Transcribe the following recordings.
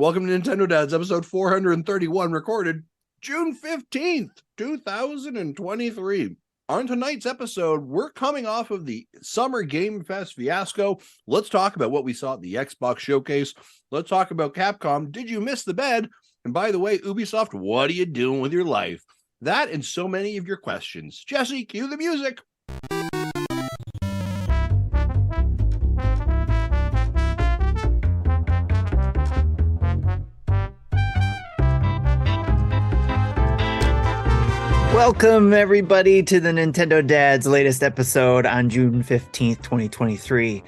Welcome to Nintendo Dads, episode 431, recorded June 15th, 2023. On tonight's episode, we're coming off of the Summer Game Fest fiasco. Let's talk about what we saw at the Xbox Showcase. Let's talk about Capcom. Did you miss the bed? And by the way, Ubisoft, what are you doing with your life? That and so many of your questions. Jesse, cue the music. Welcome, everybody, to the Nintendo Dad's latest episode on June 15th, 2023.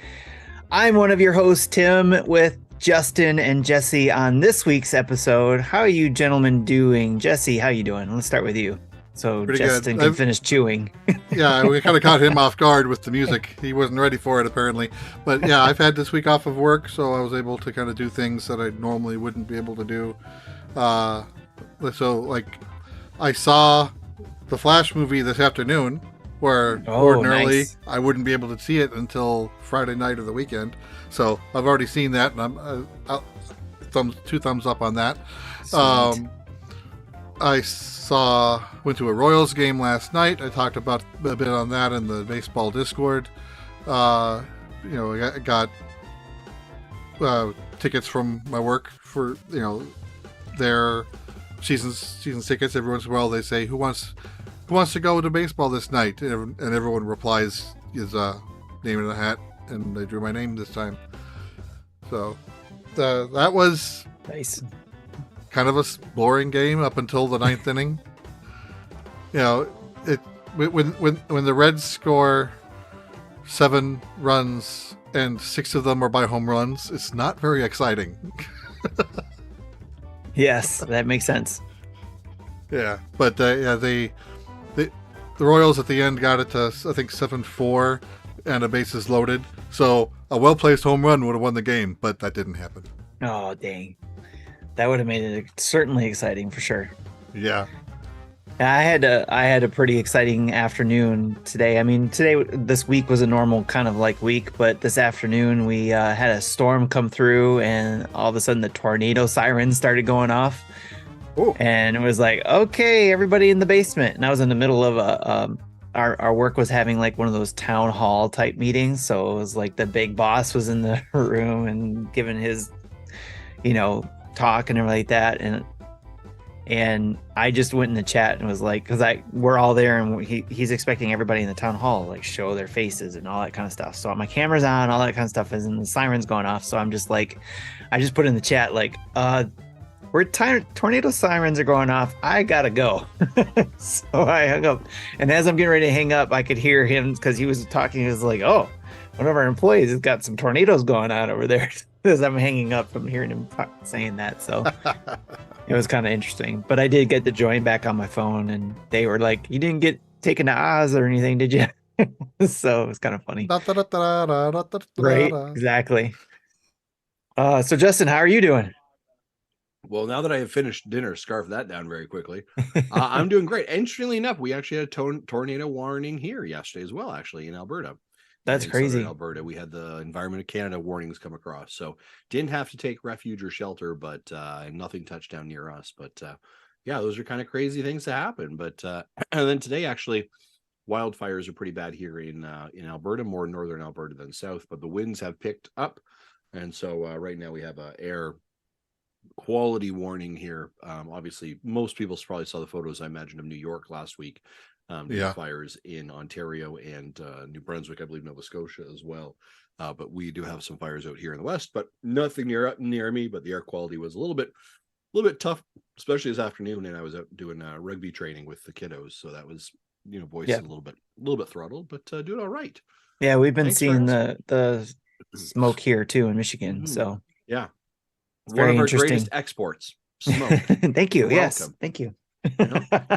I'm one of your hosts, Tim, with Justin and Jesse on this week's episode. How are you gentlemen doing? Jesse, how you doing? Let's start with you. So pretty Justin good. Can finish chewing. Yeah, we kind of caught him off guard with the music. He wasn't ready for it, apparently. But yeah, I've had this week off of work, so I was able to kind of do things that I normally wouldn't be able to do. I saw the Flash movie this afternoon, where ordinarily nice. I wouldn't be able to see it until Friday night or the weekend. So I've already seen that, and I'm two thumbs up on that. I went to a Royals game last night. I talked about a bit on that in the baseball Discord. I got tickets from my work for their season tickets. Every once in a while they say, who wants to go to baseball this night, and everyone replies his name in the hat, and they drew my name this time. So that was Nice. kind of a boring game up until the ninth inning. When the Reds score 7 runs and 6 of them are by home runs, it's not very exciting. Yes, that makes sense. Yeah, but the Royals at the end got it to, I think, 7-4 and a bases loaded. So a well-placed home run would have won the game, but that didn't happen. Oh, dang. That would have made it certainly exciting for sure. Yeah. I had a pretty exciting afternoon today. I mean, this week was a normal kind of like week, but this afternoon we had a storm come through, and all of a sudden the tornado sirens started going off. Ooh. And it was like, okay, everybody in the basement. And I was in the middle of our work was having like one of those town hall type meetings. So it was like the big boss was in the room and giving his, talk and everything like that. And I just went in the chat and was like, because we're all there, and he's expecting everybody in the town hall like show their faces and all that kind of stuff. So my camera's on, all that kind of stuff is, and the siren's going off. So I'm just like, I just put in the chat like, where tornado sirens are going off, I gotta go. So I hung up, and as I'm getting ready to hang up, I could hear him because he was talking. He was like, "Oh, one of our employees has got some tornadoes going on over there." As I'm hanging up, I'm hearing him saying that. So it was kind of interesting. But I did get to join back on my phone, and they were like, "You didn't get taken to Oz or anything, did you?" So it was kind of funny. Right? Exactly. So Justin, how are you doing? Well, now that I have finished dinner, scarf that down very quickly. I'm doing great. Interestingly enough, we actually had a tornado warning here yesterday as well, actually, in Alberta. That's crazy. In Alberta, we had the Environment of Canada warnings come across. So didn't have to take refuge or shelter, but nothing touched down near us. But yeah, those are kind of crazy things to happen. But and then today, actually, wildfires are pretty bad here in Alberta, more northern Alberta than south, but the winds have picked up. And so right now we have a air quality warning here. Obviously, most people probably saw the photos, I imagine, of New York last week. Fires in Ontario and New Brunswick, I believe Nova Scotia as well. But we do have some fires out here in the west, but nothing near me. But the air quality was a little bit tough, especially this afternoon. And I was out doing rugby training with the kiddos, so that was voice a little bit throttled, but doing all right. Yeah, we've been seeing the smoke here too in Michigan. Mm-hmm. So yeah, it's one very of our interesting. Greatest exports. Smoke. Thank you. You're yes, welcome. thank you.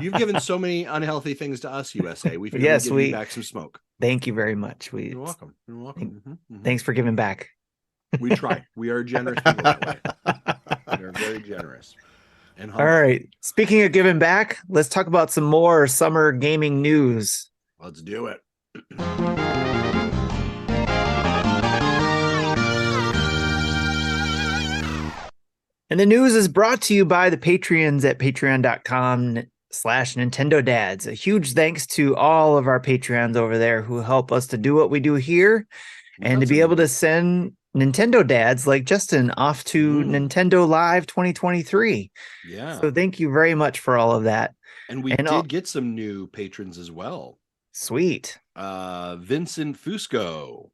You've given so many unhealthy things to us, USA. We yes, give you back some smoke. Thank you very much. You're welcome. You're welcome. Thanks for giving back. We try. We are generous people that way. We are very generous. And all right. Speaking of giving back, let's talk about some more summer gaming news. Let's do it. And the news is brought to you by the Patreons at patreon.com/Nintendo Dads. A huge thanks to all of our Patreons over there who help us to do what we do here and to be able to send Nintendo Dads like Justin off to Nintendo Live 2023. Yeah. So thank you very much for all of that. And we did get some new patrons as well. Sweet. Vincent Fusco.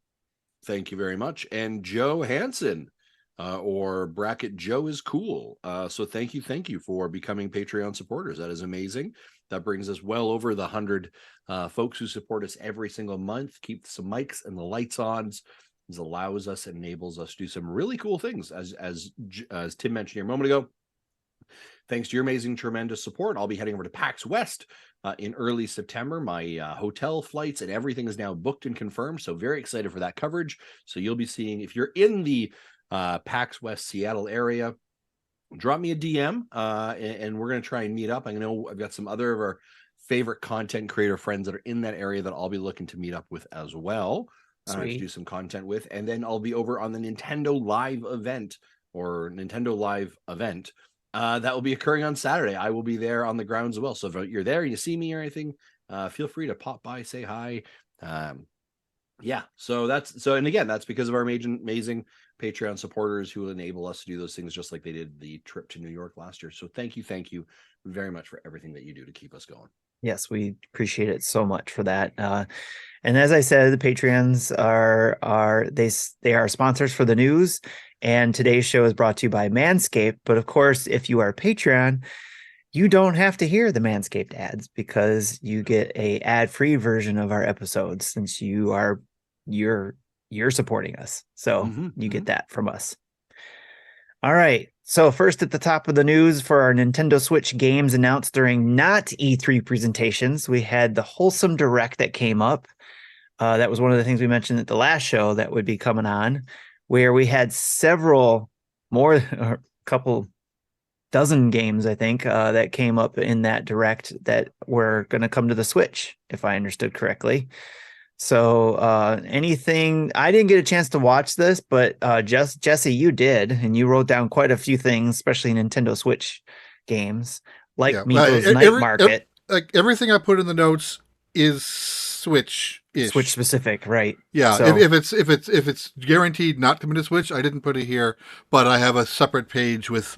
Thank you very much. And Joe Hansen. Or bracket Joe is cool. So thank you for becoming Patreon supporters. That is amazing. That brings us well over the 100 folks who support us every single month, keep some mics and the lights on. This allows us, enables us to do some really cool things. As Tim mentioned here a moment ago, thanks to your amazing, tremendous support, I'll be heading over to PAX West in early September. My hotel flights and everything is now booked and confirmed. So very excited for that coverage. So you'll be seeing, if you're in the PAX West Seattle area, drop me a DM and we're going to try and meet up. I know I've got some other of our favorite content creator friends that are in that area that I'll be looking to meet up with as well to do some content with. And then I'll be over on the Nintendo Live event that will be occurring on Saturday. I will be there on the grounds as well. So if you're there and you see me or anything, feel free to pop by, say hi. Yeah, so and again, that's because of our amazing Patreon supporters who will enable us to do those things just like they did the trip to New York last year. So thank you very much for everything that you do to keep us going. Yes, we appreciate it so much for that. And as I said, the Patreons they are sponsors for the news. And today's show is brought to you by Manscaped. But of course, if you are a Patreon, you don't have to hear the Manscaped ads because you get a ad-free version of our episodes since you're supporting us. So you get that from us. All right. So first at the top of the news for our Nintendo Switch games announced during not E3 presentations, we had the Wholesome Direct that came up. That was one of the things we mentioned at the last show that would be coming on, where we had a couple dozen games, I think, that came up in that Direct that were going to come to the Switch, if I understood correctly. So anything, I didn't get a chance to watch this, but Jesse, you did, and you wrote down quite a few things, especially Nintendo Switch games, like Miko's Night Market. Like everything I put in the notes is Switch specific, right? Yeah. So, if it's guaranteed not coming to Switch, I didn't put it here, but I have a separate page with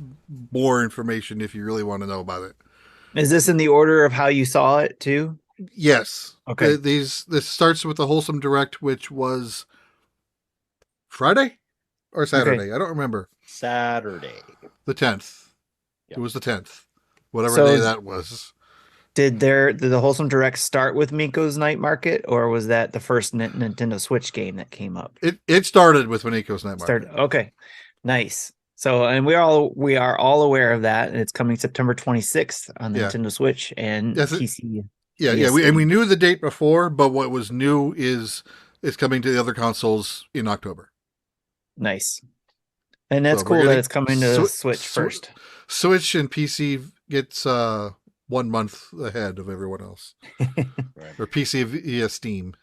more information if you really want to know about it. Is this in the order of how you saw it too? Yes. Okay. This starts with the Wholesome Direct, which was Friday or Saturday. Okay. I don't remember. Saturday. The 10th. Yep. It was the 10th. Whatever day that was. Did the Wholesome Direct start with Miko's Night Market, or was that the first Nintendo Switch game that came up? It started with Miko's Night Market. Okay. Nice. So, and we are all aware of that, and it's coming September 26th on the Nintendo Switch and PC. Yeah, we knew the date before, but what was new is it's coming to the other consoles in October. Nice. And that's cool that it's coming to Switch first. Switch and PC gets 1 month ahead of everyone else. Right. Or PC via Steam.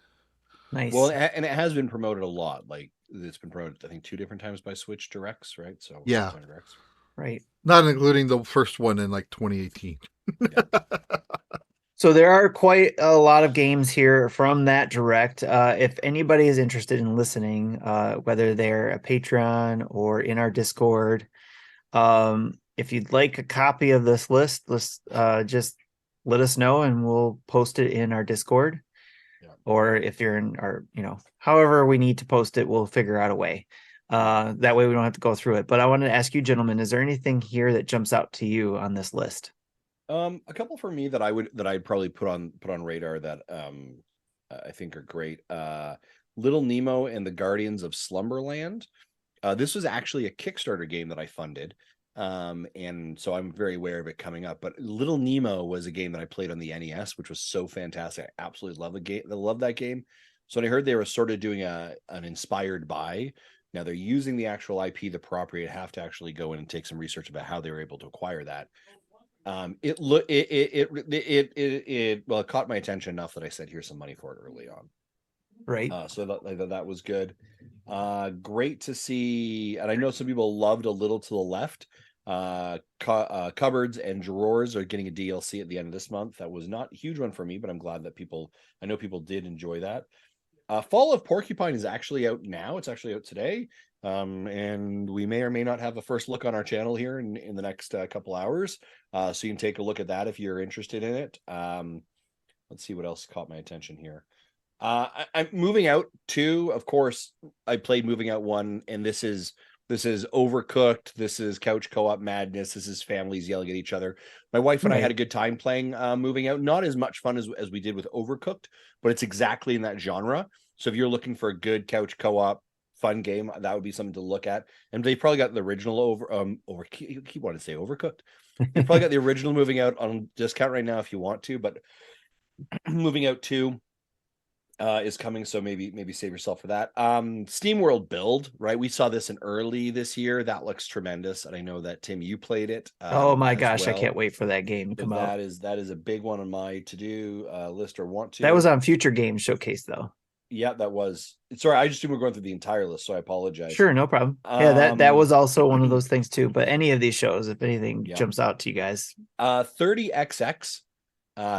Nice. Well, and it has been promoted a lot. Like it's been promoted, I think, 2 different times by Switch Directs, right? So yeah. Directs. Right. Not including the first one in like 2018. Yeah. So there are quite a lot of games here from that Direct. If anybody is interested in listening, whether they're a Patreon or in our Discord, if you'd like a copy of this list, just let us know and we'll post it in our Discord. Yeah. Or if you're in our, however we need to post it, we'll figure out a way. That way we don't have to go through it. But I wanted to ask you, gentlemen, is there anything here that jumps out to you on this list? A couple for me that I'd probably put on radar that I think are great. Little Nemo and the Guardians of Slumberland. This was actually a Kickstarter game that I funded. And so I'm very aware of it coming up. But Little Nemo was a game that I played on the NES, which was so fantastic. I absolutely love the game. I love that game. So when I heard they were sort of doing an inspired buy, now they're using the actual IP, the property. I have to actually go in and take some research about how they were able to acquire that. It caught my attention enough that I said, here's some money for it early on. Right. So that was good. Great to see. And I know some people loved A Little to the Left. Cupboards and drawers are getting a DLC at the end of this month. That was not a huge one for me, but I'm glad that I know people did enjoy that. Fall of Porcupine is actually out now. It's actually out today. And we may or may not have a first look on our channel here in the next couple hours. So you can take a look at that if you're interested in it. Let's see what else caught my attention here. I'm Moving Out 2. Of course, I played Moving Out 1, and this is Overcooked. This is couch co-op madness. This is families yelling at each other. My wife and I had a good time playing Moving Out. Not as much fun as we did with Overcooked, but it's exactly in that genre. So if you're looking for a good couch co-op fun game, that would be something to look at. And they probably got the original keep wanting to say Overcooked. They probably got the original Moving Out on discount right now if you want to, but Moving Out 2 is coming, so maybe save yourself for that. SteamWorld Build, right? We saw this in early this year. That looks tremendous, and I know that Tim, you played it. Oh my gosh, I can't wait for that game to come out. That is a big one on my to-do list or want to. That was on Future Games Showcase, though. Yeah, that was. Sorry, I just assumed we're going through the entire list, so I apologize. Sure, no problem. Yeah, that was also one of those things too. But any of these shows, if anything jumps out to you guys, 30XX.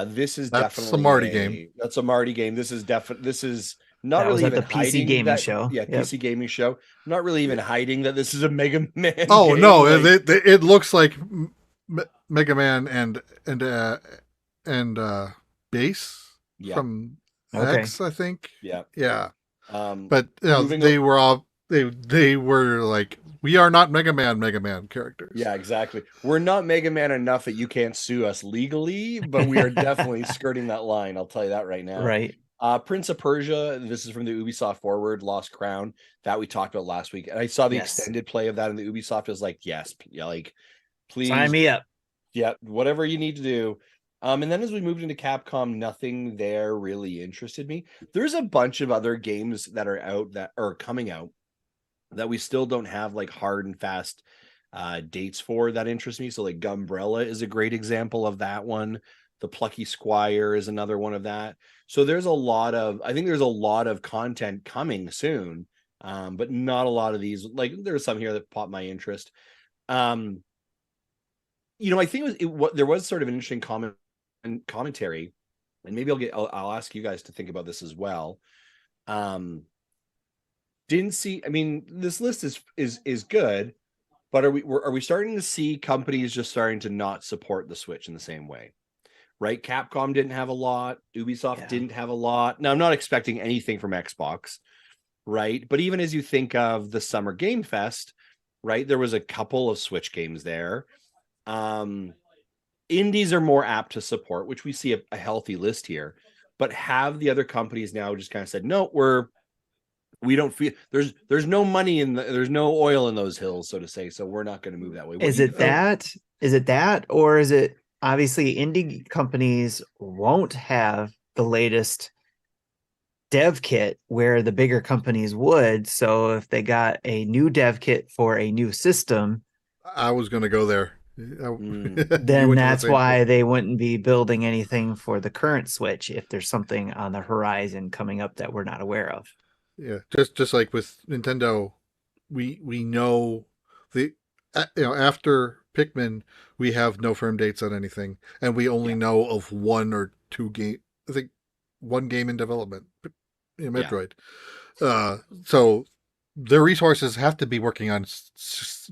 This is definitely a Marty game. That's a Marty game. This is not really even the PC gaming show. Yeah, PC gaming show. I'm not really even hiding that this is a Mega Man. Oh game. no, it looks like Mega Man and Base from X, I think. Yeah. But they were like, we are not Mega Man characters. Yeah, exactly. We're not Mega Man enough that you can't sue us legally, but we are definitely skirting that line. I'll tell you that right now. Right. Prince of Persia. This is from the Ubisoft Forward, Lost Crown, that we talked about last week. And I saw the extended play of that in the Ubisoft. I was like, yes, like, please sign me up. Yeah, whatever you need to do. And then as we moved into Capcom, nothing there really interested me. There's a bunch of other games that are out that are coming out that we still don't have like hard and fast dates for that interest me. So like Gumbrella is a great example of that one. The Plucky Squire is another one of that. So there's I think there's a lot of content coming soon, but not a lot of these. Like there's some here that popped my interest. I think there was sort of an interesting commentary, and maybe I'll ask you guys to think about this as well. Didn't see. I mean, this list is good, but are we starting to see companies just starting to not support the Switch in the same way? Right? Capcom didn't have a lot. Ubisoft didn't have a lot. Now, I'm not expecting anything from Xbox, right? But even as you think of the Summer Game Fest, right, there was a couple of Switch games there. Indies are more apt to support, which we see a healthy list here. But have the other companies now just kind of said, no, we don't feel there's no money there's no oil in those hills, so to say. So we're not going to move that way. Is it that, or is it obviously indie companies won't have the latest dev kit where the bigger companies would? So if they got a new dev kit for a new system, I was going to go there. Then that's why they wouldn't be building anything for the current Switch if there's something on the horizon coming up that we're not aware of. Yeah, just like with Nintendo, we know after Pikmin, we have no firm dates on anything, and we only know of one or two game. I think one game in development, Metroid. So their resources have to be working on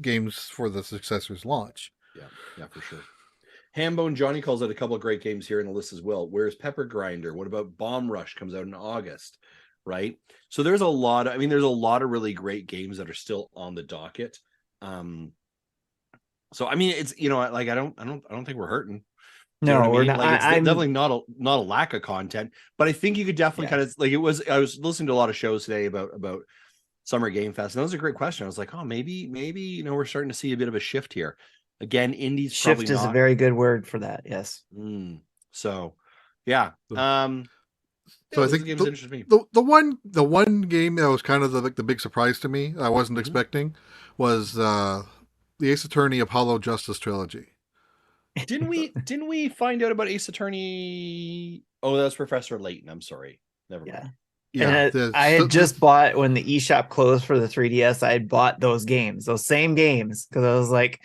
games for the successor's launch. Yeah, for sure. Hambone Johnny calls out a couple of great games here in the list as well. Where's Pepper Grinder? What about Bomb Rush? Comes out in August, right? So there's a lot of really great games that are still on the docket. So I mean, it's like I don't think we're hurting. No, we're not. Like, it's definitely not a lack of content, but I think you could definitely kind of like I was listening to a lot of shows today about Summer Game Fest, and that was a great question. I was like, oh, maybe we're starting to see a bit of a shift here. Again, indies shift is a very good word for that. Yes. So, yeah. So I think the one game that was kind of the big surprise to me, I wasn't expecting, was the Ace Attorney Apollo Justice trilogy. Didn't we find out about Ace Attorney? Oh, that was Professor Layton. I'm sorry. Never mind. Yeah, I had just bought when the eShop closed for the 3DS. I had bought those same games, because I was like,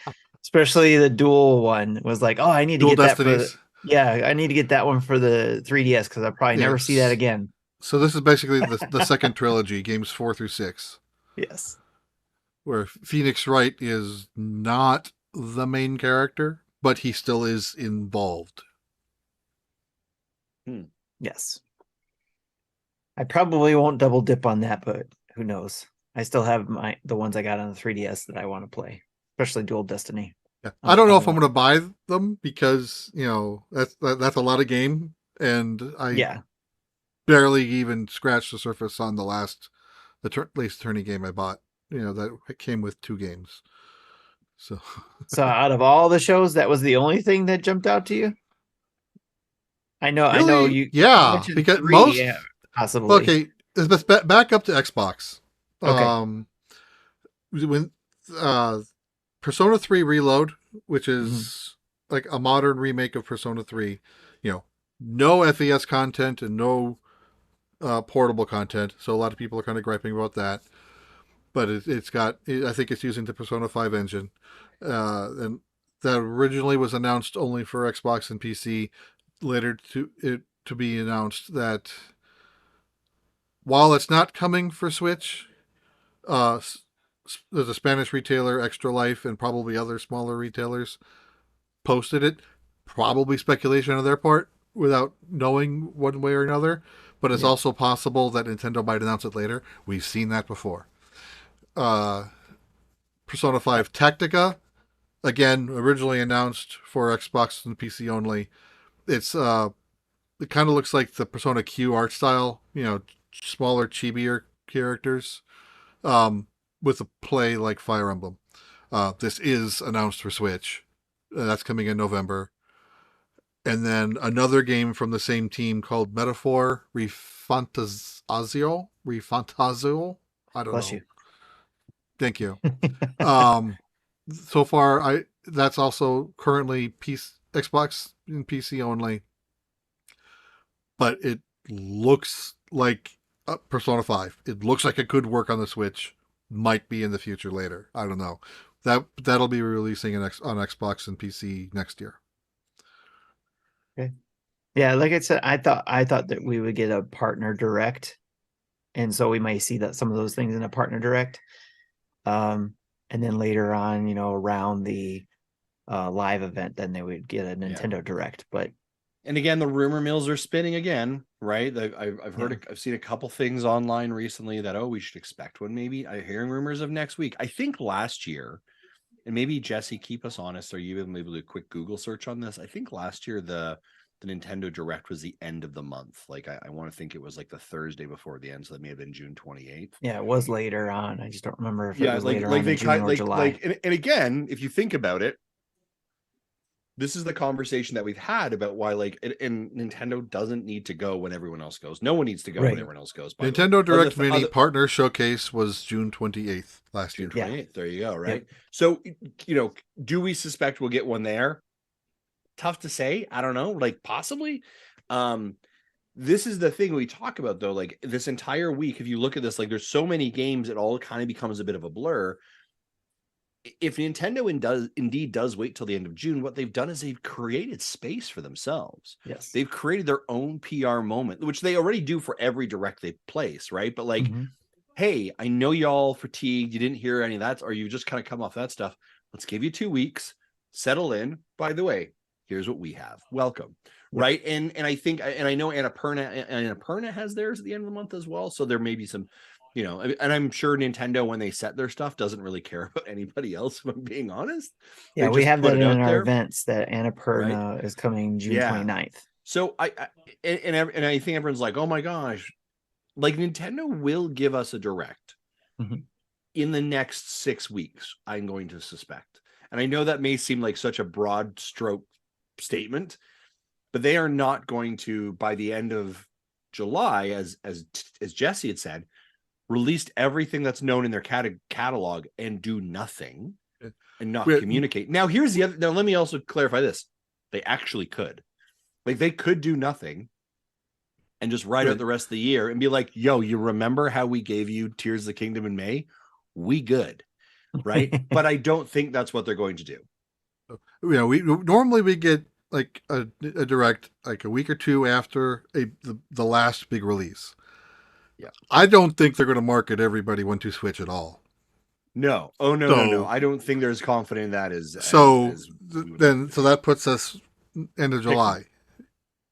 Especially the dual one was like, oh, I need to Dual get that for Destinies. I need to get that one for the 3DS because I'll probably never see that Yes. again. So this is basically the second trilogy, games 4 through 6, Yes. where Phoenix Wright is not the main character, but he still is involved. Yes. I probably won't double dip on that, but who knows? I still have the ones I got on the 3DS that I want to play, especially Dual Destiny. Yeah. I don't know if I'm going to buy them because that's a lot of game, and I barely even scratched the surface on the latest tourney game I bought. That came with 2 games. So out of all the shows, that was the only thing that jumped out to you. I know, really? I know you. Yeah, You because 3, most possibly. Okay, let's back up to Xbox. Okay. When Persona 3 Reload, which is like a modern remake of Persona 3, no FES content and no portable content. So a lot of people are kind of griping about that. But it's got, I think it's using the Persona 5 engine. And that originally was announced only for Xbox and PC. Later to be announced that while it's not coming for Switch, there's a Spanish retailer, Extra Life, and probably other smaller retailers posted it. Probably speculation on their part without knowing one way or another. But it's also possible that Nintendo might announce it later. We've seen that before. Persona 5 Tactica, again, originally announced for Xbox and PC only. It kind of looks like the Persona Q art style, smaller, chibier characters, with a play like Fire Emblem. This is announced for Switch. That's coming in November. And then another game from the same team called Metaphor Refantazio. I don't Bless know. you. Thank you. So far, that's also currently Xbox and PC only. But it looks like Persona 5. It looks like it could work on the Switch. Might be in the future later. I don't know. That'll be releasing on Xbox and PC next year. Okay. Yeah, like I said, I thought that we would get a partner direct, and so we might see that some of those things in a partner direct. And then later on, around the live event, then they would get a Nintendo Direct. And again, the rumor mills are spinning again, right? I've heard, I've seen a couple things online recently that, we should expect one. Maybe I'm hearing rumors of next week. I think last year, and maybe Jesse, keep us honest, or you able to do a quick Google search on this? I think last year the Nintendo Direct was the end of the month. Like I want to think it was like the Thursday before the end, so that may have been June 28th. Yeah, it was later on. I just don't remember if it was later on in June or July. And again, if you think about it, this is the conversation that we've had about why, and Nintendo doesn't need to go when everyone else goes. No one needs to go when everyone else goes. Nintendo Direct Mini Partner Showcase was June 28th last year. June 28th. There you go. Right. Yeah. So, do we suspect we'll get one there? Tough to say. I don't know. Possibly. This is the thing we talk about, though. This entire week, if you look at this, there's so many games, it all kind of becomes a bit of a blur. If Nintendo indeed does wait till the end of June, what they've done is they've created space for themselves. Yes. They've created their own PR moment, which they already do for every direct they place, right? But hey, I know y'all fatigued. You didn't hear any of that, or you just kind of come off that stuff. Let's give you 2 weeks, settle in. By the way, here's what we have. Welcome. Right. And I think, and I know Annapurna has theirs at the end of the month as well. So there may be some, and I'm sure Nintendo, when they set their stuff, doesn't really care about anybody else, if I'm being honest. Yeah, we have that in our events that Annapurna is coming June 29th. So I think everyone's like, oh my gosh, Nintendo will give us a direct in the next 6 weeks, I'm going to suspect. And I know that may seem like such a broad stroke statement, but they are not going to, by the end of July, as Jesse had said, released everything that's known in their catalog and do nothing and not communicate. Now, here's the other. Now, let me also clarify this. They actually could. They could do nothing and just write out the rest of the year and be like, yo, you remember how we gave you Tears of the Kingdom in May? We good. Right. But I don't think that's what they're going to do. we normally we get like a direct like a week or two after the last big release. Yeah. I don't think they're going to market everybody went to Switch at all. No. Oh no, no. I don't think they're as confident in that as so that puts us end of July.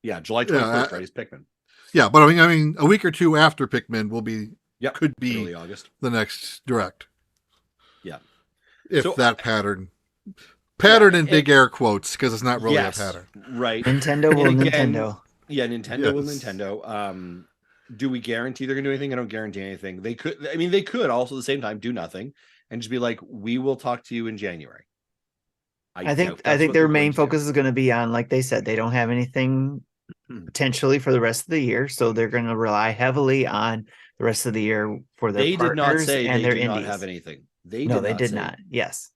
Yeah, July 21st, right? Is Pikmin. Yeah, but I mean, a week or two after Pikmin will be could be early August, the next direct. Yeah, if that pattern in big air quotes, because it's not really a pattern, right? Nintendo will Nintendo. Yeah, Nintendo will Nintendo. Do we guarantee they're gonna do anything? I don't guarantee anything. They could. I mean, they could also at the same time do nothing and just be like, "We will talk to you in January." I think their main focus is going to be on, like they said, they don't have anything potentially for the rest of the year, so they're going to rely heavily on the rest of the year for their partners and their indies. Not have anything. They did not. Yes,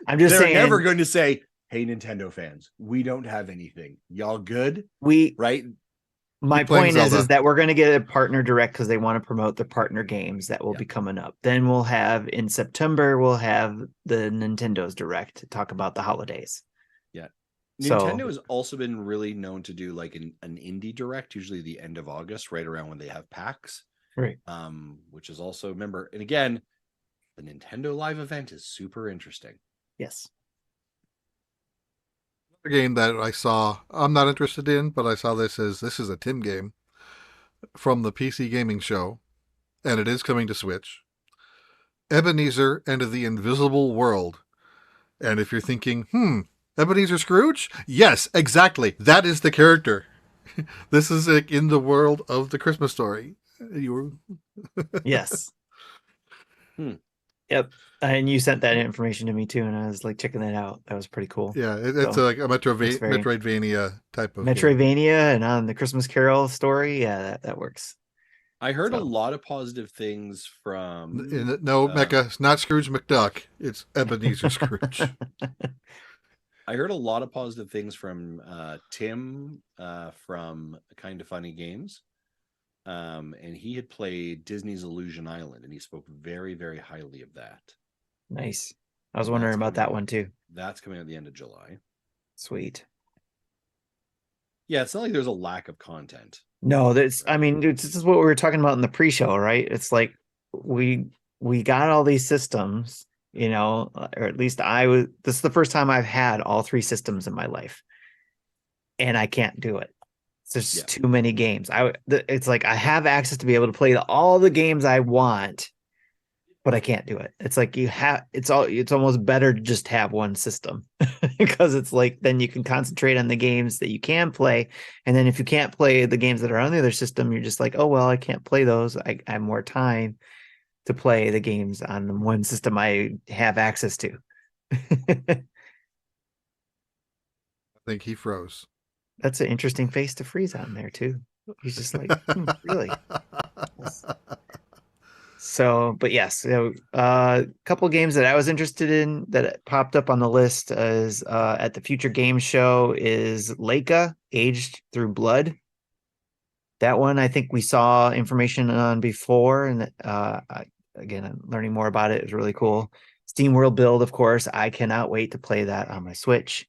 I'm just saying they're never going to say, "Hey, Nintendo fans, we don't have anything. Y'all good?" Right. My point is that we're going to get a partner direct because they want to promote the partner games that will be coming up. Then we'll have in September, we'll have the Nintendo's direct to talk about the holidays. Yeah. Nintendo has also been really known to do like an indie direct, usually the end of August, right around when they have PAX. Right. Which is also, remember, and again, the Nintendo Live event is super interesting. Yes. Game that I saw, I'm not interested in, but I saw this is a Tim game from the PC Gaming Show, and it is coming to Switch. Ebenezer and the Invisible World. And if you're thinking, Ebenezer Scrooge? Yes, exactly. That is the character. This is like in the world of the Christmas Story. Yes. Yep. And you sent that information to me too, and I was like checking that out. That was pretty cool. Yeah, it's like a Metroidvania type of Metroidvania game. And on the Christmas Carol story. Yeah, that works. I heard a lot of positive things from Mecca, it's not Scrooge McDuck, it's Ebenezer Scrooge. I heard a lot of positive things from Tim from Kind of Funny Games. And he had played Disney's Illusion Island, and he spoke very, very highly of that. Nice. I was wondering about that one too. That's coming at the end of July. Sweet. Yeah, it's not like there's a lack of content. No, this is what we were talking about in the pre-show, right? It's like we got all these systems, or at least this is the first time I've had all three systems in my life, and I can't do it. There's too many games. It's like I have access to be able to play all the games I want, but I can't do it. It's like it's almost better to just have one system because it's like then you can concentrate on the games that you can play, and then if you can't play the games that are on the other system, you're just like, oh well, I can't play those. I have more time to play the games on the one system I have access to. I think he froze. That's an interesting face to freeze on there too. He's just like, really? Yes. So, but yes, a couple of games that I was interested in that popped up on the list is at the Future Games Show is Leica, Aged Through Blood. That one I think we saw information on before, and again, I'm learning more about it. It was really cool. Steam World Build, of course. I cannot wait to play that on my Switch.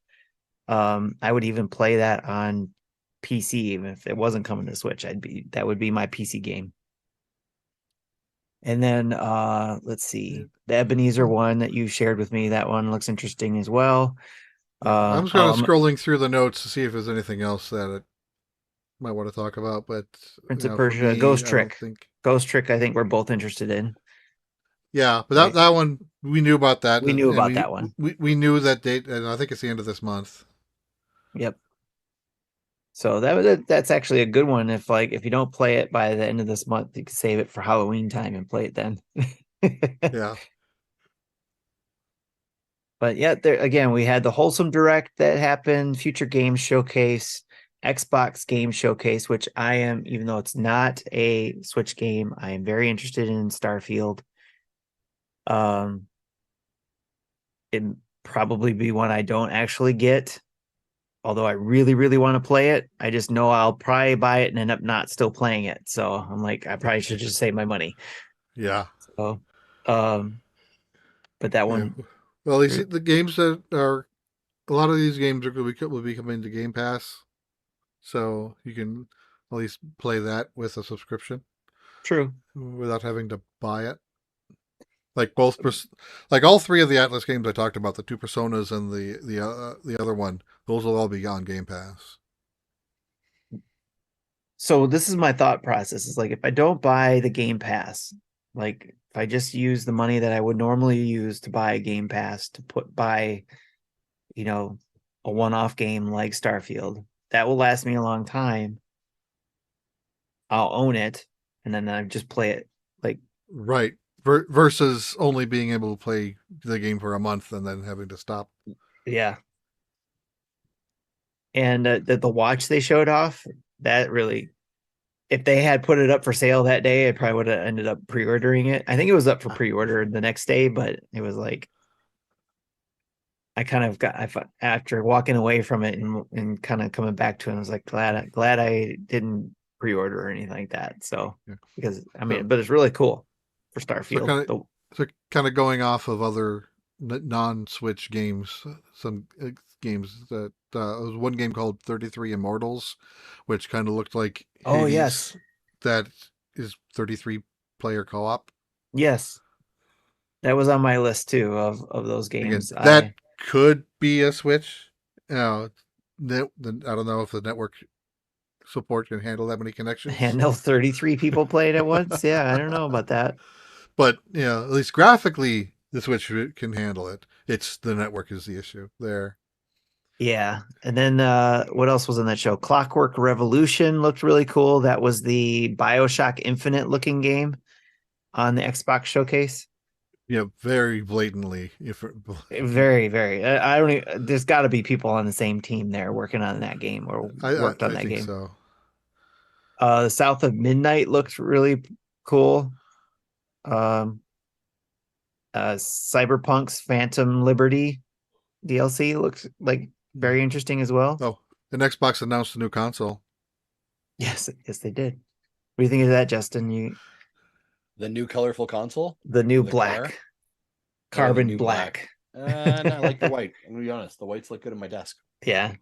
I would even play that on PC, even if it wasn't coming to Switch. That would be my PC game. And then let's see, the Ebenezer one that you shared with me, that one looks interesting as well. I'm just kind of scrolling through the notes to see if there's anything else that I might want to talk about, but Prince of Persia, Ghost Trick. Ghost Trick, I think we're both interested in. Yeah, but that one, we knew about that. We knew about that one. We knew that date, and I think it's the end of this month. Yep. So that's actually a good one. If you don't play it by the end of this month, you can save it for Halloween time and play it then. Yeah. But yeah, there again, we had the Wholesome Direct that happened, Future Games Showcase, Xbox Game Showcase, which I am, even though it's not a Switch game, I am very interested in Starfield. It'd probably be one I don't actually get. Although I really, really want to play it, I just know I'll probably buy it and end up not still playing it. So I'm like, I probably should just save my money. Yeah. So, but that one. Well, the games that are a lot of these games will be coming to Game Pass, so you can at least play that with a subscription True. without having to buy it. Like like all three of the Atlas games I talked about, the two Personas and the other one, those will all be on Game Pass. So this is my thought process. Is like if I don't buy the Game Pass, like if I just use the money that I would normally use to buy a Game Pass to buy, a one-off game like Starfield, that will last me a long time. I'll own it, and then I just play it. Like Right. Versus only being able to play the game for a month and then having to stop. yeah. And the watch they showed off, that really, if they had put it up for sale that day, I probably would have ended up pre-ordering it. I think it was up for pre-order the next day, but it was like, I kind of after walking away from it and kind of coming back to it, I was like, glad I didn't pre-order or anything like that. So, because but it's really cool for Starfield. So kind of going off of other non-Switch games, some games that there was one game called 33 Immortals, which kind of looked like Hades, yes, that is 33 player co-op. Yes, that was on my list too of those games. Again, that could be a Switch. I don't know if the network support can handle that many connections. Handle 33 people playing at once. Yeah, I don't know about that. But at least graphically, the Switch can handle it. It's the network is the issue there. Yeah, and then what else was in that show? Clockwork Revolution looked really cool. That was the BioShock Infinite looking game on the Xbox showcase. Yeah, very blatantly. Very, very. I don't even, there's got to be people on the same team there working on that game or worked on that game. So. The South of Midnight looked really cool. Cyberpunk's Phantom Liberty DLC looks like very interesting as well. Oh, and Xbox announced a new console. Yes, they did. What do you think of that, Justin? The new colorful console? The new black. Carbon new black. And I like the white. I'm gonna be honest, the whites look good on my desk. Yeah.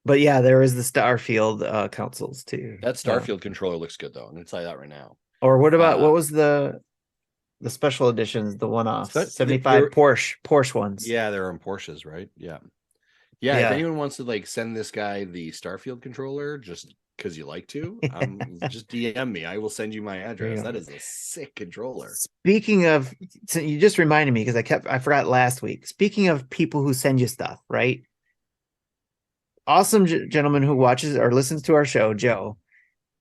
But yeah, there is the Starfield consoles too. That Starfield controller looks good though. I'm gonna tell you that right now. Or what about what was the special editions, the one-offs, 75 Porsche ones? Yeah, they're on Porsches, right? Yeah. If anyone wants to send this guy the Starfield controller just because you like to, just DM me. I will send you my address. That is a sick controller. Speaking of, so you just reminded me because I forgot last week. Speaking of people who send you stuff, right? Awesome gentleman who watches or listens to our show, Joe,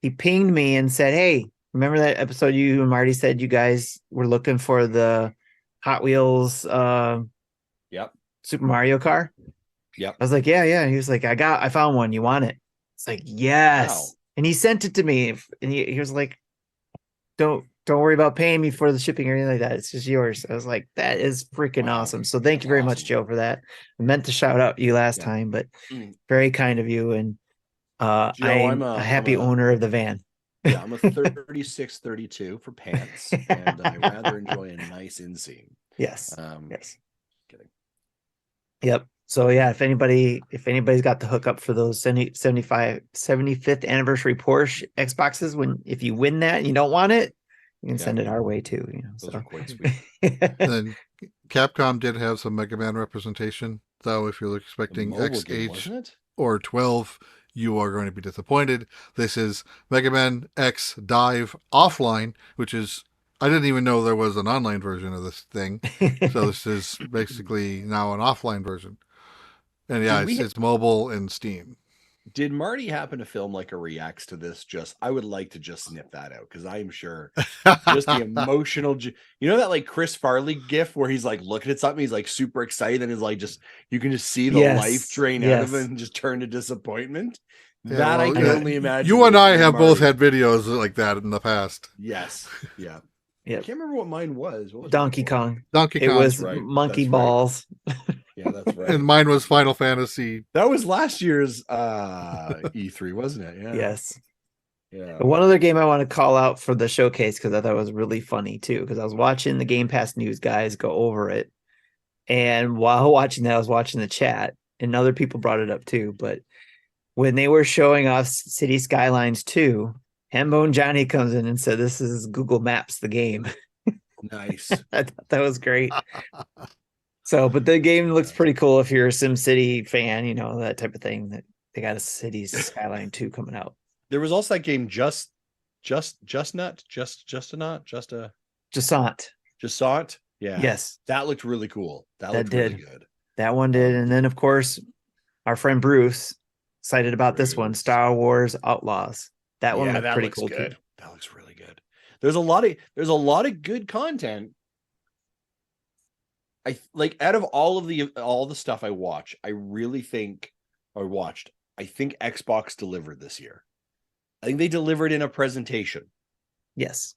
he pinged me and said, "Hey, remember that episode you and Marty said you guys were looking for the Hot Wheels Yep. Super Mario car?" Yep. I was like, yeah. And he was like, I found one. You want it? It's like, yes. Wow. And he sent it to me. And he was like, don't worry about paying me for the shipping or anything like that. It's just yours. I was like, that is freaking awesome. So thank you very much, Joe, for that. I meant to shout out you last time, but very kind of you. And Joe, I'm a happy owner of the van. Yeah, I'm a 3632 for pants, and I rather enjoy a nice inseam. Yes. Yes. Kidding. Yep. So yeah, if anybody's got the hookup for those 75th anniversary Porsche Xboxes, if you win that and you don't want it, you can send it our way too. Those are quite sweet. And then Capcom did have some Mega Man representation, though. If you're expecting XH or 12, you are going to be disappointed. This is Mega Man X Dive Offline, which is, I didn't even know there was an online version of this thing. So this is basically now an offline version. And yeah, it's mobile and Steam. Did Marty happen to film a reacts to this? I would like to just snip that out because I'm sure just the emotional, that Chris Farley gif where he's looking at something, he's super excited and is you can just see the life drain out of it and just turn to disappointment. Yeah, I can only imagine. You and I have both had videos like that in the past. Yes. Yeah. Yeah. I can't remember what mine was. What was Donkey Kong. It was Monkey Balls. Right. Yeah, that's right. And mine was Final Fantasy. That was last year's E3, wasn't it? Yeah. Yes. Yeah. One other game I want to call out for the showcase because I thought it was really funny too. Because I was watching the Game Pass news guys go over it, and while watching that, I was watching the chat, and other people brought it up too, but when they were showing off City Skylines 2, Hambone Johnny comes in and said, "This is Google Maps, the game." Nice. I thought that was great. So, but the game looks pretty cool if you're a SimCity fan, you know, that type of thing. That they got a Cities Skyline 2 coming out. There was also that game Just saw it. Yeah. Yes. That looked really cool. That looked did. really good. That one did. And then, of course, our friend Bruce excited about this one, Star Wars Outlaws. That one looked pretty cool good. too. That looks really good. There's a lot of good content. I like out of all the stuff I watch, I think Xbox delivered this year. I think they delivered in a presentation. Yes.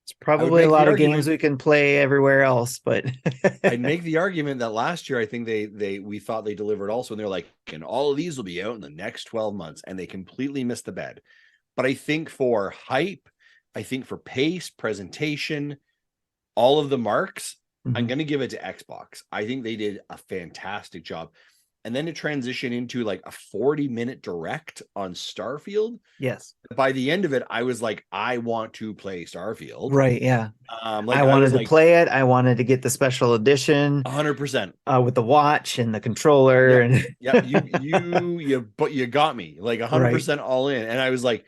It's probably a lot of games we can play everywhere else, but I'd make the argument that last year I think we thought they delivered also, and they're like, and all of these will be out in the next 12 months, and they completely missed the bed. But I think for hype, I think for pace, presentation, all of the marks, I'm going to give it to Xbox. I think they did a fantastic job. And then to transition into like a 40-minute direct on Starfield. Yes. By the end of it, I was like, I want to play Starfield. Right. Yeah. I wanted to play it. I wanted to get the special edition 100% with the watch and the controller. But you got me like 100% all in. And I was like,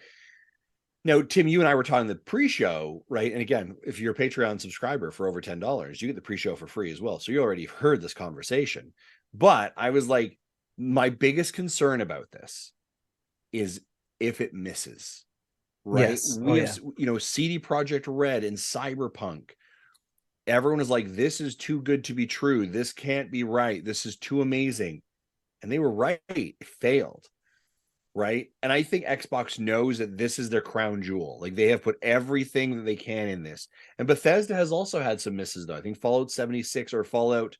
now, Tim, you and I were talking the pre-show, right? And again, if you're a Patreon subscriber for over $10, you get the pre-show for free as well. So you already heard this conversation. But I was like, my biggest concern about this is if it misses, right? Yes. We have, CD Projekt Red and Cyberpunk. Everyone is like, this is too good to be true. This can't be right. This is too amazing. And they were right. It failed. Right. And I think Xbox knows that this is their crown jewel. Like they have put everything that they can in this. And Bethesda has also had some misses, though. I think Fallout 76 or Fallout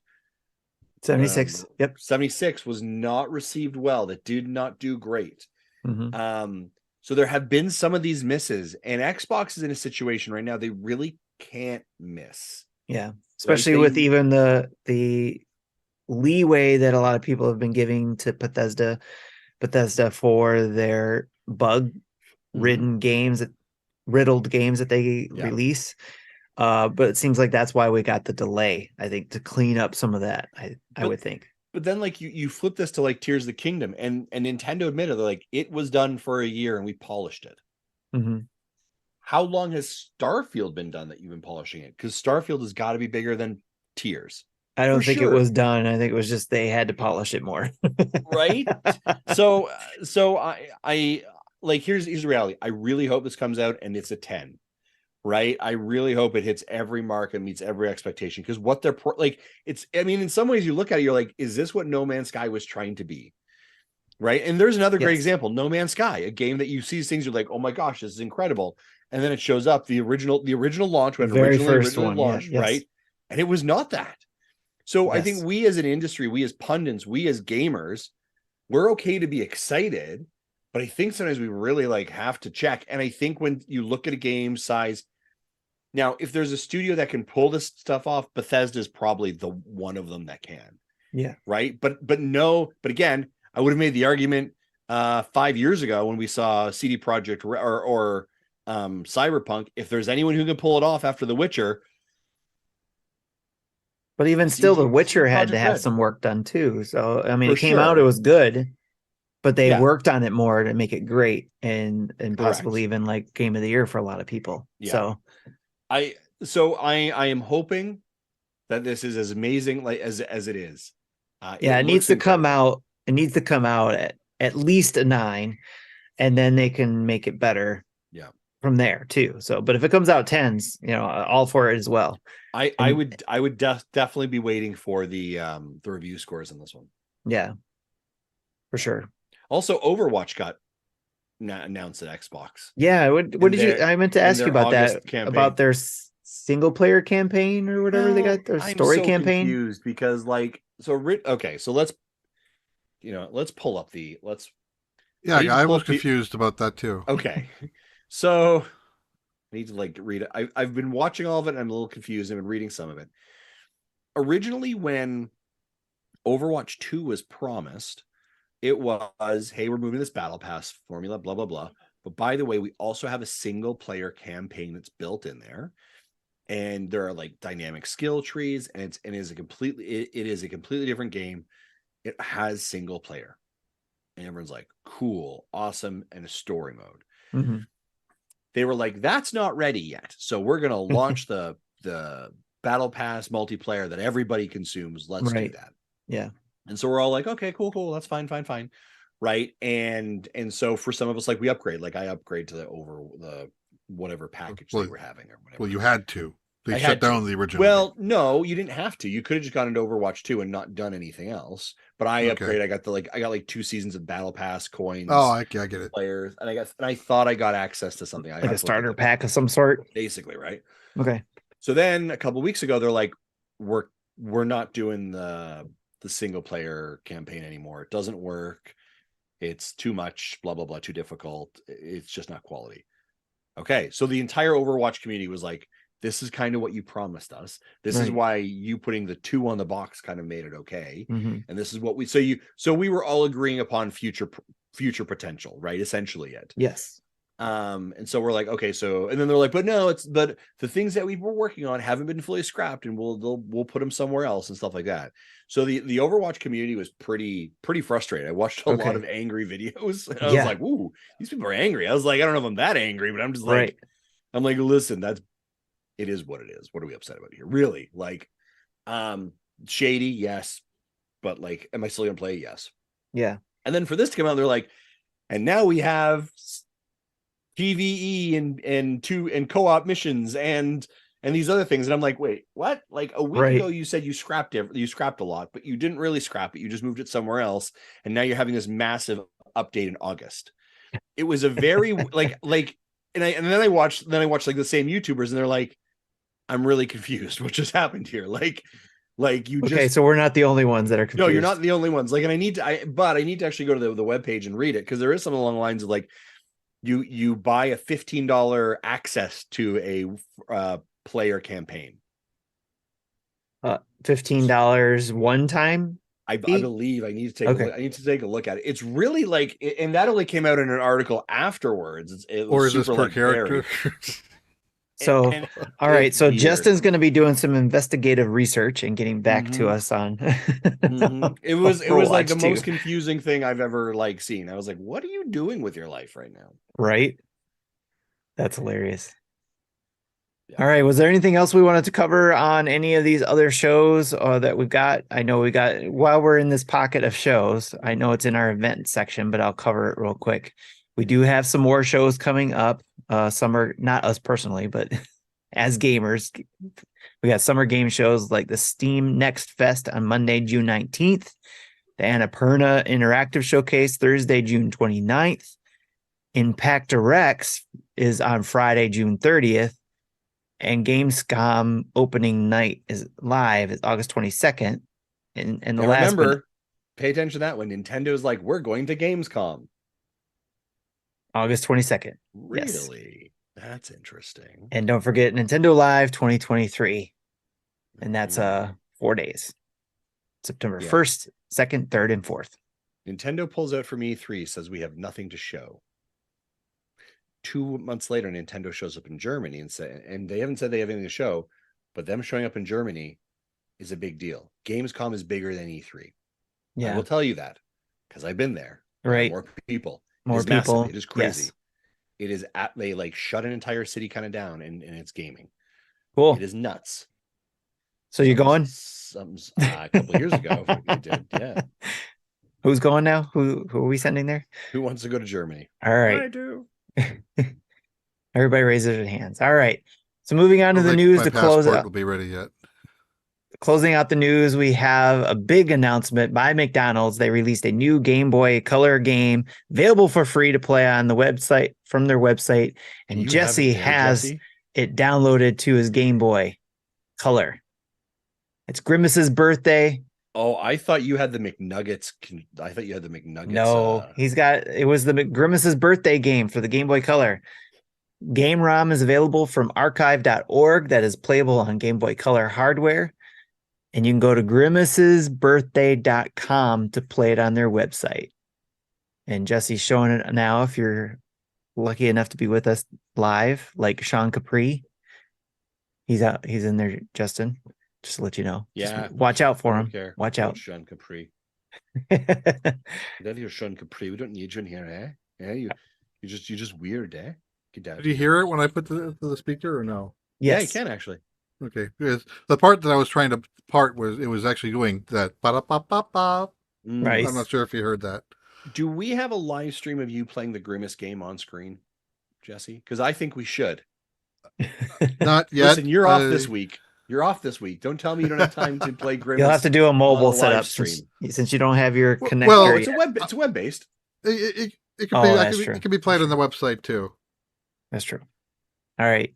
76. Yep. 76 was not received well. That did not do great. Mm-hmm. So there have been some of these misses, and Xbox is in a situation right now they really can't miss. Yeah. Especially with even the leeway that a lot of people have been giving to Bethesda for their bug-ridden games, riddled games that they release. But it seems like that's why we got the delay, I think, to clean up some of that, I would think. But then like you flip this to like Tears of the Kingdom, and Nintendo admitted like it was done for a year and we polished it. Mm-hmm. How long has Starfield been done that you've been polishing it? Because Starfield has got to be bigger than Tears. I don't think it was done. I think it was just they had to polish it more. Right? So I like here's the reality. I really hope this comes out and it's a 10. Right? I really hope it hits every mark and meets every expectation, because what they're in some ways you look at it, you're like, is this what No Man's Sky was trying to be? Right? And there's another great example, No Man's Sky, a game that you see things, you're like, oh my gosh, this is incredible. And then it shows up the original launch, when originally launched, right? And it was not that. So I think we as an industry, we as pundits, we as gamers, we're okay to be excited, but I think sometimes we really like have to check. And I think when you look at a game size, now, if there's a studio that can pull this stuff off, Bethesda is probably the one of them that can. Yeah. Right. But again, I would have made the argument 5 years ago when we saw CD Projekt or Cyberpunk. If there's anyone who can pull it off after The Witcher. But even still, The Witcher had to have some work done too. So, I mean, it came out, it was good, but they worked on it more to make it great and possibly even like Game of the Year for a lot of people. Yeah. So I am hoping that this is as amazing like as it is. It needs to come out. It needs to come out at least a 9, and then they can make it better. Yeah. From there too. So, but if it comes out 10s, all for it as well. I would definitely be waiting for the review scores on this one. Yeah, for sure. Also, Overwatch got announced at Xbox. Yeah. What did you? I meant to ask you about that campaign. About their single player campaign or whatever they got, their story campaign. I'm confused because so let's pull up I was confused about that too. Okay. So I need to read it. I've been watching all of it and I'm a little confused. I've been reading some of it. Originally, when Overwatch 2 was promised. It was, hey, we're moving this battle pass formula, blah, blah, blah. But by the way, we also have a single player campaign that's built in there. And there are like dynamic skill trees, and it is a completely different game. It has single player. And everyone's like, cool, awesome, and a story mode. Mm-hmm. They were like, that's not ready yet. So we're gonna launch the battle pass multiplayer that everybody consumes. Let's do that. Yeah. And so we're all like, okay, cool. That's fine. Right. And so for some of us, like we upgrade, like I upgrade to the whatever package they were having or whatever. Well, you had to. They shut down the original. Well, no, you didn't have to. You could have just gone into Overwatch 2 and not done anything else. But I upgrade. I got like 2 seasons of battle pass coins. Oh, I get it. Players, and I thought I got access to something. Like a starter pack of some sort. Basically, right? Okay. So then a couple of weeks ago, they're like, we're not doing the single player campaign anymore. It doesn't work. It's too much, blah, blah, blah, too difficult. It's just not quality. Okay. So the entire Overwatch community was like, this is kind of what you promised us. This is why you putting the 2 on the box kind of made it okay. Mm-hmm. And this is what so we were all agreeing upon future potential, right? Essentially it. Yes. And so we're like, okay, so, and then they're like, but the things that we were working on haven't been fully scrapped, and we'll put them somewhere else and stuff like that. So the Overwatch community was pretty frustrated. I watched a lot of angry videos, and I was like, ooh, these people are angry. I was like, I don't know if I'm that angry, but I'm just like, I'm like, listen, it is what it is. What are we upset about here? Really? Like, shady, yes, but like, am I still gonna play? Yes. Yeah. And then for this to come out, they're like, and now we have PvE and co-op missions and these other things. And I'm like, wait, what? Like a week ago, you said you scrapped a lot, but you didn't really scrap it. You just moved it somewhere else. And now you're having this massive update in August. It was a very and then I watched like the same YouTubers, and they're like, I'm really confused. What just happened here? Like you just. Okay, so we're not the only ones that are confused. No, you're not the only ones. Like, and I need to actually go to the webpage and read it, because there is something along the lines of like, you buy a $15 access to a player campaign. $15 one time. I believe I need to take a look at it. It's really like, and that only came out in an article afterwards. It was or is this per character? So, all right. So weird. Justin's going to be doing some investigative research and getting back to us on. It was like the most confusing thing I've ever like seen. I was like, what are you doing with your life right now? Right. That's hilarious. Yeah. All right. Was there anything else we wanted to cover on any of these other shows that we've got? I know while we're in this pocket of shows, I know it's in our event section, but I'll cover it real quick. We do have some more shows coming up. Summer, not us personally, but as gamers, we got summer game shows like the Steam Next Fest on Monday, June 19th, the Annapurna Interactive Showcase Thursday, June 29th. Impact Directs is on Friday, June 30th, and Gamescom opening night is live. It's August 22nd. And the now last remember, pay attention to that when Nintendo's like, we're going to Gamescom. August 22nd. Really? Yes. That's interesting. And don't forget Nintendo Live 2023. And that's 4 days. September 1st, 2nd, 3rd, and 4th. Nintendo pulls out from E3, says we have nothing to show. 2 months later, Nintendo shows up in Germany and they haven't said they have anything to show, but them showing up in Germany is a big deal. Gamescom is bigger than E3. Yeah. I will tell you that because I've been there. Right. More people. More people. Massive. It is crazy. Yes. It is they like shut an entire city kind of down and it's gaming. Cool. It is nuts. So you going? A couple of years ago, we did. Yeah. Who's going now? Who are we sending there? Who wants to go to Germany? All right. I do. Everybody raises their hands. All right. So moving on to the news to close out. Will be ready yet. Closing out the news, we have a big announcement by McDonald's. They released a new Game Boy Color game available for free to play on the website, from their website. And Jesse has it downloaded to his Game Boy Color. It's Grimace's birthday. Oh, I thought you had the McNuggets. I thought you had the McNuggets. No, it was the Grimace's birthday game for the Game Boy Color. Game ROM is available from archive.org that is playable on Game Boy Color hardware. And you can go to grimacesbirthday.com to play it on their website. And Jesse's showing it now if you're lucky enough to be with us live, like Sean Capri. He's in there, Justin. Just to let you know. Yeah. Just watch out for him. Care Watch about out. Sean Capri. That you're Sean Capri. We don't need you in here, eh? Yeah, you're just weird, eh? Get out. Did you hear it when I put the speaker or no? Yeah, you Yes. can actually. Okay, because the part that I was trying to part was it was actually doing that. Ba-da-ba-ba-ba. Right. I'm not sure if you heard that. Do we have a live stream of you playing the Grimace game on screen, Jesse? Because I think we should. Not yet. Listen, you're off this week. You're off this week. Don't tell me you don't have time to play Grimace. You'll have to do a mobile on a live setup stream. since you don't have your connector. Well, It's a web based. It could Oh, be. that's true. It can be played on the website too. That's true. All right.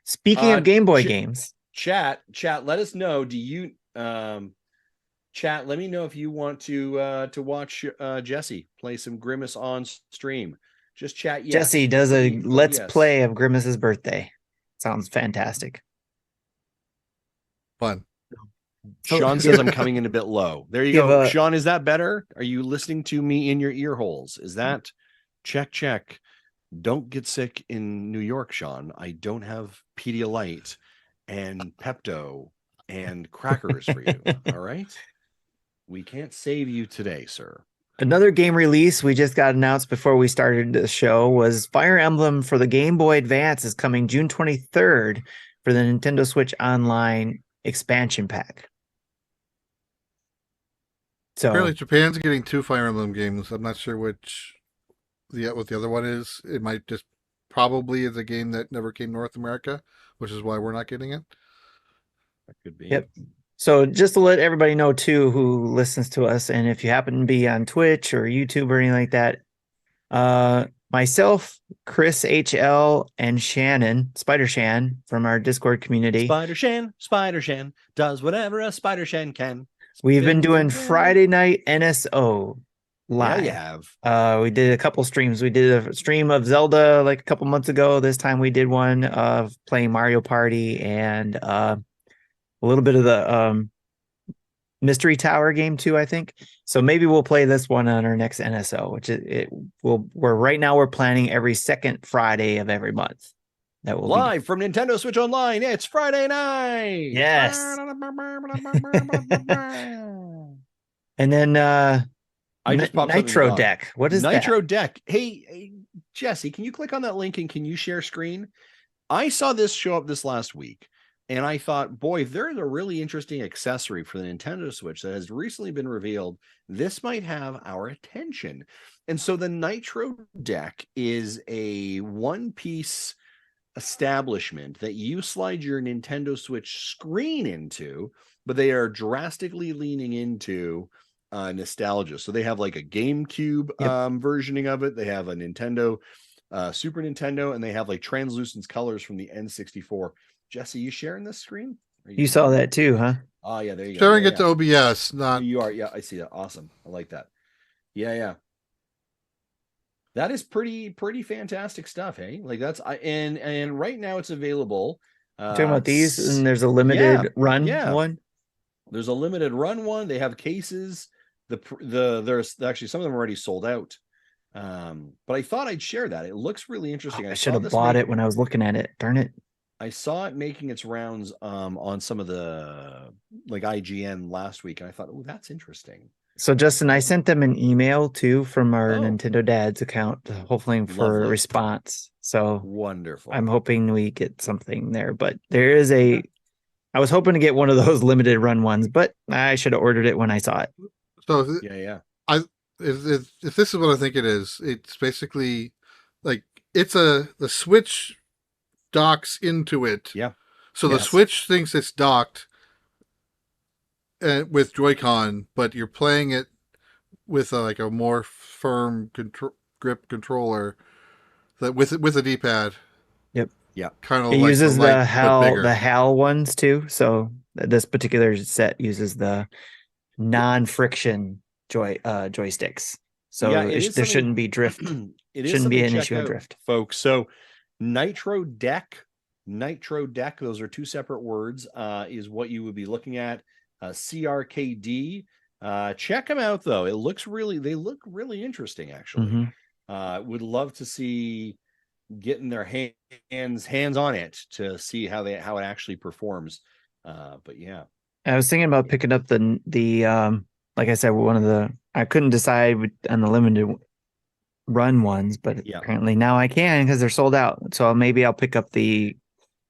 Speaking of Game Boy games, Chat, let us know. Do you chat? Let me know if you want to watch Jesse play some Grimace on stream. Just chat. Yes. Jesse does a Please, let's yes. play of Grimace's birthday. Sounds fantastic. Fun. Sean says I'm coming in a bit low. There you Give go. a- Sean, is that better? Are you listening to me in your ear holes? Is that check? Don't get sick in New York, Sean. I don't have Pedialyte and Pepto and crackers for you. All right. We can't save you today, sir. Another game release we just got announced before we started the show was Fire Emblem for the Game Boy Advance is coming June 23rd for the Nintendo Switch Online expansion pack. So Apparently, Japan's getting 2 Fire Emblem games. I'm not sure what the other one is. It might just probably is a game that never came to North America, which is why we're not getting it. That could be. Yep. So just to let everybody know too, who listens to us, and if you happen to be on Twitch or YouTube or anything like that, myself, Chris HL, and Shannon, Spider Shan from our Discord community, Spider Shan does whatever a Spider Shan can. we've been doing Friday night NSO live. Yeah, you have. We did a couple streams. We did a stream of Zelda like a couple months ago. This time we did one of playing Mario Party and a little bit of the Mystery Tower game too, I think. So maybe we'll play this one on our next NSO, which right now we're planning every second Friday of every month. That will Live from Nintendo Switch Online. It's Friday night. Yes. And then I just popped something Nitro up. Deck. What is Nitro that? Deck? Hey, Jesse, can you click on that link and can you share screen? I saw this show up this last week and I thought, boy, there's a really interesting accessory for the Nintendo Switch that has recently been revealed. This might have our attention. And so the Nitro Deck is a one-piece establishment that you slide your Nintendo Switch screen into, but they are drastically leaning into nostalgia. So they have like a GameCube versioning of it. They have a Nintendo, Super Nintendo, and they have like translucent colors from the N64. Jesse, you sharing this screen? You saw that too, huh? Oh yeah, there you go. Sharing Yeah, it to OBS, not you are. Yeah, I see that. Awesome. I like that. Yeah. That is pretty fantastic stuff, hey? Like that's and right now it's available. Talking about these, and there's a limited run one. There's a limited run one. They have cases. There's actually some of them are already sold out. But I thought I'd share that. It looks really interesting. I should have bought it when I was looking at it. Darn it. I saw it making its rounds on some of the like IGN last week, and I thought, oh, that's interesting. So Justin, I sent them an email too from our Nintendo Dads account, hopefully for a response. So wonderful. I'm hoping we get something there, but there is I was hoping to get one of those limited run ones, but I should have ordered it when I saw it. So yeah. If this is what I think it is, it's basically like the Switch docks into it. Yeah. So the Switch thinks it's docked with Joy-Con, but you're playing it with a more firm grip controller that with a D-pad. Yep. Yeah. Kind of it like uses the HAL ones too. So this particular set uses the non-friction joysticks. So there shouldn't be drift. It shouldn't be an issue of drift, folks. So Nitro Deck, those are two separate words, is what you would be looking at. CRKD. Check them out though. They look really interesting actually. Would love to see getting their hands on it to see how it actually performs. But yeah, I was thinking about picking up the like I said, I couldn't decide on the limited run ones, but apparently now I can because they're sold out. So maybe I'll pick up the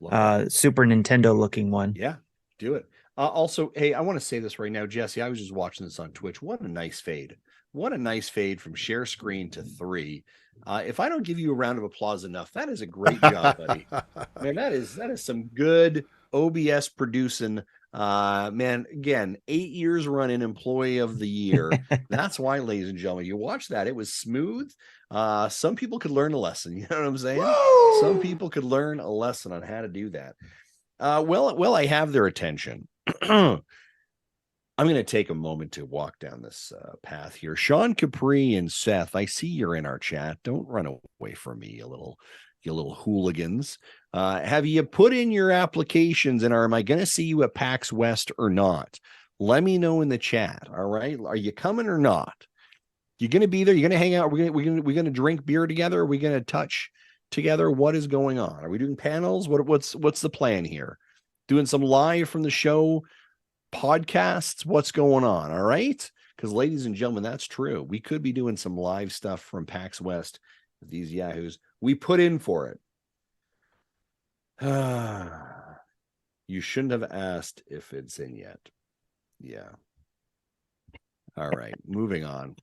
Super Nintendo looking one. Yeah, do it. Also, hey, I want to say this right now, Jesse. I was just watching this on Twitch. What a nice fade. What a nice fade from share screen to 3. If I don't give you a round of applause enough, that is a great job, buddy. Man, that is some good OBS producing. Man, again, 8 years running employee of the year. That's why, ladies and gentlemen, you watch that. It was smooth. Some people could learn a lesson. You know what I'm saying? Woo! Some people could learn a lesson on how to do that. Well, I have their attention. I'm going to take a moment to walk down this path here. Sean Capri and Seth, I see you're in our chat. Don't run away from me, you little hooligans. Have you put in your applications, and am I going to see you at PAX West or not? Let me know in the chat. All right, are you coming or not? You going to be there? You going to hang out? We're going to drink beer together? Are we going to touch together? What is going on? Are we doing panels? What's the plan here? Doing some live from the show podcasts? What's going on? All right, because ladies and gentlemen, that's true. We could be doing some live stuff from PAX West with these yahoos. We put in for it. You shouldn't have asked if it's in yet. Yeah. All right, moving on.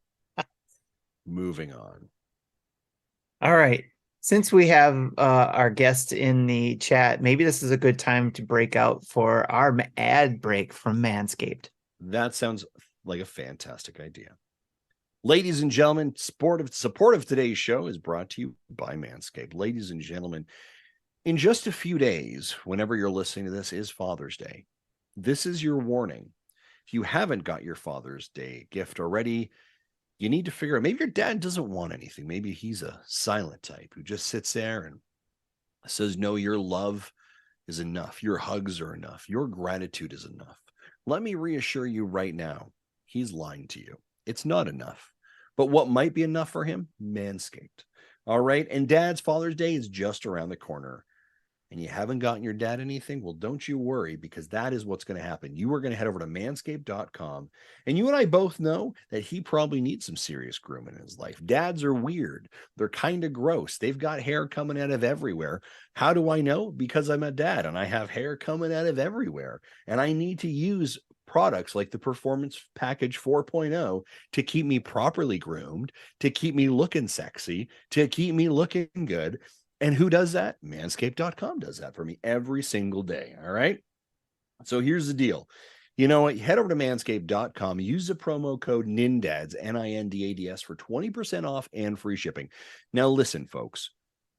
All right. Since we have our guest in the chat, maybe this is a good time to break out for our ad break from Manscaped. That sounds like a fantastic idea. Ladies and gentlemen, support of today's show is brought to you by Manscaped. Ladies and gentlemen, in just a few days, whenever you're listening to this, is Father's Day. This is your warning. If you haven't got your Father's Day gift already, you need to figure out, maybe your dad doesn't want anything. Maybe he's a silent type who just sits there and says, no, your love is enough. Your hugs are enough. Your gratitude is enough. Let me reassure you right now, he's lying to you. It's not enough. But what might be enough for him? Manscaped. All right. And Dad's Father's Day is just around the corner. And you haven't gotten your dad anything, well, don't you worry, because that is what's going to happen. You are going to head over to manscaped.com, and you and I both know that he probably needs some serious grooming in his life. Dads are weird. They're kind of gross. They've got hair coming out of everywhere. How do I know? Because I'm a dad, and I have hair coming out of everywhere, and I need to use products like the Performance Package 4.0 to keep me properly groomed, to keep me looking sexy, to keep me looking good. And who does that? Manscaped.com does that for me every single day. All right. So here's the deal. You know what? Head over to manscaped.com, use the promo code NINDADS, NINDADS, for 20% off and free shipping. Now, listen, folks,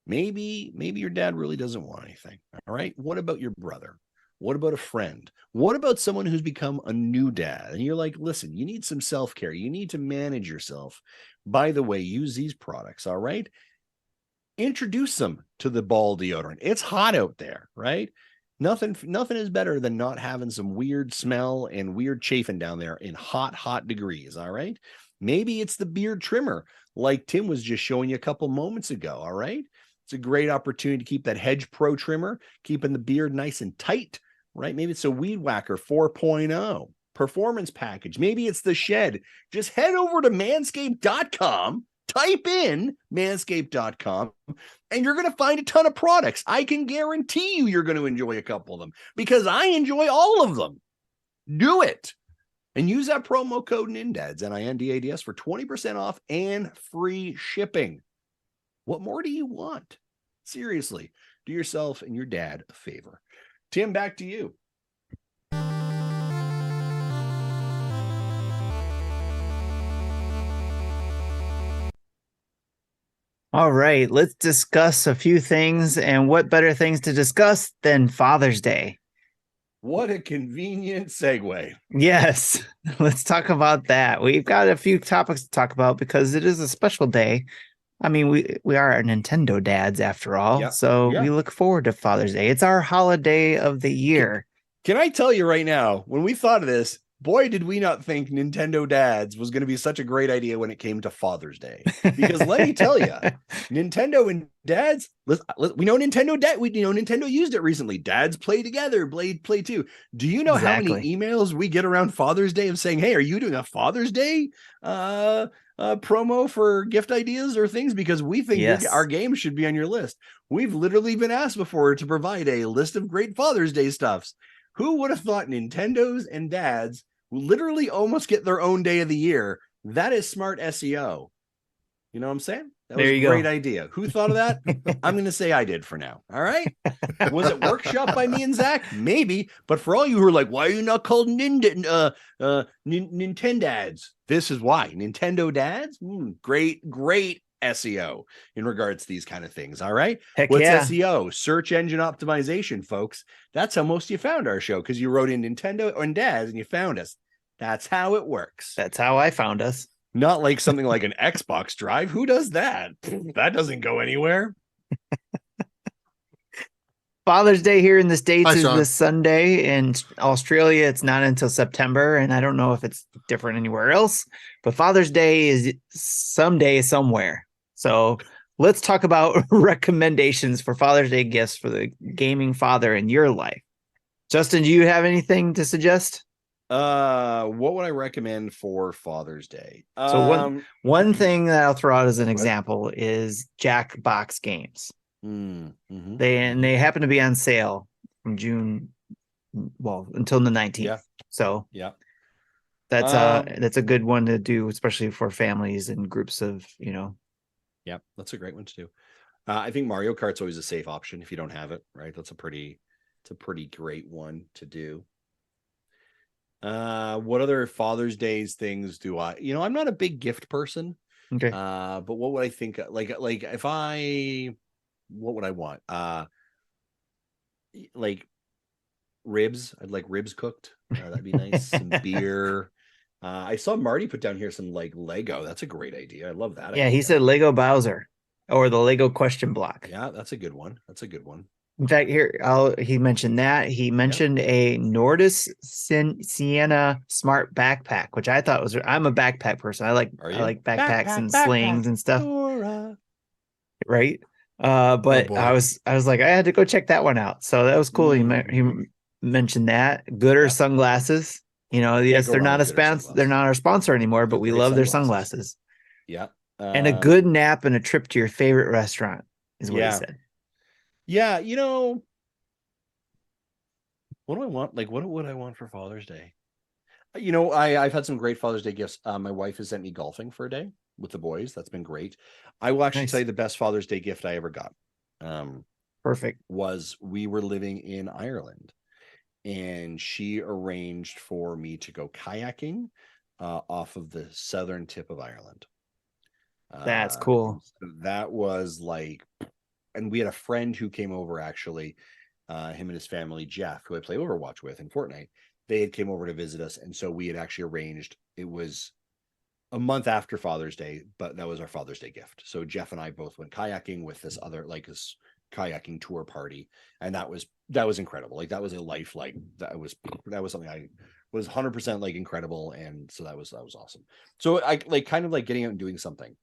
maybe your dad really doesn't want anything. All right. What about your brother? What about a friend? What about someone who's become a new dad? And you're like, listen, you need some self-care. You need to manage yourself. By the way, use these products. All right. Introduce them to the ball deodorant. It's hot out there, right? Nothing is better than not having some weird smell and weird chafing down there in hot degrees. All right. Maybe it's the beard trimmer, like Tim was just showing you a couple moments ago. All right. It's a great opportunity to keep that Hedge Pro trimmer, keeping the beard nice and tight, right? Maybe it's a Weed Whacker 4.0 performance package. Maybe it's the Shed. Just head over to manscaped.com. Type in manscaped.com and you're going to find a ton of products. I can guarantee you're going to enjoy a couple of them because I enjoy all of them. Do it and use that promo code NINDADS, NINDADS, for 20% off and free shipping. What more do you want? Seriously, do yourself and your dad a favor. Tim, back to you. All right, let's discuss a few things, and what better things to discuss than Father's Day? What a convenient segue. Yes, let's talk about that. We've got a few topics to talk about because it is a special day. I mean, we are Nintendo dads after all, so we look forward to Father's Day. It's our holiday of the year. Can I tell you right now, when we thought of this, boy, did we not think Nintendo Dads was going to be such a great idea when it came to Father's Day. Because let me tell you, Nintendo and Dads, we know Nintendo Dad. We know Nintendo used it recently. Dads play together, play too. Do you know how many emails we get around Father's Day of saying, "Hey, are you doing a Father's Day promo for gift ideas or things?" Because we think our game should be on your list. We've literally been asked before to provide a list of great Father's Day stuffs. Who would have thought Nintendos and Dads literally almost get their own day of the year? That is smart SEO. You know what I'm saying? That was a great idea. Who thought of that? I'm going to say I did for now. All right. Was it workshop by me and Zach? Maybe. But for all you who are like, why are you not called Nintendads? This is why. Nintendo Dads? Great SEO in regards to these kind of things. All right. What's SEO? Search engine optimization, folks. That's how most of you found our show, because you wrote in Nintendo and Dads and you found us. That's how it works. That's how I found us. Not like something like an Xbox Drive. Who does that? That doesn't go anywhere. Father's Day here in the States is this Sunday. In Australia, it's not until September, and I don't know if it's different anywhere else, but Father's Day is someday somewhere. So let's talk about recommendations for Father's Day gifts for the gaming father in your life. Justin, do you have anything to suggest? What would I recommend for Father's Day? So one thing that I'll throw out as an example is Jackbox games. Mm-hmm. They happen to be on sale from June, until the 19th. Yeah. So that's a good one to do, especially for families and groups of, Yeah, that's a great one to do. I think Mario Kart's always a safe option if you don't have it, right? It's a pretty great one to do. What other Father's Days things do I? I'm not a big gift person. Okay. But what would I think? Like what would I want? Like ribs. I'd like ribs cooked. That'd be nice. Some beer. I saw Marty put down here some like Lego. That's a great idea. I love that. Yeah, he said Lego Bowser or the Lego question block. Yeah, that's a good one. In fact, he mentioned that. He mentioned a Nordis Sienna smart backpack, which I thought I'm a backpack person. I like backpacks and slings and stuff. Right. But I was like, I had to go check that one out. So that was cool. He mentioned that. Gooder sunglasses. Yes, they're not they're not our sponsor anymore, but we love their sunglasses. Yeah. And a good nap and a trip to your favorite restaurant is what he said. Yeah, what do I want? Like, what would I want for Father's Day? I've had some great Father's Day gifts. My wife has sent me golfing for a day with the boys. That's been great. I will actually tell you the best Father's Day gift I ever got. Perfect. Was we were living in Ireland, and she arranged for me to go kayaking off of the southern tip of Ireland. That's cool. So that was like, and we had a friend who came over, actually, him and his family, Jeff, who I play Overwatch with in Fortnite. They had came over to visit us, and so we had actually arranged. It was a month after Father's Day, but that was our Father's Day gift. So Jeff and I both went kayaking with this other, like, this kayaking tour party, and that was incredible. Like, that was a life, like that was something I was 100% like incredible, and so that was awesome. So I like kind of like getting out and doing something.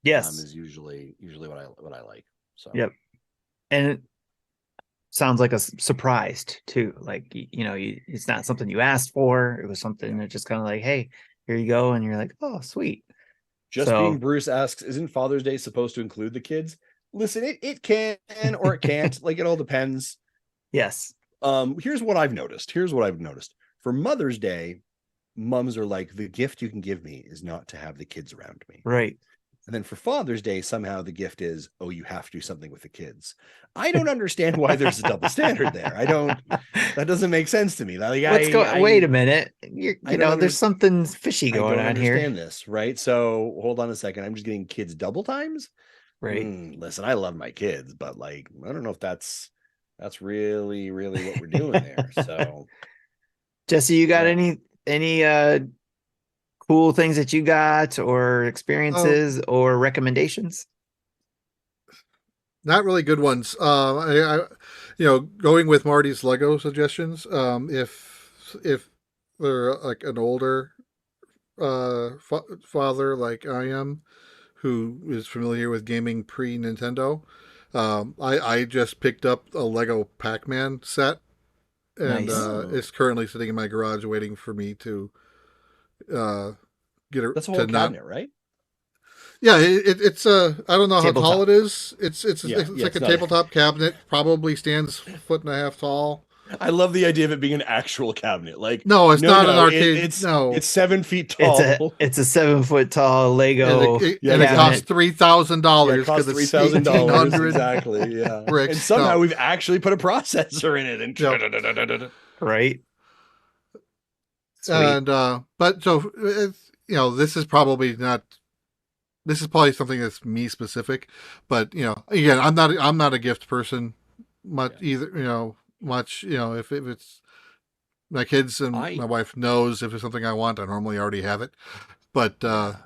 Yes, is usually what I like. So yep, and it sounds like a surprise too. Like it's not something you asked for. It was something that just kind of like, hey, here you go, and you're like, oh, sweet. Being Bruce asks, isn't Father's Day supposed to include the kids? Listen, it can or it can't. Like, it all depends. Yes. Here's what I've noticed. For Mother's Day, moms are like, the gift you can give me is not to have the kids around me. Right. And then for Father's Day, somehow the gift is, oh, you have to do something with the kids. I don't understand why there's a double standard there. That doesn't make sense to me. Like, wait a minute. There's something fishy going on here. I don't understand this, right? So hold on a second. I'm just getting kids double times. Right. Listen, I love my kids, but like, I don't know if that's really, really what we're doing there. So Jesse, you got any cool things that you got or experiences or recommendations? Not really good ones. going with Marty's Lego suggestions, if they're like an older father like I am, who is familiar with gaming pre Nintendo, I just picked up a Lego Pac-Man set, and Nice. it's currently sitting in my garage waiting for me to uh, get it That's a to whole not. cabinet, right? Yeah, it's I don't know how tall Tabletop. it is. It's Yeah, it's yeah, like it's a not. tabletop cabinet, probably stands 1.5 feet tall. I love the idea of it being an actual cabinet. Like, No, it's not an no, arcade. No, it's 7 feet It's tall. a 7 foot tall and Lego Yeah, it costs cabinet. $3,000 Yeah, it because costs it's $3,000 1,800 exactly. Yeah, and bricks. somehow No, we've actually put a processor in it. And Right. Sweet. and but so it's, this is probably not. This is probably something that's me specific, but again, I'm not a gift person much either. Much. If it's my kids and I my wife knows if it's something I want, I normally already have it. But I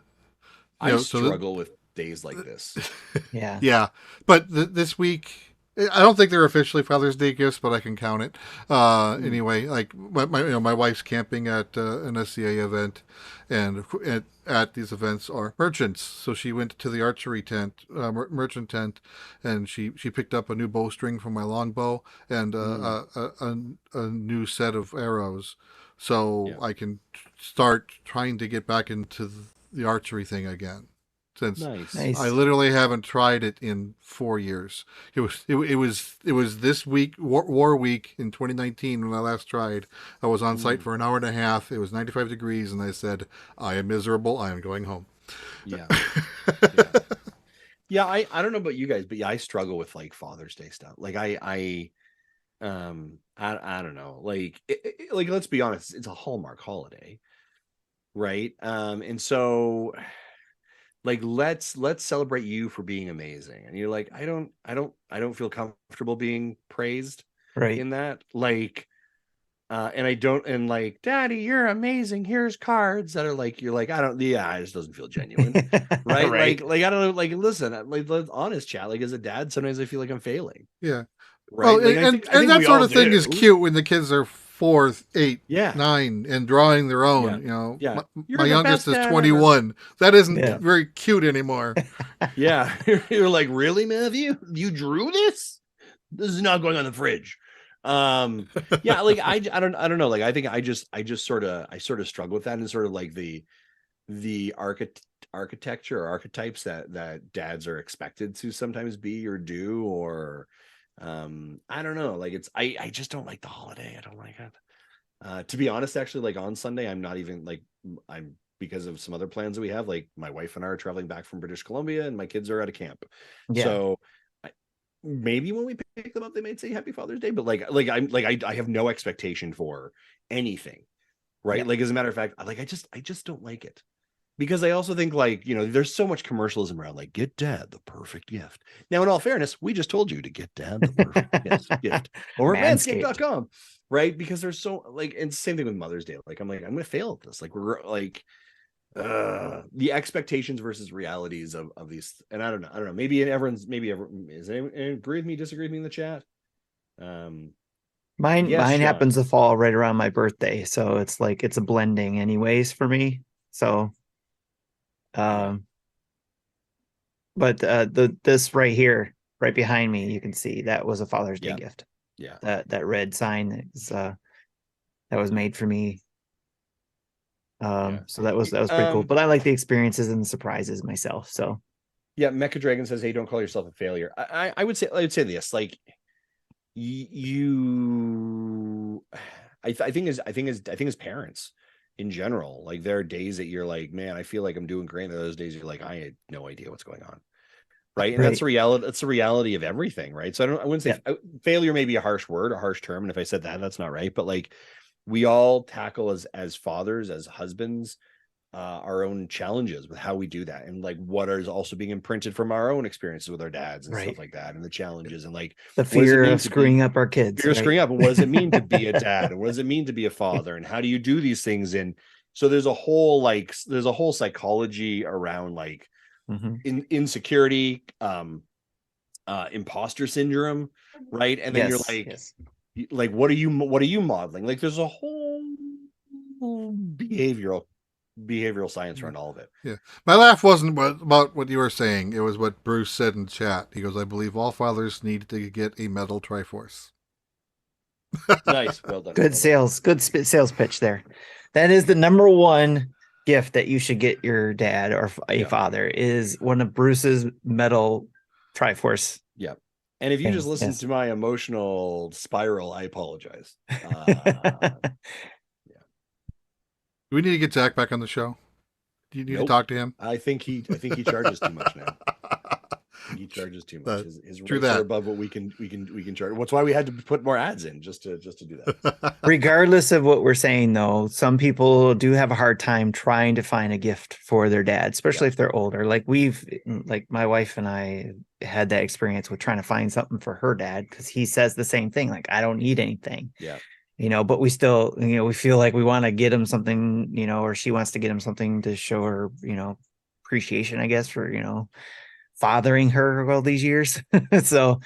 so struggle with days like this. Yeah. yeah. But this week, I don't think they're officially Father's Day gifts, but I can count it. Anyway, like my wife's camping at an SCA event, and at these events are merchants. So she went to the archery tent, merchant tent, and she picked up a new bowstring for my longbow and a new set of arrows, so Yeah. I can start trying to get back into the archery thing again. Since Nice. I literally haven't tried it in 4 years. It was this week, war week in 2019 when I last tried. I was on site for an hour and a half. It was 95 degrees, and I said, "I am miserable. I am going home." Yeah. Yeah. Yeah, I don't know about you guys, but yeah, I struggle with like Father's Day stuff. Like I don't know. Like like let's be honest, it's a Hallmark holiday, right? And so like let's celebrate you for being amazing. And you're like, I don't feel comfortable being praised Right. in that. Like and I don't, and like, Daddy, you're amazing. Here's cards that are like, you're like, I don't, yeah, it just doesn't feel genuine. Right. Right. Like, I don't know, like, listen, like, let's honest chat. Like, as a dad, sometimes I feel like I'm failing. Yeah. Right. Well, Like, I and think that we sort all of thing do. is cute when the kids are 4, 8, Yeah. 9, and drawing their own. Yeah. Yeah. My youngest is dad 21. That isn't Yeah. very cute anymore. Yeah. You're like, really, Matthew? You drew this? This is not going on the fridge. Yeah, like I don't know. Like I think I sort of struggle with that, and sort of like the architecture or archetypes that dads are expected to sometimes be or do, or I don't know. Like I just don't like the holiday. I don't like it. To be honest, actually, like on Sunday, I'm not even like I'm because of some other plans that we have. Like my wife and I are traveling back from British Columbia, and my kids are at a camp. Yeah. So maybe when we pick them up, they might say Happy Father's Day, but I have no expectation for anything, right? Yeah. Like as a matter of fact, I just don't like it. Because I also think like, there's so much commercialism around like get dad the perfect gift. Now, in all fairness, we just told you to get dad the perfect gift over at Manscaped. manscaped.com, right? Because there's so like, and same thing with Mother's Day. Like, I'm gonna fail at this. Like we're like the expectations versus realities of these, and I don't know. Maybe everyone is anyone agree with me, disagree with me in the chat? Mine Yes, Sean. happens to fall right around my birthday, so it's like it's a blending anyways for me. So but this right here, right behind me, you can see that was a Father's Day gift. Yeah. That red sign is that was made for me. So that was pretty cool. But I like the experiences and the surprises myself. So yeah, Mecha Dragon says, "Hey, don't call yourself a failure." I would say this, like you I think as parents in general, like there are days that you're like, man, I feel like I'm doing great, and those days you're like, I had no idea what's going on, right? And that's the reality. That's the reality of everything, right? So I wouldn't say failure may be a harsh word, a harsh term, and if I said that, that's not right. But like we all tackle as fathers, as husbands, our own challenges with how we do that, and like what is also being imprinted from our own experiences with our dads and stuff like that, and the challenges, and like the fear of screwing up our kids. Fear of screwing up, and what does it mean to be a dad, and what does it mean to be a father, and how do you do these things? And so there's a whole psychology around like insecurity, imposter syndrome, right? And then you're Yes. like, what are you modeling? Like, there's a whole behavioral science around all of it. Yeah. My laugh wasn't about what you were saying. It was what Bruce said in chat. He goes, I believe all fathers need to get a metal Triforce. Nice. Well done. Good sales. Good sales pitch there. That is the number one gift that you should get your dad or a father is one of Bruce's metal Triforce. Yeah. And if you just listen to my emotional spiral, I apologize. Yeah. Do we need to get Zach back on the show? Do you need to talk to him? I think he charges too much now. He charges too much. His rates are above what we can charge. That's why we had to put more ads in just to do that. Regardless of what we're saying, though, some people do have a hard time trying to find a gift for their dad, especially if they're older. Like my wife and I had that experience with trying to find something for her dad because he says the same thing. Like, I don't need anything. Yeah. But we still, we feel like we want to get him something, or she wants to get him something to show her, appreciation, I guess, for, fathering her all these years. So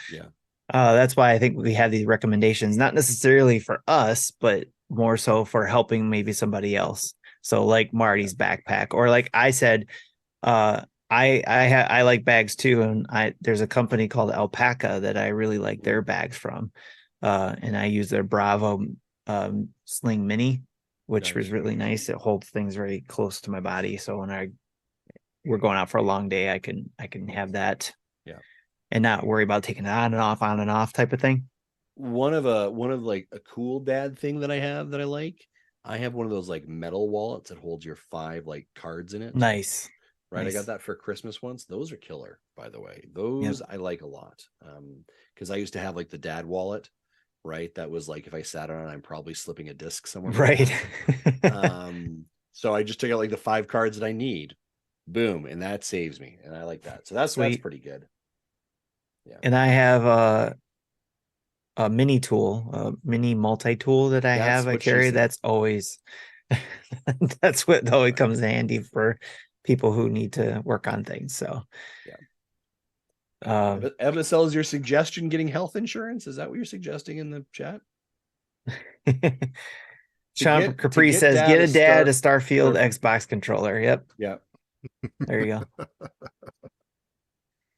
that's why I think we have these recommendations, not necessarily for us, but more so for helping maybe somebody else. So like Marty's backpack, or like I said, I like bags too. And there's a company called Alpaca that I really like their bags from. And I use their Bravo Sling Mini, which was really nice. It holds things very close to my body. So when we're going out for a long day, I can have that, and not worry about taking it on and off type of thing. One of like a cool dad thing that I have that I like. I have one of those like metal wallets that holds your 5 like cards in it. Nice. Right. Nice. I got that for Christmas once. Those are killer, by the way. Those I like a lot. Because I used to have like the dad wallet, right? That was like if I sat on it, I'm probably slipping a disc somewhere. Right. So I just took out like the 5 cards that I need. Boom, and that saves me, and I like that. So that's pretty good. Yeah. And I have a mini tool, a mini multi-tool that I carry. That's always that's what always comes handy for people who need to work on things. So MSL, is your suggestion getting health insurance? Is that what you're suggesting in the chat? Sean Capri says, get a dad a Starfield Xbox controller. Yep. Yeah. There you go.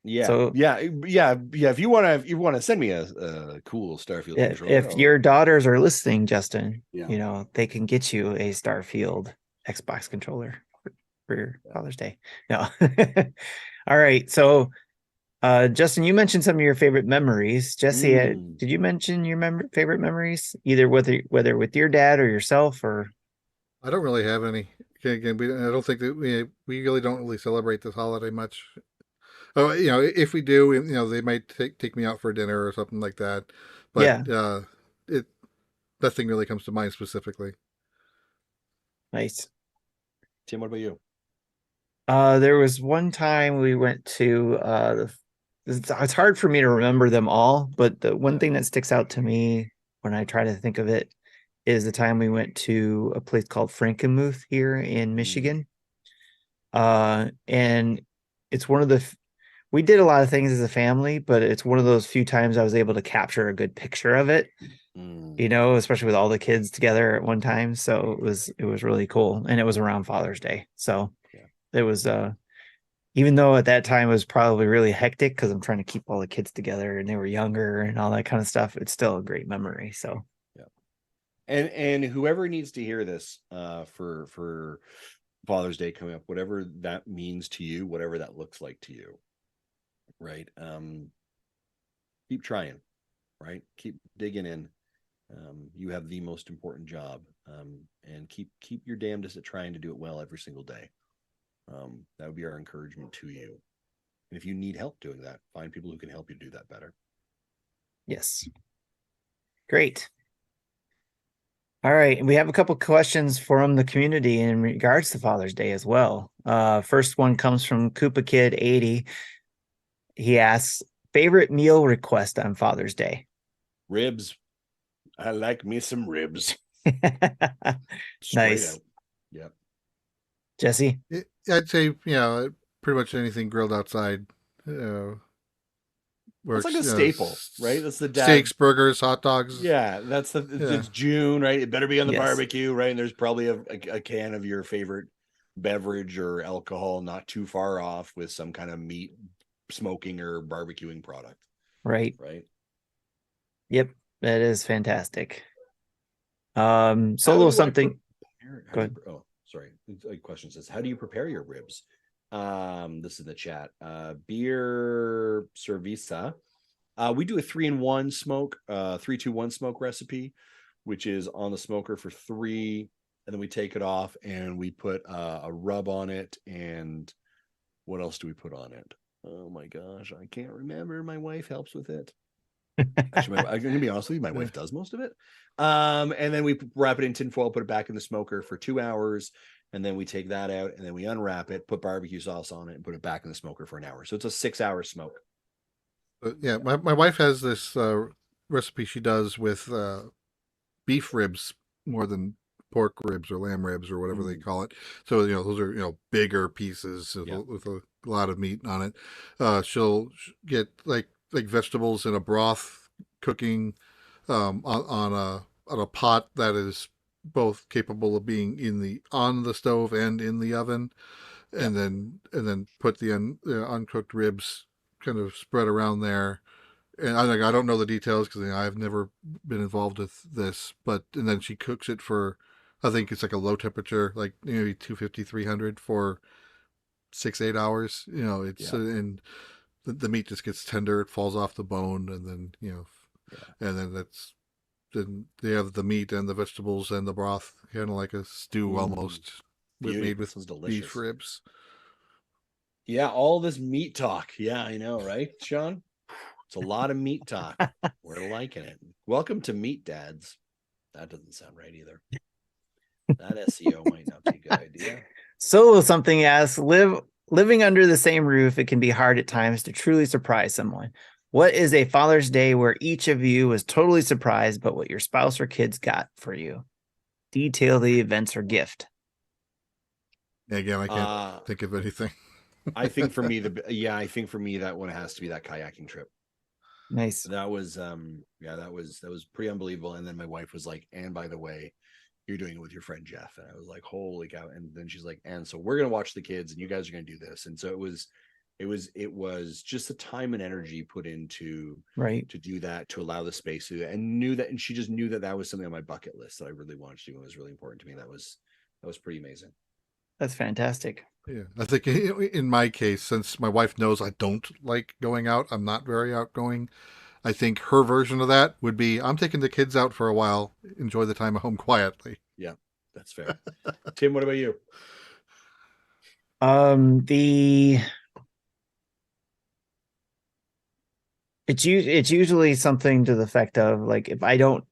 Yeah. So If you want to send me a cool Starfield controller. If your daughters are listening, Justin, they can get you a Starfield Xbox controller for Father's Day. No. All right. So Justin, you mentioned some of your favorite memories. Jesse, did you mention your favorite memories, either whether with your dad or yourself? Or I don't really have any. Again, I don't think that we really don't really celebrate this holiday much. Oh, if we do, they might take me out for dinner or something like that. But nothing really comes to mind specifically. Nice. Tim, what about you? There was one time we went to it's hard for me to remember them all, but the one thing that sticks out to me when I try to think of it is the time we went to a place called Frankenmuth here in Michigan. And it's one of we did a lot of things as a family, but it's one of those few times I was able to capture a good picture of it, especially with all the kids together at one time. So it was really cool. And it was around Father's Day. So it was, even though at that time it was probably really hectic because I'm trying to keep all the kids together and they were younger and all that kind of stuff, it's still a great memory. So, And whoever needs to hear this for Father's Day coming up, whatever that means to you, whatever that looks like to you, right? Keep trying, right? Keep digging in. You have the most important job, and keep your damnedest at trying to do it well every single day. That would be our encouragement to you. And if you need help doing that, find people who can help you do that better. Yes. Great. All right. We have a couple questions from the community in regards to Father's Day as well. First one comes from Koopa Kid 80. He asks, favorite meal request on Father's Day? Ribs. I like me some ribs. Nice. Yep. Jesse? I'd say, pretty much anything grilled outside. Where It's like a staple, right? That's the dad. Steaks, burgers, hot dogs. Yeah, it's June, right? It better be on the Yes. barbecue, right? And there's probably a can of your favorite beverage or alcohol not too far off with some kind of meat smoking or barbecuing product. Right. Yep. That is fantastic. How Solo do I something. Go ahead. Oh, sorry. A question says, how do you prepare your ribs? This is in the chat. Beer Cerveza. We do a 3-in-1 smoke, 3-2-1 smoke recipe, which is on the smoker for 3, and then we take it off and we put a rub on it. And what else do we put on it? Oh my gosh, I can't remember. My wife helps with it. Actually, I'm gonna be honest with you, my wife does most of it. And then we wrap it in tinfoil, put it back in the smoker for 2 hours, and then we take that out and then we unwrap it, put barbecue sauce on it, and put it back in the smoker for an hour. So it's a 6-hour smoke. Yeah, my wife has this recipe she does with beef ribs more than pork ribs or lamb ribs or whatever they call it. So those are bigger pieces with a lot of meat on it. She'll get like vegetables in a broth cooking on a pot that is both capable of being on the stove and in the oven, and then put the uncooked ribs kind of spread around there. And I don't know the details because I've never been involved with this, and then she cooks it for, I think it's like a low temperature, like maybe 250, 300 for 6-8 hours. And the meat just gets tender, it falls off the bone, and then and then they have the meat and the vegetables and the broth, kind of like a stew almost, made with beef ribs. Yeah, all this meat talk. Yeah, I know, right, Sean? It's a lot of meat talk. We're liking it. Welcome to Meat Dads. That doesn't sound right either. That SEO might not be a good idea. Solo something asks, living under the same roof, it can be hard at times to truly surprise someone. What is a Father's Day where each of you was totally surprised but what your spouse or kids got for you? Detail the events or gift. Again, I can't think of anything. I think for me, that one has to be that kayaking trip. Nice. That was that was pretty unbelievable. And then my wife was like, and by the way, you're doing it with your friend Jeff. And I was like, holy cow. And then she's like, and so we're gonna watch the kids and you guys are gonna do this. And so it was just the time and energy put into to do that, to allow the space to, and she just knew that was something on my bucket list that I really wanted to do. It was really important to me. That was pretty amazing. That's fantastic. Yeah, I think in my case, since my wife knows I don't like going out, I'm not very outgoing. I think her version of that would be, I'm taking the kids out for a while, enjoy the time at home quietly. Yeah, that's fair. Tim, what about you? It's usually something to the effect of, like, if I don't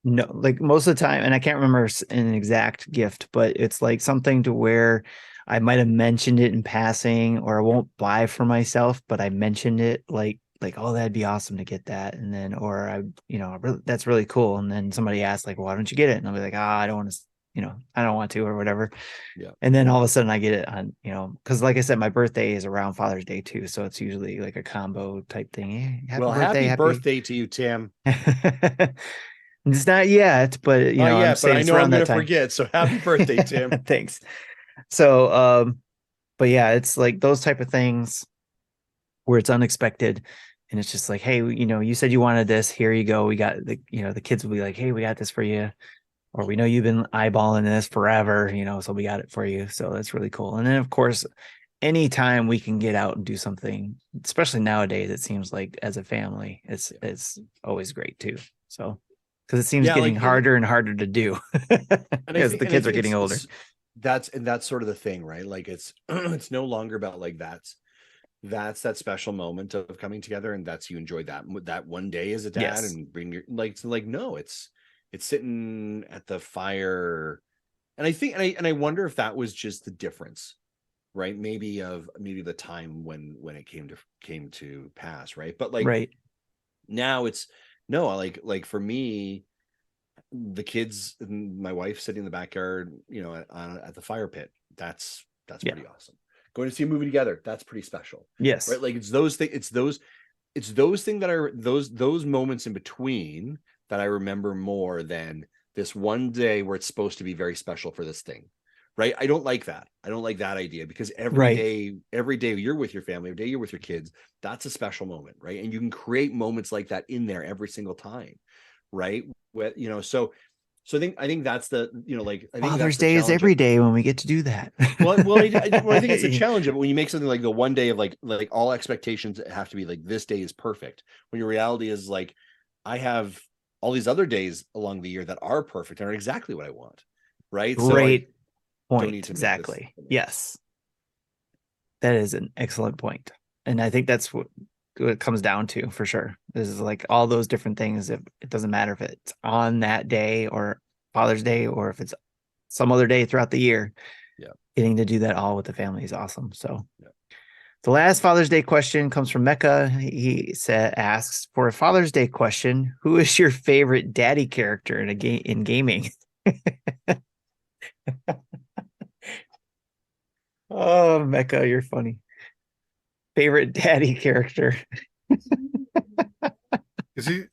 know, like most of the time, and I can't remember an exact gift, but it's like something to where I might have mentioned it in passing, or I won't buy for myself, but I mentioned it like, oh, that'd be awesome to get that. And then, or that's really cool. And then somebody asks like, well, why don't you get it? And I'll be like, I don't want to, I don't want to, or whatever. Yeah. And then all of a sudden I get it on, cause like I said, my birthday is around Father's Day too. So it's usually like a combo type thing. Happy birthday to you, Tim. It's not yet, but but I know I'm going to forget. So happy birthday, Tim. Thanks. So, but yeah, it's like those type of things where it's unexpected, and it's just like, hey, you said you wanted this. Here you go. We got the kids will be like, hey, we got this for you, or we know you've been eyeballing this forever, so we got it for you. So that's really cool. And then of course, anytime we can get out and do something, especially nowadays, it seems like as a family, it's always great too. So. Because it seems getting harder and harder to do as the kids are getting older. That's sort of the thing, right? Like it's no longer about like that's that special moment of coming together, and that's you enjoy that one day as a dad and bring your no, it's sitting at the fire, and I think and I wonder if that was just the difference, right? Maybe the time when it came to pass, right? But like now it's. No, like for me, the kids, my wife sitting in the backyard, at the fire pit. That's pretty awesome. Going to see a movie together. That's pretty special. Yes. Right. Like it's those things. It's those. it's those things that are those moments in between that I remember more than this one day where it's supposed to be very special for this thing. Right. I don't like that. I don't like that idea, because every day you're with your family, every day you're with your kids, that's a special moment. Right. And you can create moments like that in there every single time. Right. So I think that's the, like, I think Father's that's the Day is challenge every of, day when we get to do that. I think it's a challenge of it when you make something like the one day of like all expectations have to be like, this day is perfect. When your reality is like, I have all these other days along the year that are perfect and are exactly what I want. Right. Great So don't need point. to make Exactly. this. Yes. That is an excellent point. And I think that's what it comes down to for sure. This is like all those different things. It doesn't matter if it's on that day or Father's Day, or if it's some other day throughout the year. Yeah. Getting to do that all with the family is awesome. So Yeah. the last Father's Day question comes from Mecca. He asks, for a Father's Day question, who is your favorite daddy character in a game in gaming? Oh, Mecca, you're funny. Favorite daddy character. Is he?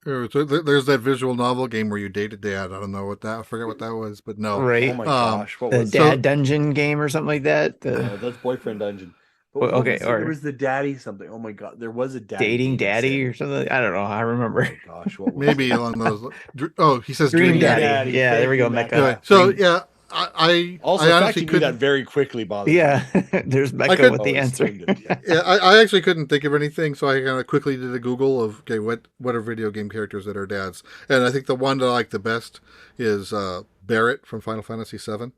There's that visual novel game where you dated dad. I don't know what that. I forget what that was, but no. Right. Oh my gosh, what The was dad So- dungeon game or something like that. that's Boyfriend Dungeon. But Well, what okay, was it? or- There was the daddy something. Oh my god, there was a daddy dating daddy sim. or something. I don't know. I Oh remember. my gosh, what was Maybe it? along those. Oh, he says Dream Dream Daddy. Daddy. Yeah, there Thank we you, go, Mecca. Mecca. Anyway, so Dream- yeah, I Also, I the fact honestly you knew that couldn't. very quickly bothers Yeah, me. there's Mecca could- with the Oh, answer. splendid, yeah. Yeah, I actually couldn't think of anything, so I kind of quickly did a Google of okay, what are video game characters that are dads, and I think the one that I like the best is Barrett from Final Fantasy VII.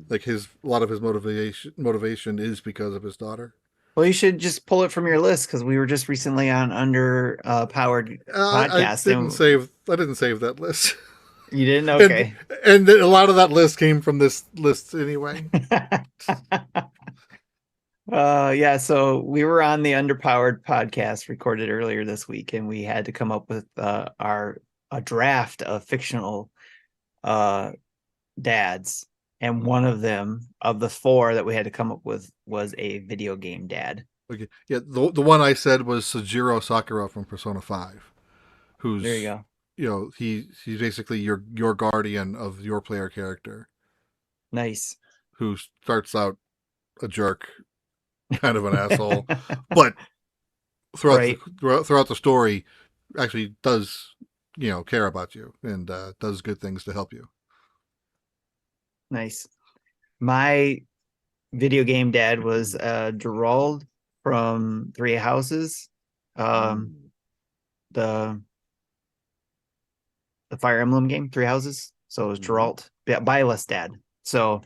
Like a lot of his motivation is because of his daughter. Well, you should just pull it from your list because we were just recently on under powered I podcast. I didn't save that list. You didn't? Okay. And a lot of that list came from this list anyway. Yeah, so we were on the underpowered podcast recorded earlier this week, and we had to come up with a draft of fictional dads, and one of them of the four that we had to come up with was a video game dad. Okay, yeah, the one I said was Sujiro Sakura from Persona 5, who's There you go. He's basically your guardian of your player character, Nice. who starts out a jerk, kind of an asshole, but throughout throughout the story, actually does care about you and does good things to help you. Nice. My video game dad was Gerald from Three Houses. The Fire Emblem game, Three Houses. So it was Geralt, Byleth's dad. So,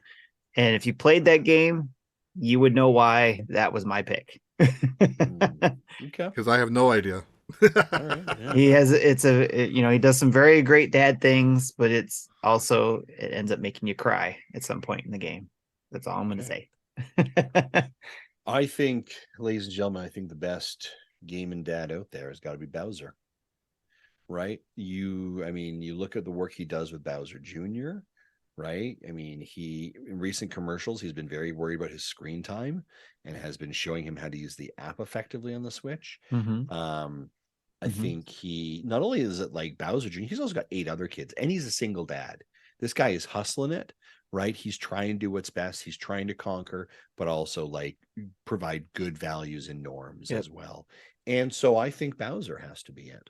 and if you played that game, you would know why that was my pick. Okay. Because I have no idea. All right, yeah. He does some very great dad things, but it ends up making you cry at some point in the game. That's all I'm going to say. I think, ladies and gentlemen, I think the best gaming dad out there has got to be Bowser. Right? You look at the work he does with Bowser Jr., right? I mean, in recent commercials, he's been very worried about his screen time and has been showing him how to use the app effectively on the Switch. I think he not only is it like Bowser Jr., he's also got 8 other kids, and he's a single dad. This guy is hustling it, right? He's trying to do what's best. He's trying to conquer, but also like provide good values and norms as well. And so I think Bowser has to be it.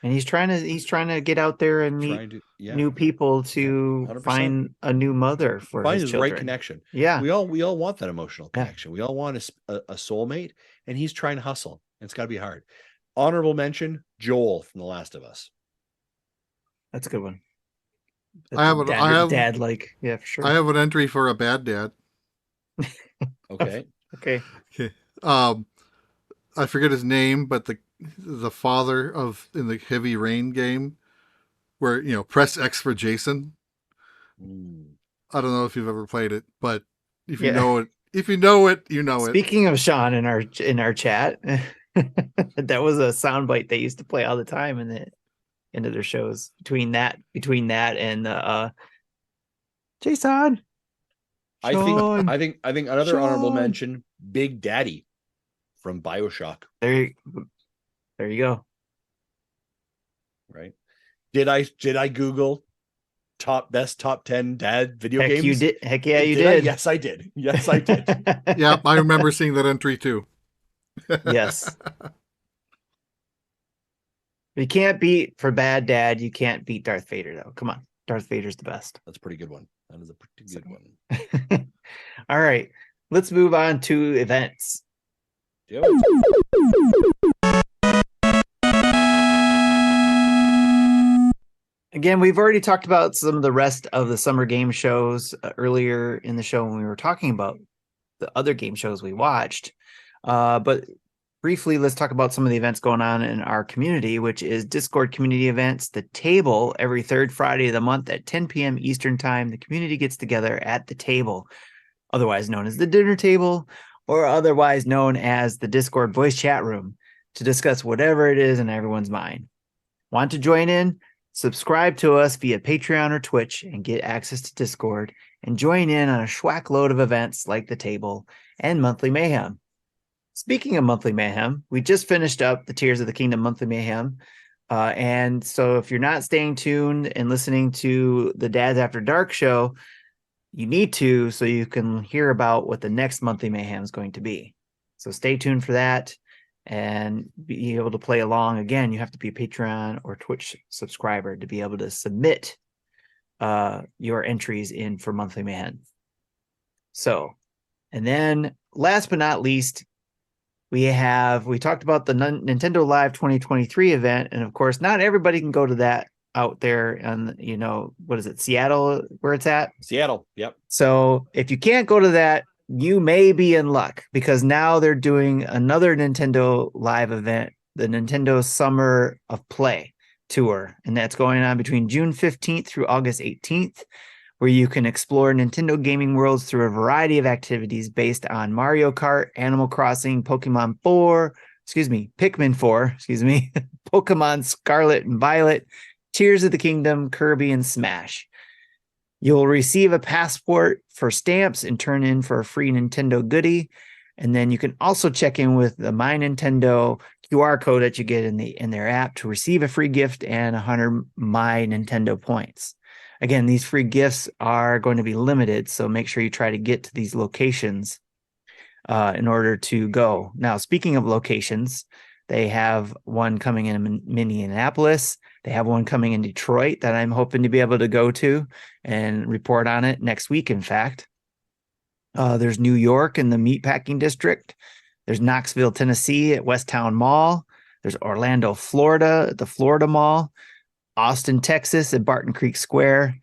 And he's trying to get out there and meet new people to 100%. Find a new mother for find his his children. right connection. Yeah, we all want that emotional connection. We all want a soulmate, and he's trying to hustle. It's got to be hard. Honorable mention: Joel from The Last of Us. That's a good one. I have dad like, yeah, for sure. I have an entry for a bad dad. Okay. Okay. I forget his name, but the father in the Heavy Rain game, where press X for Jason. I don't know if you've ever played it, but if you know it, you know it. Speaking of Sean in our chat, that was a soundbite they used to play all the time in the end of their shows. Between that and Jason. I think another honorable mention: Big Daddy from BioShock. There you go. Right? Did I Google best top 10 dad video Heck, games? you did. Heck yeah, you Did I? did. Yes, I did. Yes, I did. Yeah, I remember seeing that entry too. Yes. You can't beat for bad dad. You can't beat Darth Vader though. Come on, Darth Vader's the best. That's a pretty good one. That is a pretty good one. All right, let's move on to events. Yep. Again, we've already talked about some of the rest of the summer game shows earlier in the show when we were talking about the other game shows we watched. But briefly, let's talk about some of the events going on in our community, which is Discord community events. The Table, every third Friday of the month at 10 p.m. Eastern Time. The community gets together at the table, otherwise known as the dinner table, or otherwise known as the Discord voice chat room, to discuss whatever it is in everyone's mind. Want to join in? Subscribe to us via Patreon or Twitch and get access to Discord and join in on a schwack load of events like the Table and Monthly Mayhem. Speaking of Monthly Mayhem, we just finished up the Tears of the Kingdom Monthly Mayhem. And so if you're not staying tuned and listening to the Dads After Dark show, you need to, so you can hear about what the next Monthly Mayhem is going to be. So stay tuned for that and be able to play along. Again, you have to be a Patreon or Twitch subscriber to be able to submit your entries in for Monthly Mayhem. So, and then last but not least, we talked about the Nintendo Live 2023 event, and of course, not everybody can go to that out there. And what is it, Seattle, where it's at? Seattle, yep. So if you can't go to that, you may be in luck, because now they're doing another Nintendo Live event, the Nintendo Summer of Play tour, and that's going on between June 15th through August 18th, where you can explore Nintendo gaming worlds through a variety of activities based on Mario Kart, Animal Crossing, Pikmin 4, Pokemon Scarlet and Violet, Tears of the Kingdom, Kirby, and Smash. You'll receive a passport for stamps and turn in for a free Nintendo goodie. And then you can also check in with the My Nintendo QR code that you get in their app to receive a free gift and 100 My Nintendo points. Again, these free gifts are going to be limited, so make sure you try to get to these locations in order to go. Now, speaking of locations, they have one coming in Minneapolis. They have one coming in Detroit that I'm hoping to be able to go to and report on it next week, in fact. There's New York in the Meatpacking District. There's Knoxville, Tennessee at Westtown Mall. There's Orlando, Florida at the Florida Mall. Austin, Texas at Barton Creek Square.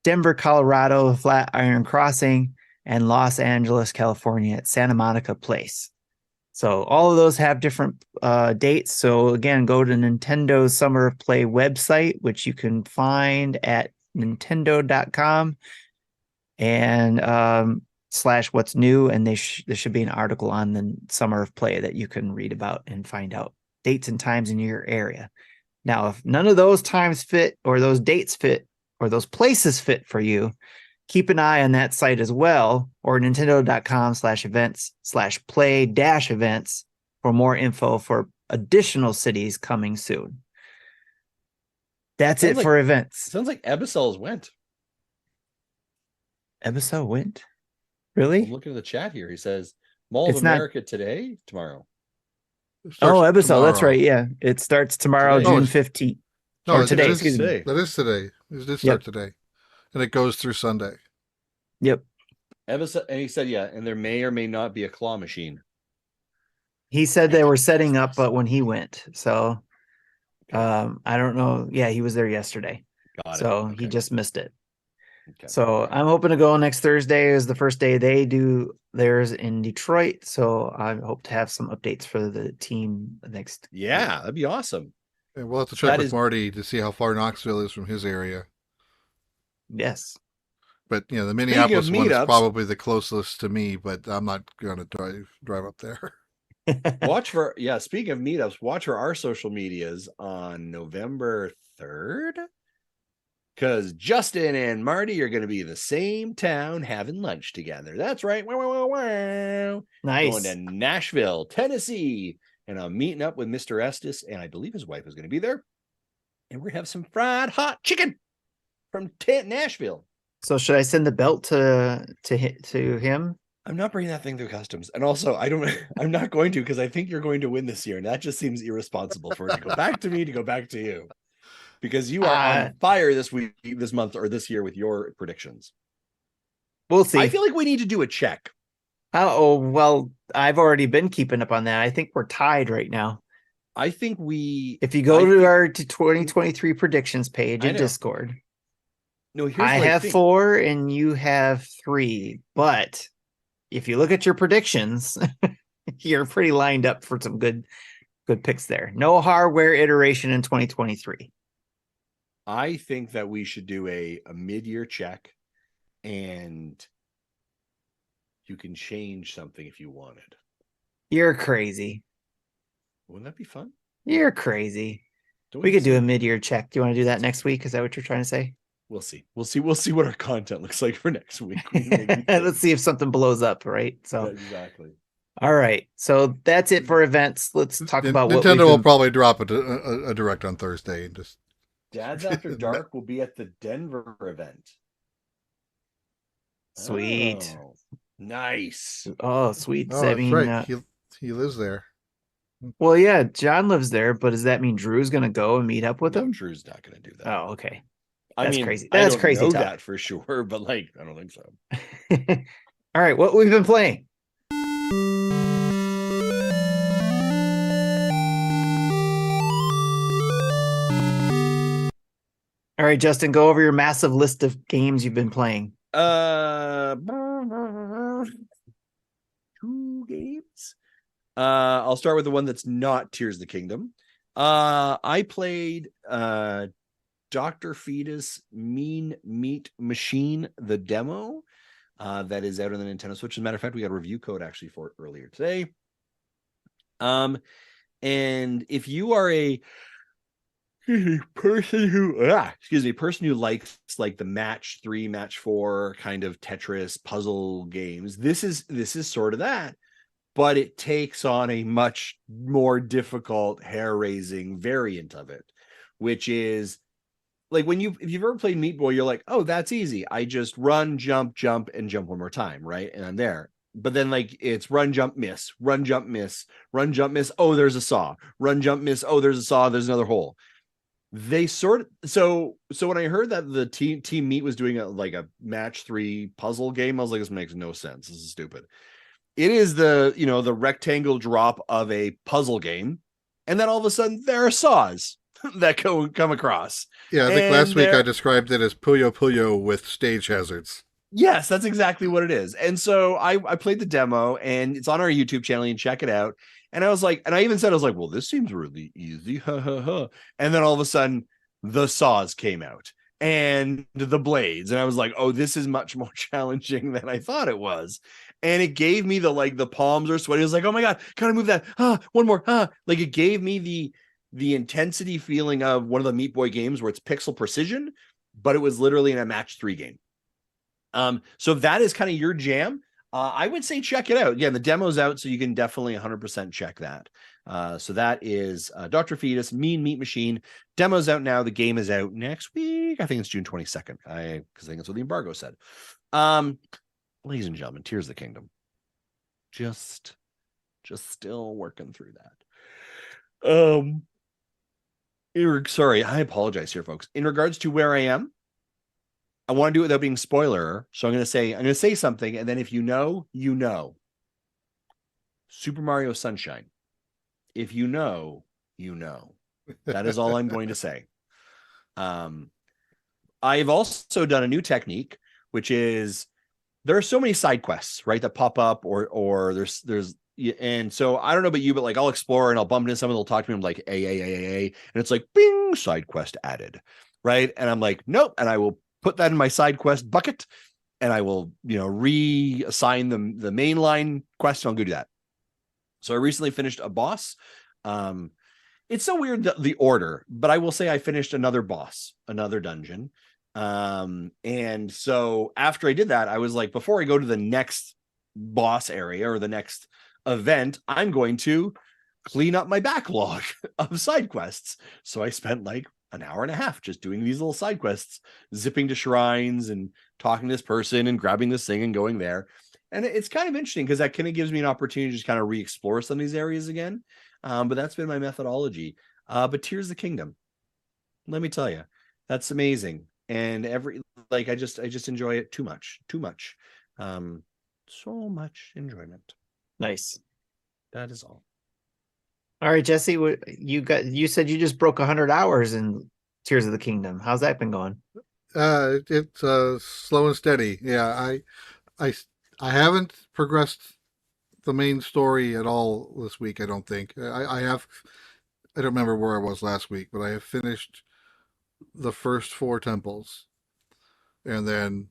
Denver, Colorado, Flatiron Crossing. And Los Angeles, California at Santa Monica Place. So all of those have different dates. So again, go to Nintendo's Summer of Play website, which you can find at nintendo.com and /what's new. And there should be an article on the Summer of Play that you can read about and find out dates and times in your area. Now, if none of those times fit, or those dates fit, or those places fit for you, keep an eye on that site as well, or nintendo.com/events/play-events for more info for additional cities coming soon. That's it for events. Sounds like Ebisol's went. Ebisol went? Really? I'm looking at the chat here. He says, Mall of America today, tomorrow. Ebisol, that's right. Yeah. It starts tomorrow, Today. June 15th. No, or today, excuse me. That is today. It did start today. And it goes through Sunday. Yep. Ebisol, and he said, yeah, and there may or may not be a claw machine. He said they were setting up when he went. So I don't know. Yeah, he was there yesterday. Got it. So he just missed it. Okay. So I'm hoping to go next Thursday is the first day they do theirs in Detroit. So I hope to have some updates for the team next. Yeah, that'd be awesome. And we'll have to check with Marty to see how far Knoxville is from his area. Yes. But the Minneapolis one is probably the closest to me, but I'm not going to drive up there. Speaking of meetups, watch for our social medias on November 3rd. Because Justin and Marty are going to be in the same town having lunch together. That's right. Wow, wow, wow, wow. Nice. Going to Nashville, Tennessee. And I'm meeting up with Mr. Estes, and I believe his wife is going to be there. And we're going to have some fried hot chicken from Nashville. So should I send the belt to him? I'm not bringing that thing through customs. And also, I'm not going to, because I think you're going to win this year. And that just seems irresponsible for it to go back to me, to go back to you. Because you are on fire this week, this month, or this year with your predictions. We'll see. I feel like we need to do a check. Oh, well, I've already been keeping up on that. I think we're tied right now. I think if you go to our 2023 predictions page in Discord, no, here's I have 4 and you have 3. But if you look at your predictions, you're pretty lined up for some good picks there. No hardware iteration in 2023. I think that we should do a mid-year check, and you can change something if you wanted. You're crazy. Wouldn't that be fun? You're crazy. We could do a mid-year check. Do you want to do that next week? Is that what you're trying to say? We'll see. We'll see what our content looks like for next week. Let's see if something blows up, right? So yeah, exactly. All right. So that's it for events. Let's talk about what Nintendo will probably drop a direct on Thursday and just Dad's After Dark will be at the Denver event. Sweet. Oh, nice. Oh, sweet. Does that mean right? He lives there. Well, yeah, John lives there, but does that mean Drew's going to go and meet up with him? Drew's not going to do that. Oh, okay. That's crazy. That's crazy. I know that for sure, but like, I don't think so. All right, what we've been playing. All right, Justin, go over your massive list of games you've been playing. 2 games. I'll start with the one that's not Tears of the Kingdom. I played Dr. Fetus Mean Meat Machine, the demo that is out on the Nintendo Switch. As a matter of fact, we got a review code actually for it earlier today. And if you are a person who likes like the match 3, match 4 kind of Tetris puzzle games, this is sort of that, but it takes on a much more difficult, hair-raising variant of it, which is like if you've ever played Meat Boy, you're like, oh, that's easy. I just run, jump, and jump one more time, right? And I'm there. But then like it's run, jump, miss, run, jump, miss, run, jump, miss. Oh, there's a saw. Run, jump, miss. Oh, there's a saw. There's another hole. They so when I heard that the Team Meat was doing a match 3 puzzle game, I was like, this makes no sense. This is stupid. It is the rectangle drop of a puzzle game, and then all of a sudden there are saws that come across. Yeah, I think last week I described it as Puyo Puyo with stage hazards. Yes, that's exactly what it is. And so I played the demo, and it's on our YouTube channel. You can check it out. And I was like, and I even said, I was like, well, this seems really easy. And then all of a sudden the saws came out and the blades. And I was like, oh, this is much more challenging than I thought it was. And it gave me the palms are sweaty. I was like, oh my God, gotta move that. One more. Like it gave me the intensity feeling of one of the Meat Boy games where it's pixel precision, but it was literally in a match 3 game. So if that is kind of your jam, I would say check it out. Again, the demo's out, so you can definitely 100% check that. So that is Dr. Fetus, Mean Meat Machine. Demo's out now. The game is out next week. I think it's June 22nd. Because I think that's what the embargo said. Ladies and gentlemen, Tears of the Kingdom. Just still working through that. Sorry, I apologize here, folks. In regards to where I am, I want to do it without being spoiler. So I'm going to say something, and then if you know, you know. Super Mario Sunshine. If you know, you know. That is all I'm going to say. I've also done a new technique, which is there are so many side quests, right, that pop up, or there's and so I don't know about you, but like I'll explore and I'll bump into someone, they'll talk to me, I'm like, and it's like, bing, side quest added, right? And I'm like, nope, and I will put that in my side quest bucket, and I will, reassign them the mainline quest, and I'll go do that. So I recently finished a boss. It's so weird, the order, but I will say I finished another boss, another dungeon. And so after I did that, I was like, before I go to the next boss area or the next event, I'm going to clean up my backlog of side quests. So I spent like an hour and a half just doing these little side quests, zipping to shrines and talking to this person and grabbing this thing and going there. And it's kind of interesting because that kind of gives me an opportunity to just kind of re-explore some of these areas again. But that's been my methodology. But Tears of the Kingdom, let me tell you, that's amazing. And I just enjoy it too much. So much enjoyment. Nice. That is all. All right, Jesse, you said you just broke 100 hours in Tears of the Kingdom. How's that been going? It's slow and steady. Yeah, I haven't progressed the main story at all this week. I don't think I have. I don't remember where I was last week, but I have finished the first 4 temples, and then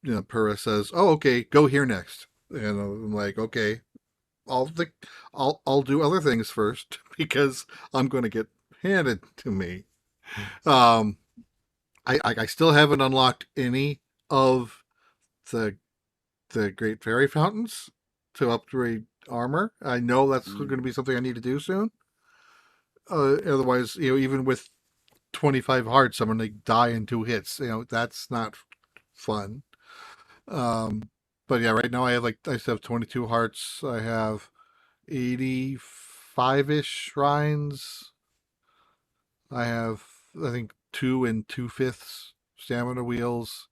Purah says, "Oh, okay, go here next," and I'm like, "Okay, I'll do other things first because I'm going to get handed to me." Um, I still haven't unlocked any of the Great Fairy Fountains to upgrade armor. I know that's going to be something I need to do soon. Otherwise, even with 25 hearts, I'm going to die in 2 hits. That's not fun. But yeah, right now I still have 22 hearts. I have 85-ish shrines. I have, I think, 2 and 2/5 stamina wheels.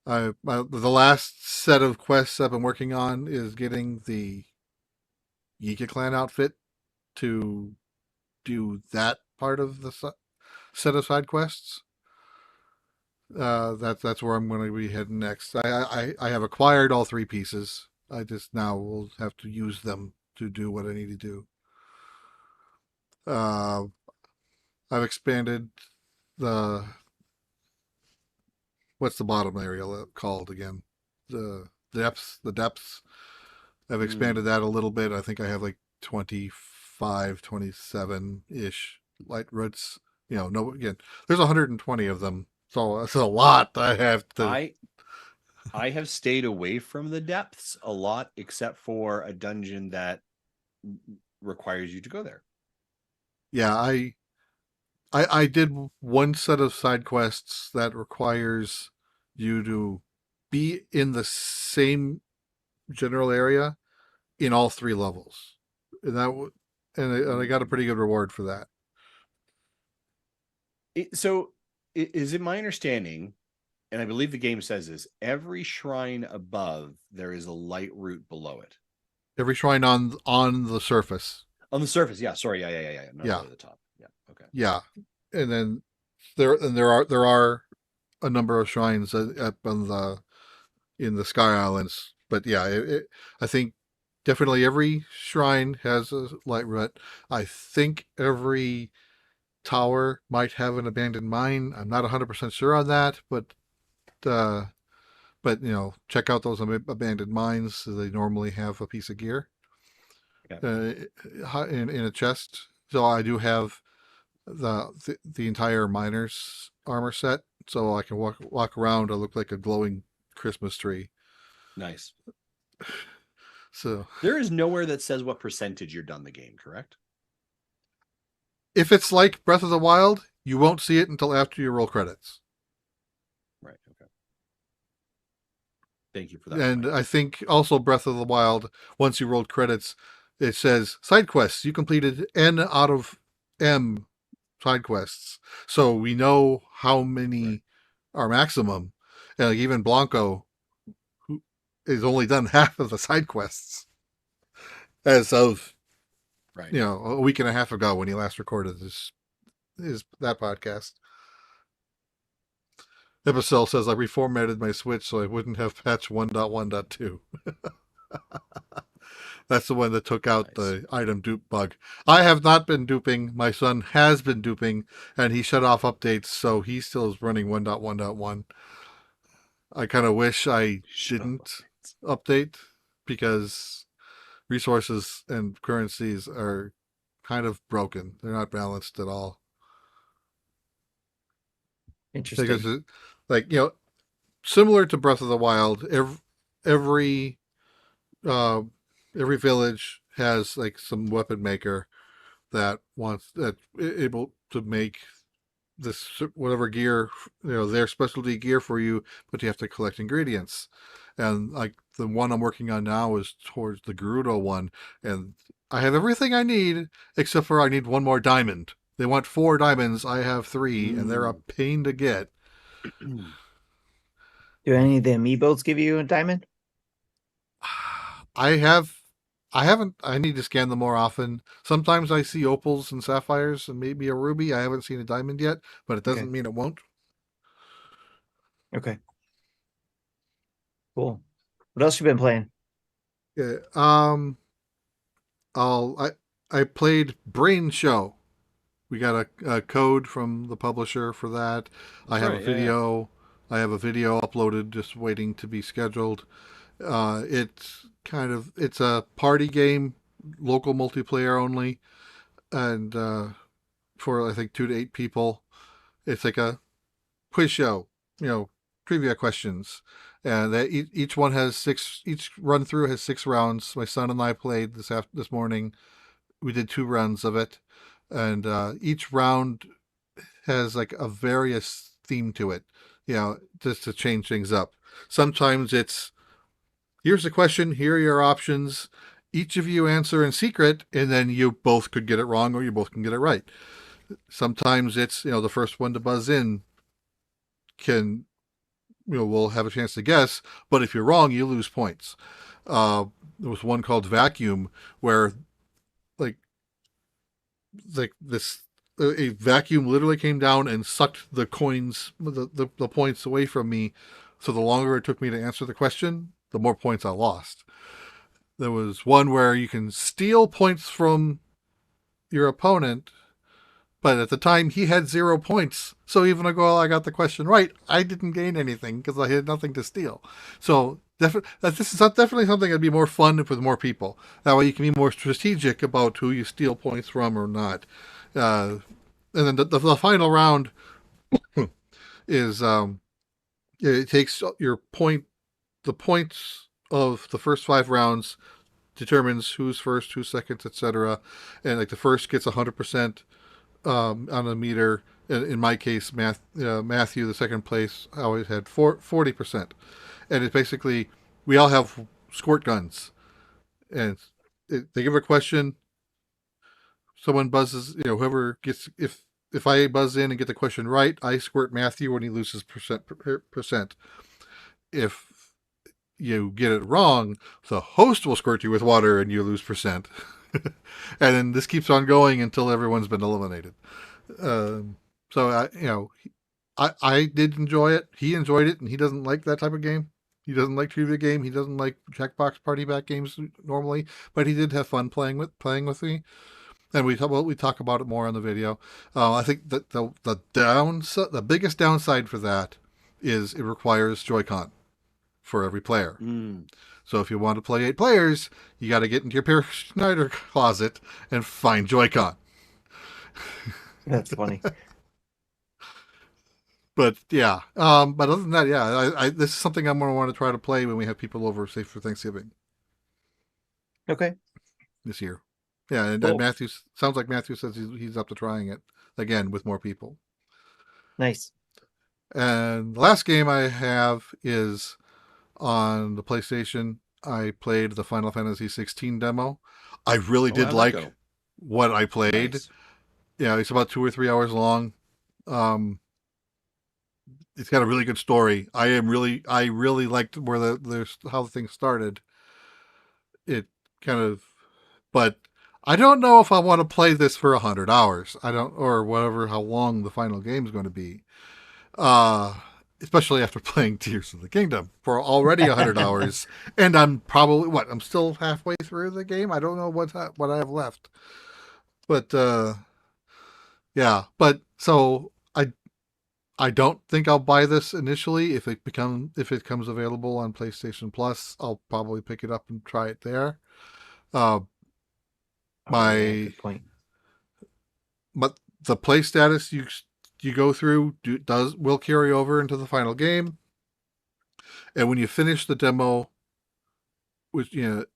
The last set of quests I've been working on is getting the Yika clan outfit to do that part of the set of side quests. That's where I'm going to be heading next. I have acquired all 3 pieces. I just now will have to use them to do what I need to do. I've expanded the what's the bottom area called again? The depths. I've expanded that a little bit. I think I have like 25, 27-ish light roots. No, again, there's 120 of them. So it's a lot I have to. I have stayed away from the depths a lot, except for a dungeon that requires you to go there. Yeah, I did one set of side quests that requires you to be in the same general area in all 3 levels, and I got a pretty good reward for that. So, is it my understanding, and I believe the game says this, every shrine above there is a light root below it? Every shrine on the surface. On the surface, yeah. Sorry, yeah. Not Yeah. really the top. Yeah, okay. Yeah, and then there are a number of shrines up in the Sky Islands, but yeah, I think definitely every shrine has a light root. I think every tower might have an abandoned mine. I'm not 100% sure on that, but check out those abandoned mines. They normally have a piece of gear in a chest. So I do have the entire miner's armor set, so I can walk around. I look like a glowing Christmas tree. Nice. So there is nowhere that says what percentage you're done the game, correct? If it's like Breath of the Wild, you won't see it until after you roll credits. Right. Okay. Thank you for that. And I think also Breath of the Wild, once you rolled credits, it says side quests. You completed N out of M side quests. So we know how many are maximum. And like even Blanco, who is only done half of the side quests as of a week and a half ago when he last recorded that podcast. Epicel says, I reformatted my Switch so I wouldn't have patch 1.1.2. That's the one that took out the item dupe bug. I have not been duping. My son has been duping, and he shut off updates, so he still is running 1.1.1. I kind of wish I didn't update because resources and currencies are kind of broken. They're not balanced at all. Interesting. Because, similar to Breath of the Wild, every uh, every village has like some weapon maker that able to make this whatever gear, their specialty gear for you, but you have to collect ingredients. And like the one I'm working on now is towards the Gerudo one, and I have everything I need except for I need one more diamond. They want 4 diamonds, I have 3, and they're a pain to get. Do any of the amiibos give you a diamond? I have I haven't I need to scan them more often. Sometimes I see opals and sapphires and maybe a ruby. I haven't seen a diamond yet, but it doesn't mean it won't. Okay. Cool. What else you been playing? Yeah. I played Brain Show. We got a code from the publisher for that. I have a video. I have a video uploaded, just waiting to be scheduled. It's a party game, local multiplayer only, and for I think 2 to 8 people. It's like a quiz show, trivia questions, and each one has 6. Each run through has 6 rounds. My son and I played this morning. We did 2 rounds of it, and each round has like a various theme to it, just to change things up. Sometimes it's, here's the question, here are your options. Each of you answer in secret, and then you both could get it wrong or you both can get it right. Sometimes it's, the first one to buzz in will have a chance to guess, but if you're wrong, you lose points. There was one called Vacuum where like this a vacuum literally came down and sucked the coins, the points away from me. So the longer it took me to answer the question, the more points I lost. There was one where you can steal points from your opponent, but at the time he had 0 points. So even though I got the question right, I didn't gain anything because I had nothing to steal. So this is definitely something that'd be more fun with more people. That way you can be more strategic about who you steal points from or not. And then the final round is it takes the points of the first 5 rounds determines who's first, who's second, etc. And like the first gets 100% on a meter. In my case, Matthew, the second place, always had 40%. And it's basically, we all have squirt guns, and they give a question. Someone buzzes, whoever gets, if I buzz in and get the question right, I squirt Matthew when he loses percent. If you get it wrong, the host will squirt you with water and you lose percent. And then this keeps on going until everyone's been eliminated. I did enjoy it. He enjoyed it, and he doesn't like that type of game. He doesn't like trivia game. He doesn't like checkbox party back games normally, but he did have fun playing with me. And we talk about it more on the video. I think that the biggest downside for that is it requires Joy-Con for every player. So if you want to play 8 players, you got to get into your Peer Schneider closet and find Joy-Con. That's funny. But yeah, but other than that, yeah, this is something I'm going to want to try to play when we have people over, say for Thanksgiving. Okay. This year. Yeah, and Cool. sounds like Matthew says he's up to trying it again with more people. Nice. And the last game I have is on the PlayStation. I played the Final Fantasy 16 demo. I really did like what I played. Nice. Yeah, it's about 2 or 3 hours long. It's got a really good story. I really liked where how the thing started. It kind of, but I don't know if I want to play this for 100 hours. Or whatever, how long the final game is going to be. Especially after playing Tears of the Kingdom for already 100 hours. And I'm probably, I'm still halfway through the game. I don't know what I have left. But, yeah. But, so, I don't think I'll buy this initially. If it comes available on PlayStation Plus, I'll probably pick it up and try it there. Good point. But the play status, you you go through will carry over into the final game. And when you finish the demo, which it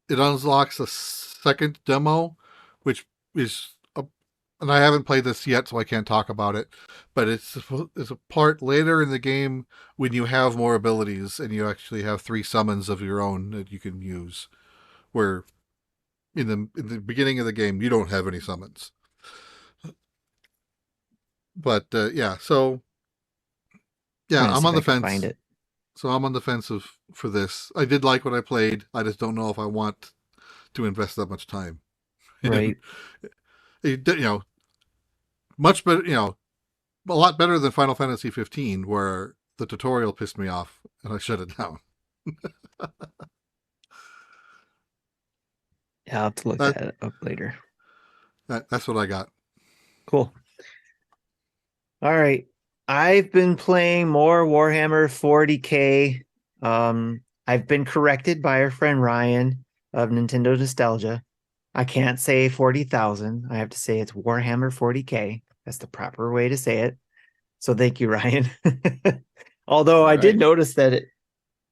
unlocks a second demo, which is and I haven't played this yet, so I can't talk about it. But it's a part later in the game when you have more abilities and you actually have 3 summons of your own that you can use. Where in the beginning of the game you don't have any summons. But yeah, so yeah, I'm on the fence. Find it. So I'm on the fence for this. I did like what I played. I just don't know if I want to invest that much time. Right. Much better. A lot better than Final Fantasy 15, where the tutorial pissed me off and I shut it down. Yeah, I'll have to look that up later. That's what I got. Cool. All right. I've been playing more Warhammer 40K. I've been corrected by our friend Ryan of Nintendo Nostalgia. I can't say 40,000. I have to say it's Warhammer 40K. That's the proper way to say it. So thank you, Ryan. Although I did notice that it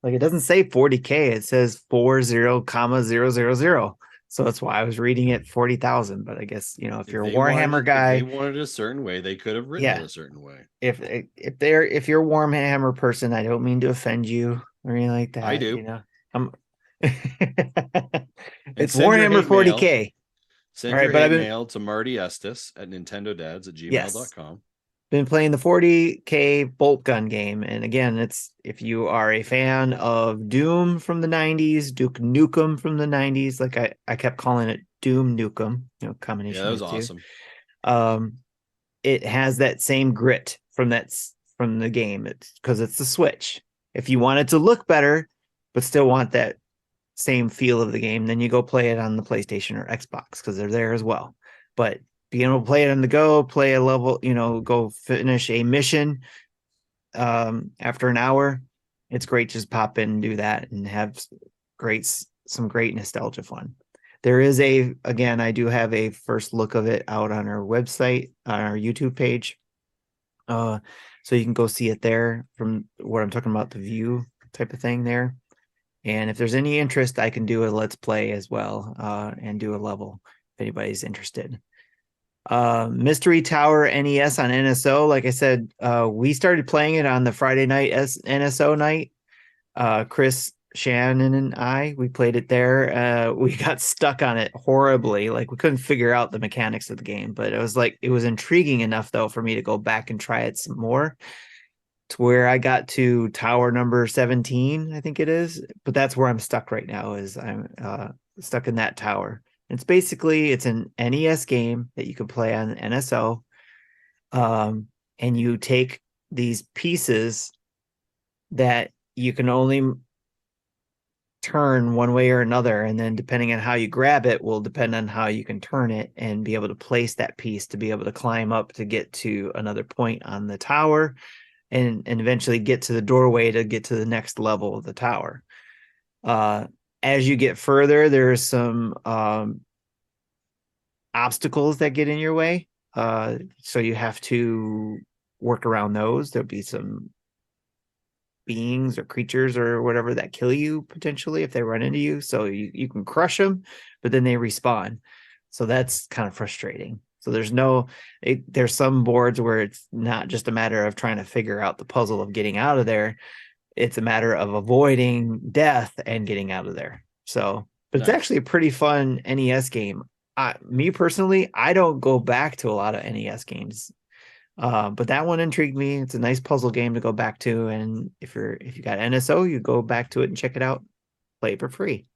doesn't say 40K. It says 40,000. So that's why I was reading it 40,000. But I guess, if you're a Warhammer guy, if they wanted a certain way, they could have written it a certain way. If you're a Warhammer person, I don't mean to offend you or anything like that. I do. It's Warhammer 40K. Send your hate mail to Marty Estes at nintendodads@gmail.com. Been playing the 40K Boltgun game, and again, it's if you are a fan of Doom from the 90s, Duke Nukem from the 90s, like I kept calling it Doom Nukem, combination. Yeah, that was awesome. It has that same grit from the game. It's because it's the Switch. If you want it to look better, but still want that same feel of the game, then you go play it on the PlayStation or Xbox because they're there as well. But being able to play it on the go, play a level, go finish a mission after an hour, it's great. Just pop in and do that and have some great nostalgia fun. There is I do have a first look of it out on our website, on our YouTube page. So you can go see it there from what I'm talking about, the view type of thing there. And if there's any interest, I can do a let's play as well and do a level if anybody's interested. Mystery Tower NES on NSO. Like I said, we started playing it on the Friday night NSO night. Chris, Shannon, and we played it there. We got stuck on it horribly. Like we couldn't figure out the mechanics of the game, but it was intriguing enough though for me to go back and try it some more. To where I got to tower number 17, I think it is, but that's where I'm stuck right now. Is I'm stuck in that tower. It's an NES game that you can play on NSO, and you take these pieces that you can only turn one way or another, and then depending on how you grab it will depend on how you can turn it and be able to place that piece to be able to climb up to get to another point on the tower. And eventually get to the doorway to get to the next level of the tower. As you get further, there's some obstacles that get in your way. So you have to work around those. There'll be some beings or creatures or whatever that kill you potentially if they run into you. So you can crush them, but then they respawn. So that's kind of frustrating. So there's some boards where it's not just a matter of trying to figure out the puzzle of getting out of there. It's a matter of avoiding death and getting out of there. So, but It's actually a pretty fun NES game. Me personally, I don't go back to a lot of NES games. But that one intrigued me. It's a nice puzzle game to go back to. And if you got NSO, you go back to it and check it out, play it for free.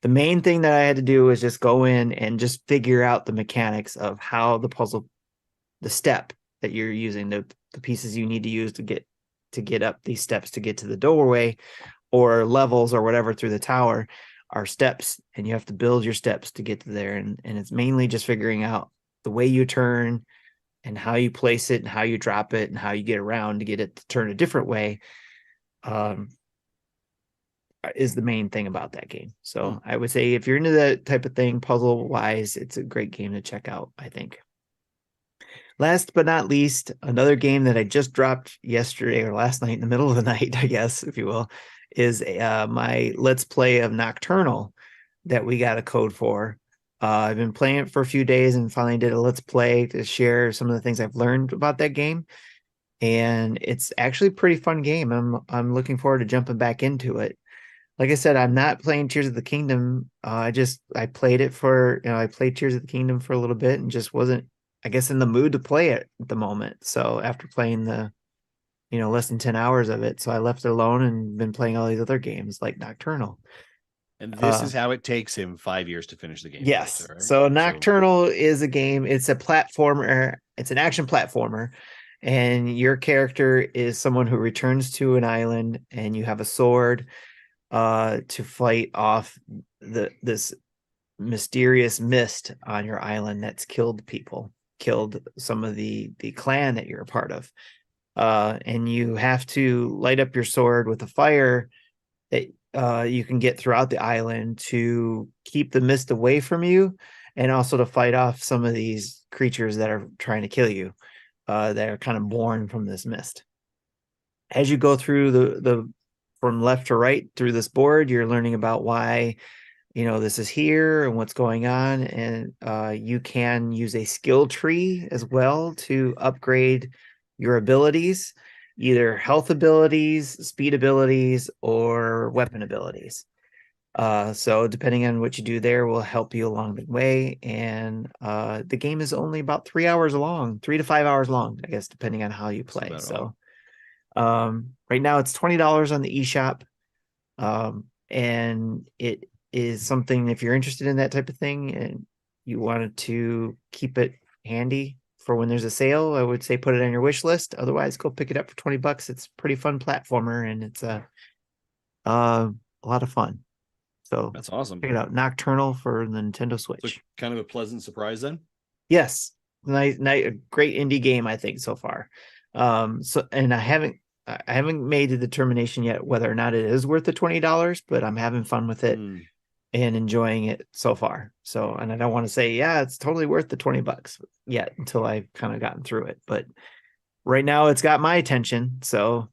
The main thing that I had to do was just go in and just figure out the mechanics of how the puzzle, the step that you're using, the pieces you need to use to get up these steps to get to the doorway or levels or whatever through the tower are steps, and you have to build your steps to get to there. And it's mainly just figuring out the way you turn and how you place it and how you drop it and how you get around to get it to turn a different way. Is the main thing about that game. So I would say if you're into that type of thing, puzzle wise, it's a great game to check out, I think. last but not least, another game that I just dropped yesterday or last night in the middle of the night, I guess, if you will, is my Let's Play of Nocturnal that we got a code for. I've been playing it for a few days and finally did a Let's Play to share some of the things I've learned about that game. And it's actually a pretty fun game. I'm looking forward to jumping back into it. Like I said, I'm not playing Tears of the Kingdom. I played it for, I played Tears of the Kingdom for a little bit and just wasn't, I guess, in the mood to play it at the moment. So after playing the, less than 10 hours of it, so I left it alone and been playing all these other games like Nocturnal. And this is how it takes him 5 years to finish the game. Yes. Right? So Nocturnal is a game. It's a platformer. It's an action platformer. And your character is someone who returns to an island and you have a sword to fight off this mysterious mist on your island that's killed some of the clan that you're a part of. And you have to light up your sword with a fire that you can get throughout the island to keep the mist away from you, and also to fight off some of these creatures that are trying to kill you, that are kind of born from this mist. As you go through the from left to right through this board, you're learning about why this is here and what's going on, and you can use a skill tree as well to upgrade your abilities, either health abilities, speed abilities, or weapon abilities. So depending on what you do there will help you along the way. And the game is only about 3 hours long, 3 to 5 hours long, I guess, depending on how you play. So right now it's $20 on the eShop. And it is something, if you're interested in that type of thing and you wanted to keep it handy for when there's a sale, I would say put it on your wish list. Otherwise, go pick it up for $20. It's a pretty fun platformer and it's a lot of fun. So that's awesome. Check it out. Nocturnal for the Nintendo Switch. So kind of a pleasant surprise then. Yes, nice, a great indie game, I think, so far. So, and I haven't made a determination yet whether or not it is worth the $20, but I'm having fun with it and enjoying it so far. So, and I don't want to say, yeah, it's totally worth the $20 yet until I've kind of gotten through it. But right now it's got my attention. So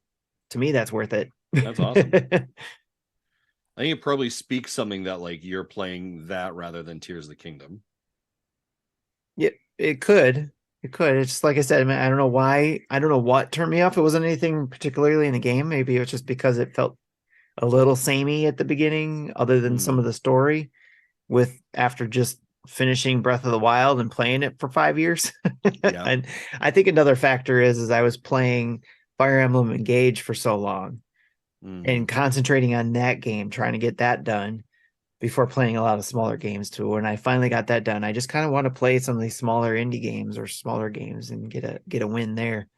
to me, that's worth it. That's awesome. I think it probably speaks something that like you're playing that rather than Tears of the Kingdom. Yeah, it could. It's just like I said, I mean, I don't know why. I don't know what turned me off. It wasn't anything particularly in the game. Maybe it was just because it felt a little samey at the beginning, other than some of the story. After just finishing Breath of the Wild and playing it for 5 years. Yeah. And I think another factor is I was playing Fire Emblem Engage for so long and concentrating on that game, trying to get that done before playing a lot of smaller games too. When I finally got that done, I just kind of want to play some of these smaller indie games or smaller games and get a win there.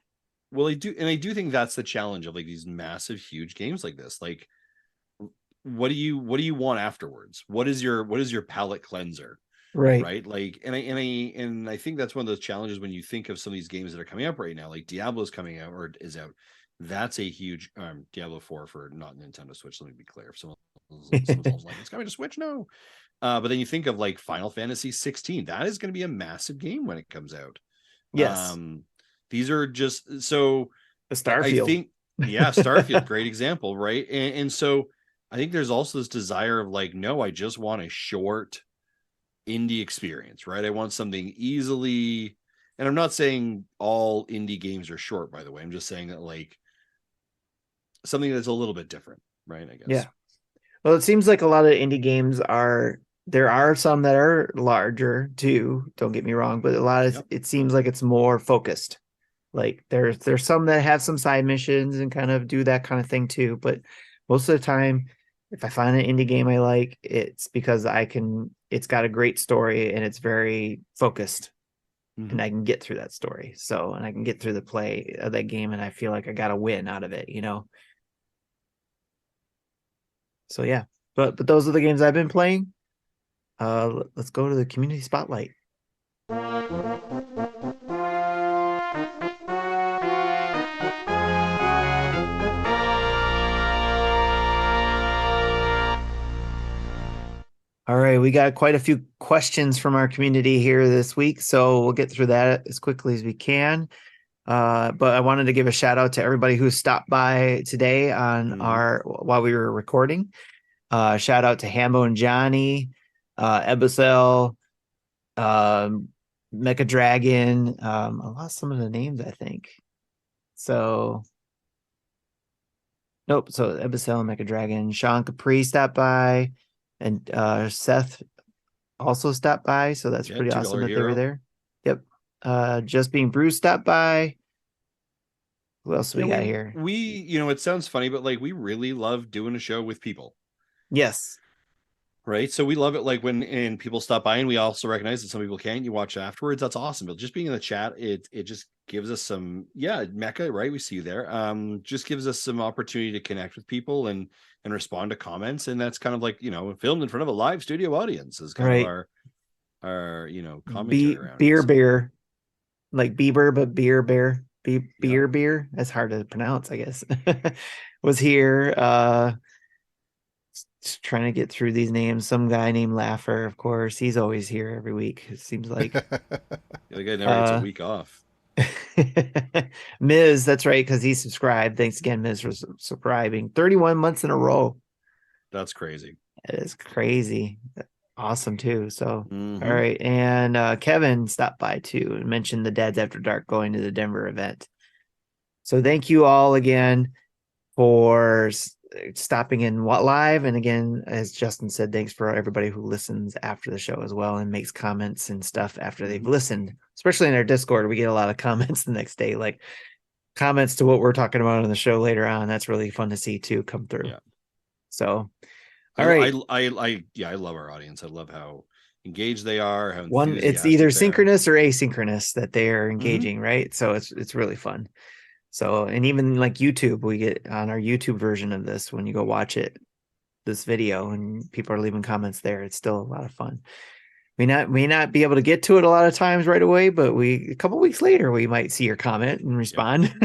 Well, I do think that's the challenge of like these massive, huge games like this. Like, what do you want afterwards? What is your palate cleanser? Right. Like, and I think that's one of those challenges when you think of some of these games that are coming up right now, like Diablo's coming out or is out. That's a huge Diablo 4 for not Nintendo Switch. Let me be clear. If someone's like, it's coming to Switch, no. But then you think of like Final Fantasy 16. That is going to be a massive game when it comes out. Yes. These are just so Starfield. I think, yeah, Starfield, great example, right? And so I think there's also this desire of like, no, I just want a short indie experience, right? I want something easily, and I'm not saying all indie games are short, by the way. I'm just saying that like something that's a little bit different, right? I guess. Yeah. Well, it seems like a lot of indie games there are some that are larger too, don't get me wrong, but a lot of it seems like it's more focused. Like there's some that have some side missions and kind of do that kind of thing too, but most of the time if I find an indie game I like, it's because it's got a great story and it's very focused and I can get through that story. So, and I can get through the play of that game and I feel like I got a win out of it, So yeah, but those are the games I've been playing. Let's go to the community spotlight. All All right, we got quite a few questions from our community here this week, so we'll get through that as quickly as we can. But I wanted to give a shout out to everybody who stopped by today on while we were recording. Shout out to Hambo and Johnny, Ebicel, Mecha Dragon. I lost some of the names, I think. So nope. So Ebicel, Mecha Dragon, Sean Capri stopped by, and Seth also stopped by. So that's pretty awesome that they were there. Yep. Just Being Bruce stopped by. Who else we got here? It sounds funny, but like we really love doing a show with people. Yes. Right. So we love it like when people stop by, and we also recognize that some people can't. You watch afterwards. That's awesome. But just being in the chat, it just gives us some, Mecca, right? We see you there. Just gives us some opportunity to connect with people and respond to comments. And that's kind of like, filmed in front of a live studio audience is kind of our commentary around beer, like Bieber, but beer. Beer. That's hard to pronounce, I guess. Was here. Just trying to get through these names. Some guy named Laffer, of course. He's always here every week, it seems like. The guy never gets a week off. Miz, that's right, because he subscribed. Thanks again, Miz, for subscribing 31 months in a row. That's crazy. It is crazy. Awesome too. So all right. And Kevin stopped by too and mentioned the Dads After Dark going to the Denver event. So thank you all again for stopping in live. And again, as Justin said, thanks for everybody who listens after the show as well and makes comments and stuff after they've listened, especially in our Discord. We get a lot of comments the next day, like comments to what we're talking about on the show later on. That's really fun to see too come through. Yeah. So all right. I love our audience. I love how engaged they are. How it's either synchronous or asynchronous that they are engaging, right? So it's really fun. So, and even like YouTube, we get on our YouTube version of this, when you go watch this video and people are leaving comments there, it's still a lot of fun. We may not be able to get to it a lot of times right away, but a couple weeks later, we might see your comment and respond.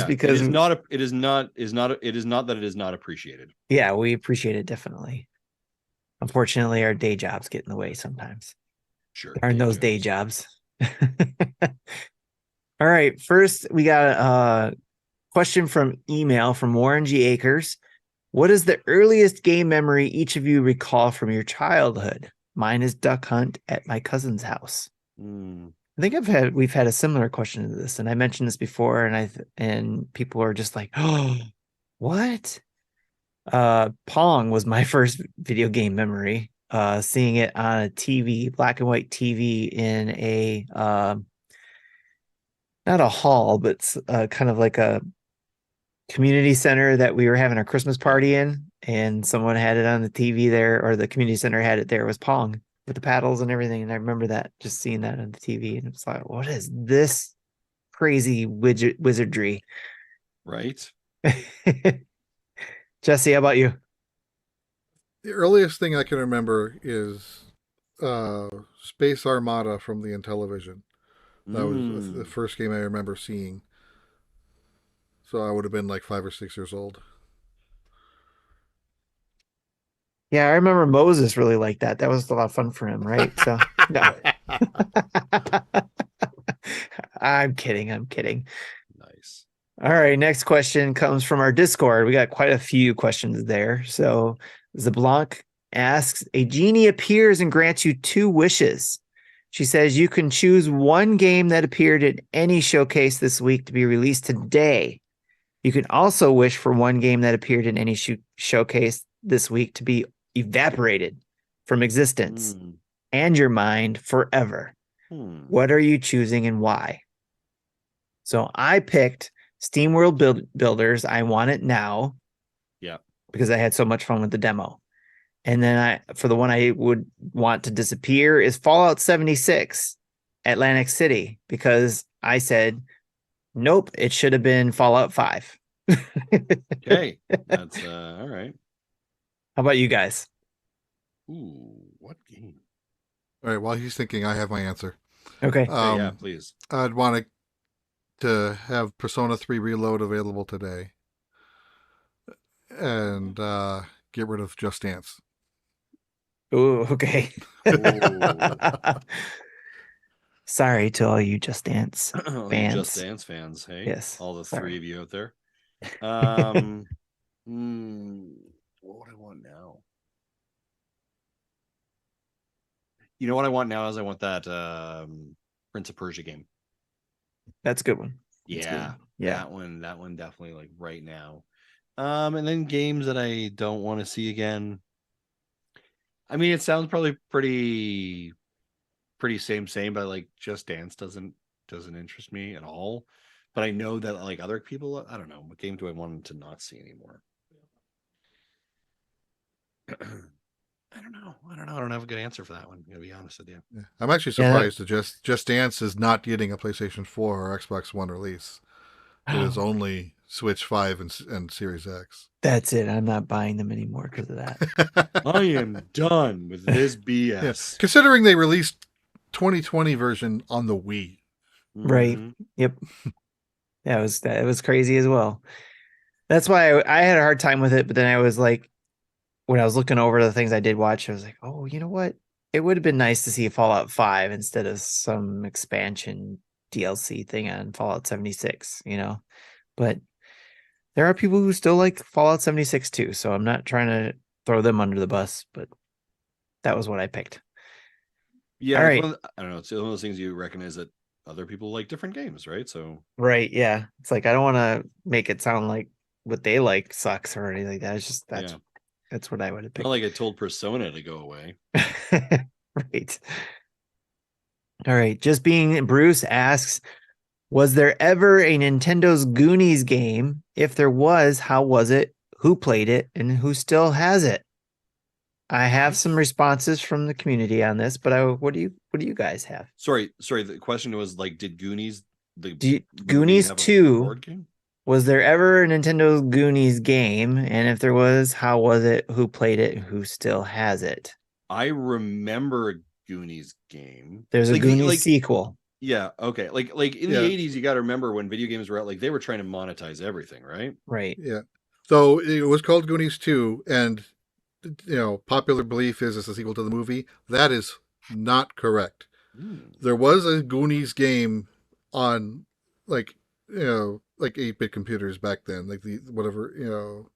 Because it is not that it is not appreciated. Yeah, we appreciate it definitely. Unfortunately, our day jobs get in the way sometimes. Sure. There aren't those day jobs. All right. First, we got a question from email from Warren G. Akers. What is the earliest game memory each of you recall from your childhood? Mine is duck hunt at my cousin's house. I think we've had a similar question to this, and I mentioned this before, and people are just like, "Oh, what?" Pong was my first video game memory. Seeing it on a TV, black and white TV, in a not a hall, but kind of like a community center that we were having a Christmas party in, and someone had it on the TV there, or the community center had it there. It was Pong with the paddles and everything. And I remember that, just seeing that on the TV, and it's like, what is this crazy wizardry? Right. Jesse, how about you? The earliest thing I can remember is Space Armada from the Intellivision. That was the first game I remember seeing. So I would have been like 5 or 6 years old. Yeah, I remember Moses really liked that. That was a lot of fun for him, right? So no. I'm kidding. Nice. All right, next question comes from our Discord. We got quite a few questions there. So Zablanc asks, a genie appears and grants you 2 wishes. She says you can choose one game that appeared in any showcase this week to be released today. You can also wish for one game that appeared in any showcase this week to be evaporated from existence and your mind forever. What are you choosing and why? So I picked Steam World Builders. I want it now. Yeah. Because I had so much fun with the demo. And then for the one I would want to disappear is Fallout 76 Atlantic City, because I said, nope, it should have been Fallout 5. Okay. That's all right. How about you guys? Ooh, what game? All right, while he's thinking, I have my answer. Okay. Yeah, please. I'd want to have Persona 3 Reload available today. And get rid of Just Dance. Oh, okay. Ooh. Sorry to all you Just Dance Oh, you Just fans. Dance fans, hey? Yes, All the sorry. three of you out there. Um, what would I want now? You know what I want now is I want that Prince of Persia game. That's a good one. That's a good Yeah, one. Yeah. that one definitely like right now. And then games that I don't want to see again. I mean, it sounds probably pretty same, but like Just Dance doesn't interest me at all. But I know that like other people, I don't know, what game do I want to not see anymore? I don't know. I don't know. I don't have a good answer for that one. To be honest with you. Yeah. I'm actually Yeah. surprised that Just Dance is not getting a PlayStation 4 or Xbox One release. It is only Switch 5 and Series X. That's it. I'm not buying them anymore because of that. I am done with this Yeah. BS. Considering they released 2020 version on the Wii. Right. Mhm. Yep. Yeah, it was crazy as well. That's why I had a hard time with it, but then I was like, when I was looking over the things I did watch, I was like, oh, you know what? It would have been nice to see Fallout 5 instead of some expansion DLC thing on Fallout 76, you know? But there are people who still like Fallout 76 too, so I'm not trying to throw them under the bus, but that was what I picked. Yeah, All it's right. one of I don't know. It's one of those things you recognize that other people like different games, right? So Right, yeah. It's like I don't want to make it sound like what they like sucks or anything like that. It's just yeah, that's what I would have not picked. like I told Persona to go away. Right. All right. Just being Bruce asks, was there ever a Nintendo's Goonies game? If there was, how was it? Who played it and who still has it? I have some responses from the community on this, but what do you guys have? Sorry. The question was like, did Goonies the movie Goonies have a 2, board game? was there ever a Nintendo Goonies game? And if there was, how was it? Who played it? Who still has it? I remember a Goonies game. There's a Like Goonies sequel. yeah, okay. Like in the 80s, you got to remember when video games were out, like they were trying to monetize everything, right? Right. Yeah. So it was called Goonies 2, and popular belief is it's a sequel to the movie. That is not correct. There was a Goonies game on like like 8-bit computers back then, like the whatever,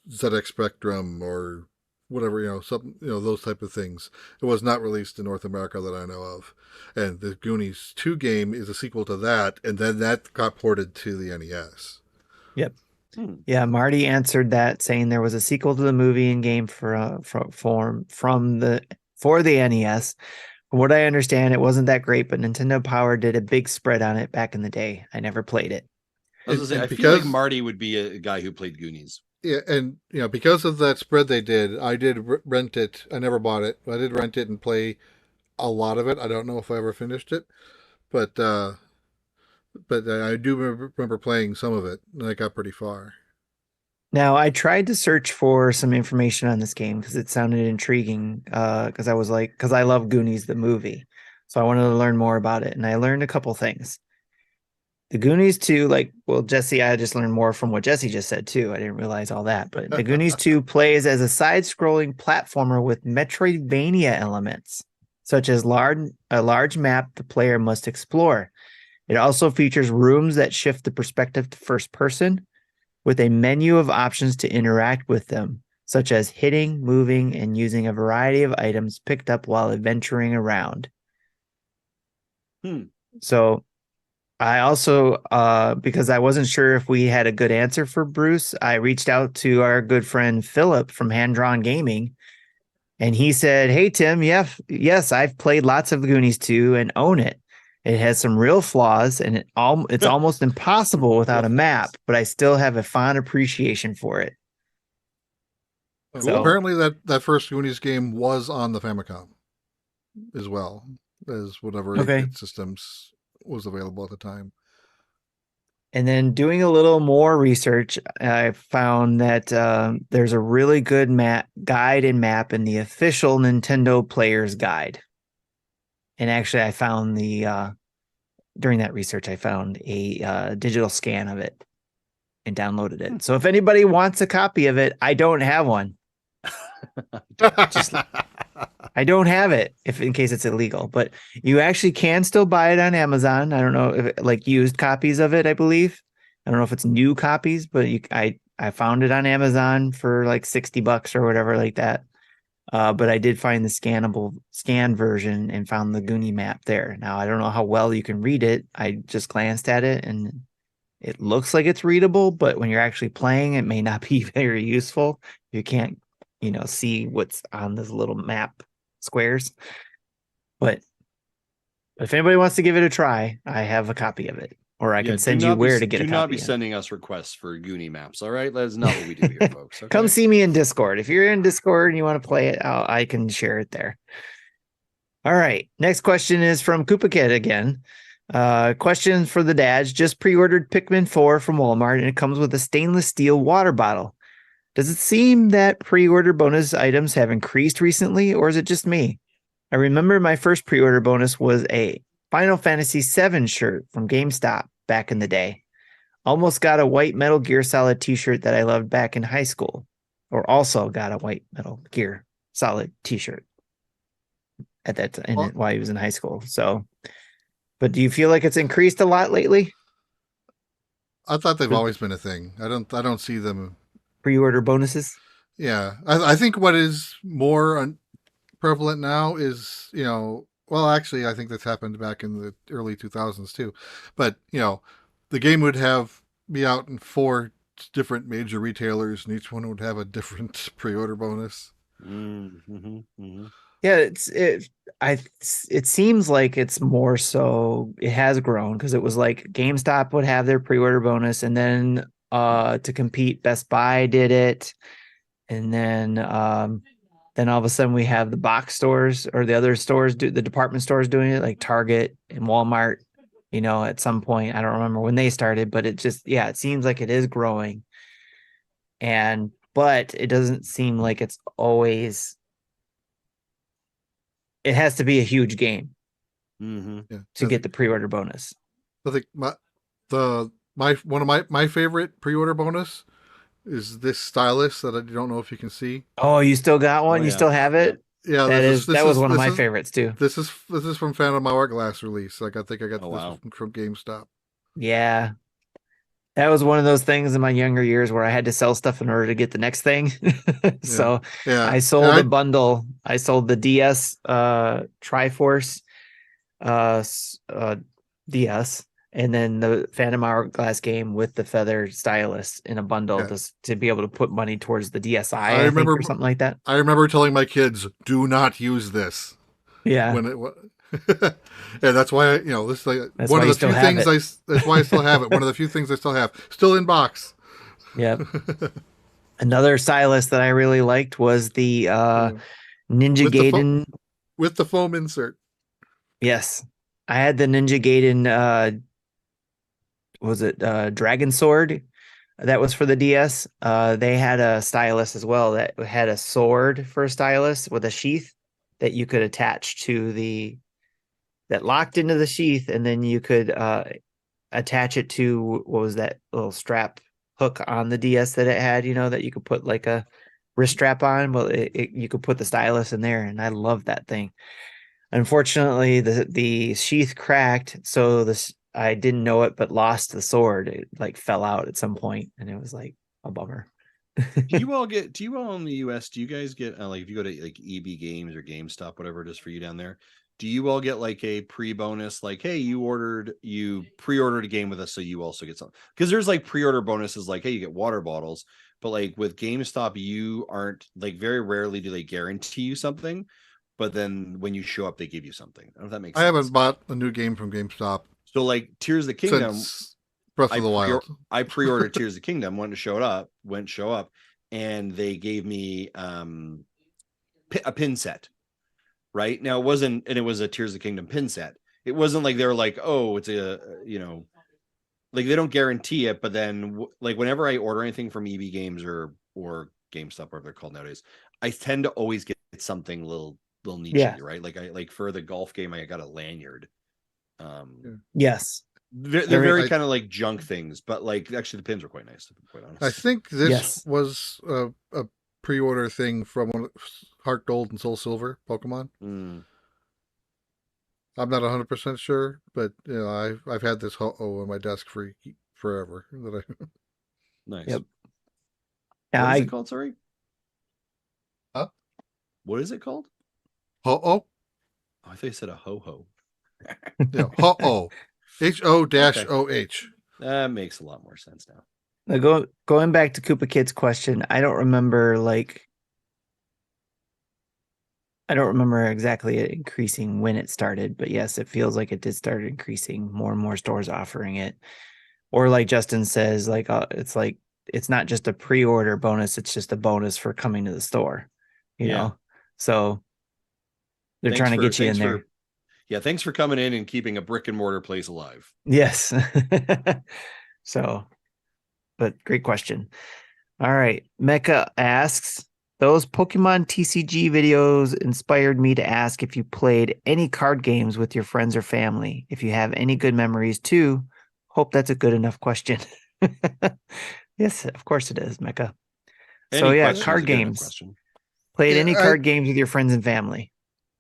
ZX Spectrum or whatever, something, those type of things. It was not released in North America that I know of. And the Goonies 2 game is a sequel to that, and then that got ported to the NES. Yep. Yeah, Marty answered that saying there was a sequel to the movie and game for the NES. From what I understand, it wasn't that great, but Nintendo Power did a big spread on it back in the day. I never played it. I was gonna say, And I feel because like Marty would be a guy who played Goonies. yeah, and because of that spread they did, I did rent it. I never bought it, but I did rent it and play a lot of it. I don't know if I ever finished it, but I do remember playing some of it, and I got pretty far. Now, I tried to search for some information on this game because it sounded intriguing. Because I love Goonies the movie, so I wanted to learn more about it, and I learned a couple things. The Goonies 2, Jesse, I just learned more from what Jesse just said too. I didn't realize all that, but the Goonies 2 plays as a side-scrolling platformer with Metroidvania elements, such as a large map the player must explore. It also features rooms that shift the perspective to first person, with a menu of options to interact with them, such as hitting, moving, and using a variety of items picked up while adventuring around. So I also, because I wasn't sure if we had a good answer for Bruce, I reached out to our good friend Philip from Hand Drawn Gaming, and he said, "Hey Tim, yes, I've played lots of Goonies 2 and own it. It has some real flaws, and it's almost impossible without a map, but I still have a fond appreciation for it." So apparently that first Goonies game was on the Famicom as well as whatever 8-bit systems was available at the time. And then doing a little more research, I found that there's a really good guide and map in the official Nintendo Player's Guide. And actually, I found during that research, I found a digital scan of it and downloaded it. So if anybody wants a copy of it, I don't have one. Just I don't have it if in case it's illegal, but you actually can still buy it on Amazon. I don't know if like used copies of it, I believe. I don't know if it's new copies, but I found it on Amazon for like $60 or whatever like that. But I did find the scan version and found the Goonie map there. Now I don't know how well you can read it. I just glanced at it and it looks like it's readable, but when you're actually playing, it may not be very useful. You can't, see what's on this little map squares. But if anybody wants to give it a try, I have a copy of it, or I can send you where to get a copy. Do not be sending us requests for Goonie maps. All right, that's not what we do here, folks. Okay? Come see me in Discord. If you're in Discord and you want to play it, I can share it there. All right. Next question is from Koopa Kid again. Question for the dads. Just pre-ordered Pikmin 4 from Walmart, and it comes with a stainless steel water bottle. Does it seem that pre-order bonus items have increased recently, or is it just me? I remember my first pre-order bonus was a Final Fantasy VII shirt from GameStop back in the day. Almost got a white Metal Gear Solid t-shirt that I loved back in high school, or also got a white Metal Gear Solid t-shirt at that time while he was in high school. So, but do you feel like it's increased a lot lately? I thought they've always been a thing. I don't see them pre-order bonuses. Yeah, I think what is more prevalent now is well, actually, I think that's happened back in the early 2000s too. But the game would be out in 4 different major retailers, and each one would have a different pre-order bonus. Mm-hmm, mm-hmm. Yeah, it seems like it's more so. It has grown because it was like GameStop would have their pre-order bonus, and then to compete, Best Buy did it, and then all of a sudden we have the box stores or the other stores the department stores doing it, like Target and Walmart. At some point, I don't remember when they started, but it seems like it is growing, but it doesn't seem like it's always. It has to be a huge game to get the pre-order bonus. I think one of my favorite pre-order bonus is this stylus that I don't know if you can see. Oh, you still got one? You still have it? Yeah, that was one of my favorites too. This is from Phantom Hourglass release. Like I think I got this from GameStop. Yeah. That was one of those things in my younger years where I had to sell stuff in order to get the next thing. So I sold a bundle. I sold the DS Triforce DS, and then the Phantom Hourglass game with the feather stylus in a bundle to be able to put money towards the DSi, I remember, or something like that. I remember telling my kids, "Do not use this." Yeah. Yeah, that's why this is like one of the few things that's why I still have it. One of the few things I still have, still in box. Yep. Another stylus that I really liked was the Ninja Gaiden with the foam insert. Yes, I had the Ninja Gaiden. Was it Dragon Sword? That was for the DS. They had a stylus as well that had a sword for a stylus with a sheath that you could attach to that locked into the sheath, and then you could attach it to what was that little strap hook on the DS that it had, that you could put like a wrist strap on. Well, you could put the stylus in there, and I love that thing. Unfortunately, the sheath cracked, so I didn't know it, but lost the sword. It like fell out at some point, and it was like a bummer. Do you all in the US, do you guys get like if you go to like EB Games or GameStop, whatever it is for you down there, do you all get like a pre-bonus, like, hey, you pre-ordered a game with us, so you also get something? Because there's like pre-order bonuses, like, hey, you get water bottles, but like with GameStop, you aren't, like, very rarely do they guarantee you something, but then when you show up, they give you something. I don't know if that makes sense. I haven't bought a new game from GameStop. So like Tears of the Kingdom, since Breath of the Wild. I pre-ordered Tears of the Kingdom, went to show up, and they gave me a pin set. Right now, it was a Tears of the Kingdom pin set. It wasn't like they were like, oh, it's a like they don't guarantee it. But then, like whenever I order anything from EB Games or GameStop, whatever they're called nowadays, I tend to always get something little niche, right? Like for the golf game, I got a lanyard. Yes, they're very kind of like junk things, but like actually the pins were quite nice, to be quite honest. I think this was a pre-order thing from Heart Gold and Soul Silver Pokemon. Mm, I'm not 100% sure, but I've had this Ho-Oh on my desk for forever. nice. Yep. What is I it called? Sorry. Huh? What is it called? Ho-Oh? Oh, I thought you said a ho-ho. Yeah, Ho-Oh. Ho-Oh. That makes a lot more sense now. now going back to Koopa Kid's question, I don't remember exactly it increasing when it started, but yes, it feels like it did start increasing. More and more stores offering it. Or like Justin says, it's not just a pre-order bonus, it's just a bonus for coming to the store, you Yeah. know. So they're trying to get you in there. Thanks for coming in and keeping a brick and mortar place alive. Yes. So, but great question. All right. Mecca asks, those Pokemon TCG videos inspired me to ask if you played any card games with your friends or family. If you have any good memories too. Hope that's a good enough question. Yes, of course it is, Mecca. So Any yeah, question is card a good enough games. question. Played Yeah, any card games with your friends and family?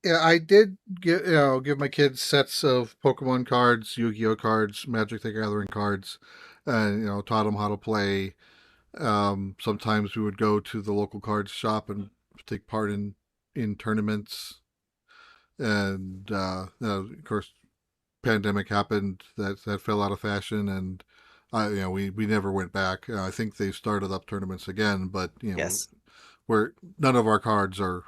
Yeah, I did give my kids sets of Pokemon cards, Yu-Gi-Oh cards, Magic the Gathering cards, and taught them how to play. Sometimes we would go to the local card shop and take part in tournaments, and of course, pandemic happened. That fell out of fashion, and we never went back. I think they started up tournaments again, but Yes. where none of our cards are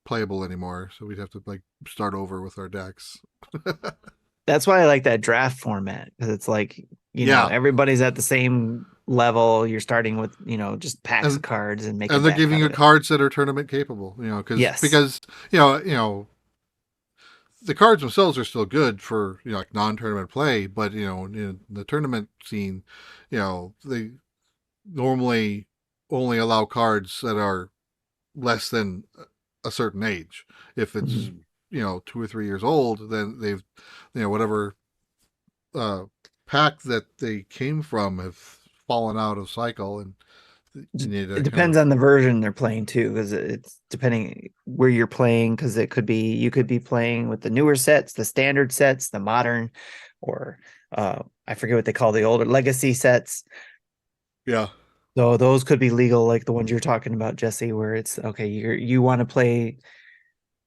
playable anymore, so we'd have to start over with our decks. That's why I like that draft format, because it's like, everybody's at the same level. You're starting with, just packs of cards and making and they're deck giving out you of it. cards that are tournament capable, Yes. because the cards themselves are still good for like non-tournament play, but in the tournament scene, they normally only allow cards that are less than a certain age. If it's Mhm. 2 or 3 years old, then they've whatever pack that they came from have fallen out of cycle, and you need to It depends on the version they're playing too, because it's depending where you're playing, because you could be playing with the newer sets, the standard sets, the modern, or I forget what they call the older legacy sets. yeah. So those could be legal, like the ones you're talking about, Jesse, where it's okay, you want to play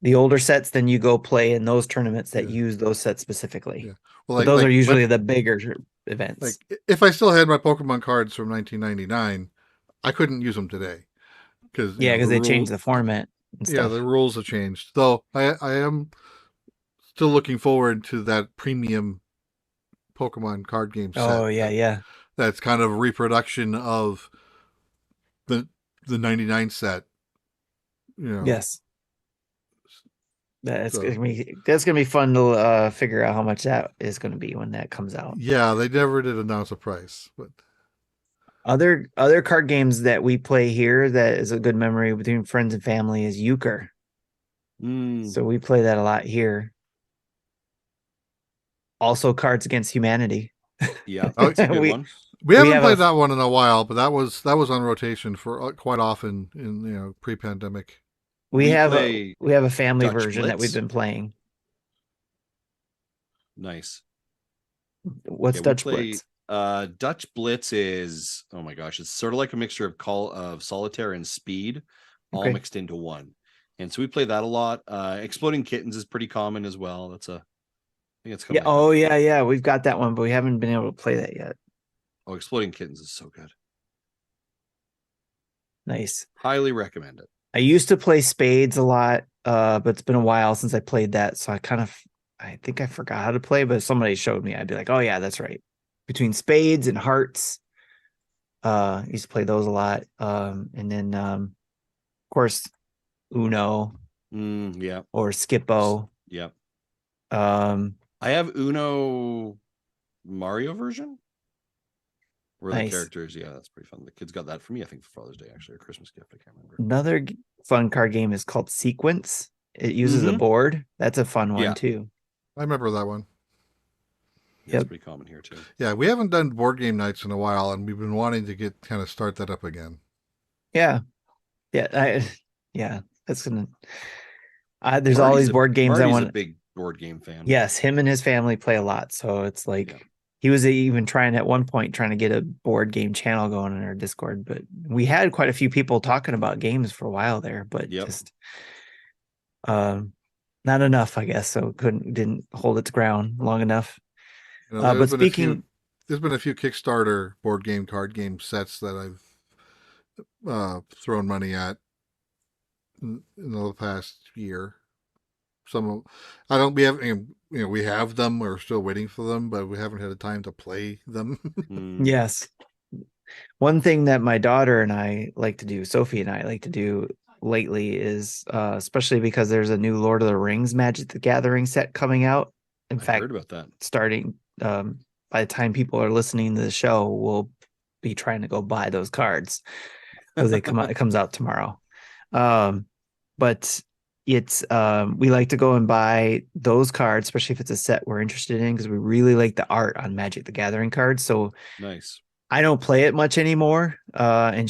the older sets, then you go play in those tournaments that use those sets specifically. Yeah. Well, but those are usually the bigger events. Like if I still had my Pokemon cards from 1999, I couldn't use them today because because they changed the format and stuff. The rules have changed. Though I am still looking forward to that premium Pokemon card game set. Oh yeah. That's kind of a reproduction of the 99 set. Yes. That's gonna be fun to figure out how much that is gonna be when that comes out. Yeah, they never did announce a price, but other card games that we play here that is a good memory between friends and family is euchre. So we play that a lot here. Also, Cards Against Humanity. Yeah, that's a good one. We haven't played that one in a while, but that was on rotation for quite often in pre-pandemic. We have a family Dutch version Blitz? that we've been playing. Nice. What's Dutch Blitz? Dutch Blitz is, oh my gosh, it's sort of like a mixture of Solitaire and Speed, all mixed into one. And so we play that a lot. Exploding Kittens is pretty common as well. I think it's coming. Yeah. We've got that one, but we haven't been able to play that yet. Oh, Exploding Kittens is so good. Nice. Highly recommend it. I used to play Spades a lot, but it's been a while since I played that. So I think I forgot how to play, but if somebody showed me, I'd be like, oh yeah, that's right. Between Spades and Hearts, I used to play those a lot. And then, of course, Uno. Yeah. Or Skippo. Yeah. I have Uno Mario version. Where the characters, that's pretty fun. The kids got that for me, I think, for Father's Day, actually, or Christmas gift. I can't remember. Another fun card game is called Sequence. It uses a board. That's a fun one too. I remember that one. Yeah, it's pretty common here too. Yeah, we haven't done board game nights in a while, and we've been wanting to start that up again. Yeah. Yeah, that's gonna. There's all Marty's these board games I Marty's a want. big board game fan. Yes, him and his family play a lot, so it's like Yeah. he was even trying at one point trying to get a board game channel going in our Discord, but we had quite a few people talking about games for a while there, but Yep. just not enough, I guess. So didn't hold its ground long enough. You know, But speaking, there's been a few Kickstarter board game card game sets that I've thrown money at in the past year. We have them. We're still waiting for them, but we haven't had the time to play them. yes, one thing that my daughter and I like to do, Sophie and I like to do lately is, especially because there's a new Lord of the Rings Magic the Gathering set coming out. In I fact, heard about that. starting by the time people are listening to the show, we'll be trying to go buy those cards because they come out. It comes out tomorrow. But it's we like to go and buy those cards, especially if it's a set we're interested in, because we really like the art on Magic the Gathering cards. So Nice. I don't play it much anymore. And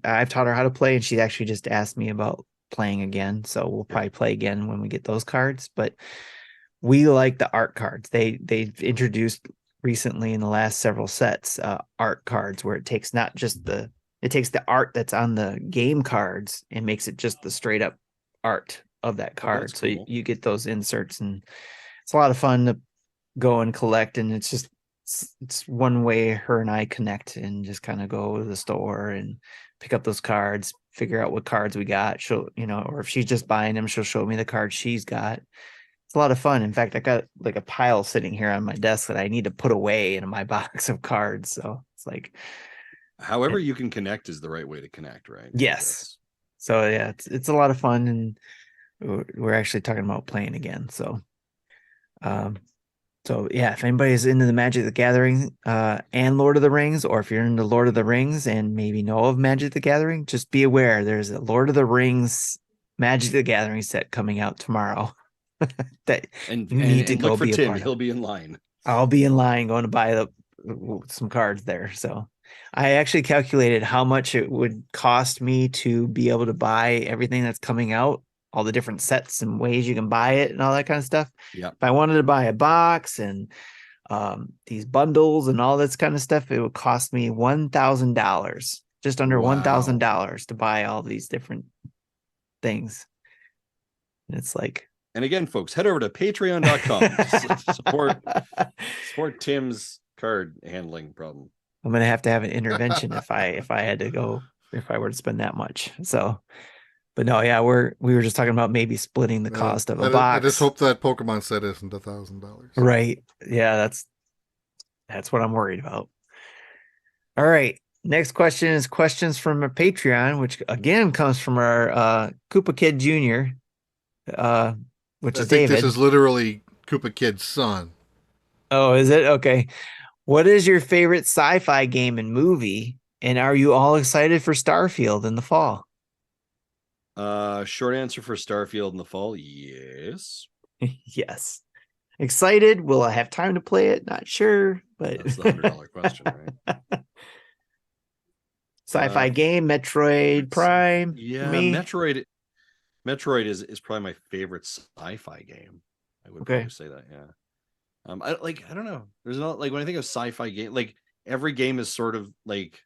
I've taught her how to play, and she actually just asked me about playing again. So we'll probably play again when we get those cards. But we like the art cards. They've introduced recently in the last several sets art cards where it takes the art that's on the game cards and makes it just the straight up art of that card. That's So cool. you get those inserts, and it's a lot of fun to go and collect. And it's one way her and I connect and just kind of go to the store and pick up those cards, figure out what cards we got. She'll, or if she's just buying them, she'll show me the cards she's got. It's a lot of fun. In fact, I got like a pile sitting here on my desk that I need to put away in my box of cards. So it's like, however you can connect is the right way to connect, right? yes. So yeah, it's a lot of fun, and we're actually talking about playing again. So yeah, if anybody's into the Magic the Gathering and Lord of the Rings, or if you're into Lord of the Rings and maybe know of Magic the Gathering, just be aware there's a Lord of the Rings Magic the Gathering set coming out tomorrow. That And you need to go look for be a Tim. part of. He'll be in line. I'll be in line going to buy some cards there. So I actually calculated how much it would cost me to be able to buy everything that's coming out, all the different sets and ways you can buy it and all that kind of stuff. Yeah. If I wanted to buy a box and these bundles and all this kind of stuff, it would cost me $1,000, just under $1,000 to buy all these different things. And it's like, and again, folks, head over to patreon.com to support Tim's card handling problem. I'm gonna have to have an intervention if I were to spend that much. So, but no, yeah, we were just talking about maybe splitting the cost of a box. I just hope that Pokemon set isn't $1,000. Right. Yeah, that's what I'm worried about. All right. Next question is questions from a Patreon, which again comes from our Koopa Kid Jr. Which is David. This is literally Koopa Kid's son. Oh, is it? Okay. What is your favorite sci-fi game and movie? And are you all excited for Starfield in the fall? Short answer for Starfield in the fall, yes. Yes. Excited. Will I have time to play it? Not sure, but that's the $100 question, right? Sci-fi game, Metroid Prime. Yeah, me. Metroid is probably my favorite sci-fi game. I would probably say that, yeah. I don't know. There's not like when I think of sci-fi game, like every game is sort of like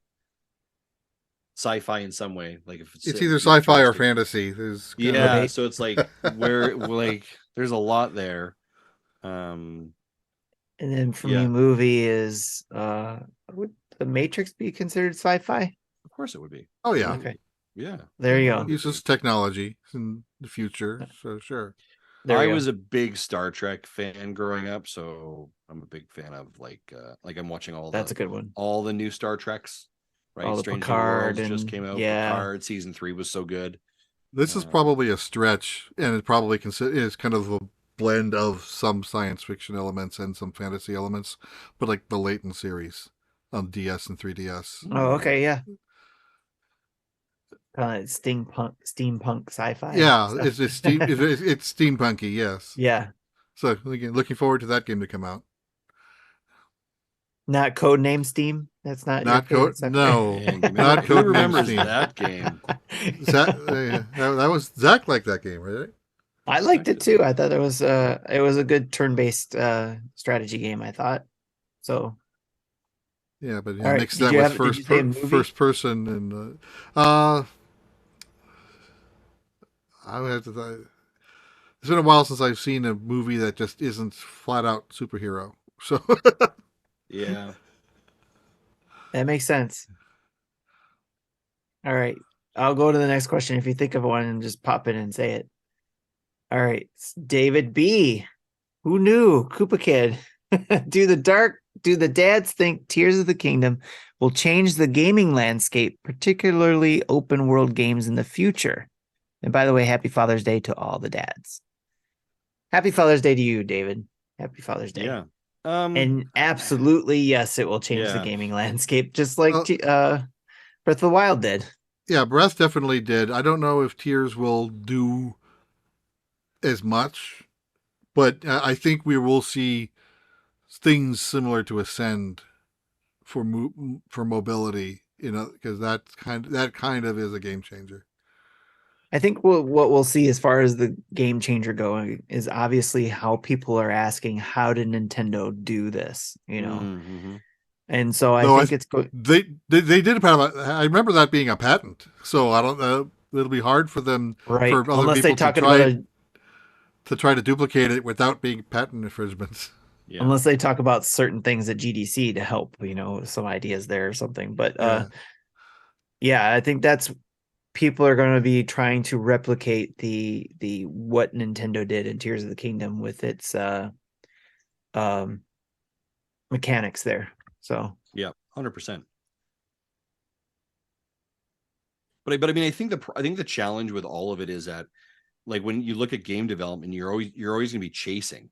sci-fi in some way. Like if it's either sci-fi or fantasy. So it's like where like there's a lot there. And then for me, movie is would The Matrix be considered sci-fi? Of course it would be. Oh yeah. Okay. Yeah. There you go. Uses technology in the future, so sure. I was a big Star Trek fan growing up, so I'm a big fan of like I'm watching that's a good one. All the new Star Treks, right? All the Strange Picard Worlds just came out. Yeah. Picard season 3 was so good. This is probably a stretch, and it probably is kind of a blend of some science fiction elements and some fantasy elements, but like the Layton series on DS and 3DS. Oh, okay, yeah. Steampunk sci-fi. Yeah, it's steampunky, yes. Yeah. So again, looking forward to that game to come out. Not Codename Steam. That's not your Not code. favorite sucker? No, Dang, man, not who Codename remembers Steam. that game? Zach, that was Zach liked that game, right? I liked it too. I thought it was a good turn-based strategy game, I thought. So, Yeah, but all right. mix that with Did you say a movie? first person and I would have to. It's been a while since I've seen a movie that just isn't flat out superhero. So Yeah. That makes sense. All right. I'll go to the next question. If you think of one and just pop in and say it. All right. It's David B. Who knew? Koopa Kid. Do the dads think Tears of the Kingdom will change the gaming landscape, particularly open world games in the future? And by the way, happy Father's Day to all the dads. Happy Father's Day to you, David. Happy Father's Day. Yeah. And absolutely, yes, it will change the Yeah. gaming landscape, just like Breath of the Wild did. yeah, Breath definitely did. I don't know if Tears will do as much, but I think we will see things similar to Ascend for mobility. Because that kind of is a game changer. I think what we'll see as far as the game changer going is obviously how people are asking, how did Nintendo do this? Mm-hmm. And so I No, think it's good. They did a patent. I remember that being a patent. So I don't know. It'll be hard for them Right. for other Unless people they talk about to try to duplicate it without being patent infringements. Yeah. unless they talk about certain things at GDC to help, some ideas there or something. But yeah, I think that's people are going to be trying to replicate the what Nintendo did in Tears of the Kingdom with its mechanics there. So yeah, 100%. But I mean, I think the challenge with all of it is that, like, when you look at game development, you're always going to be chasing,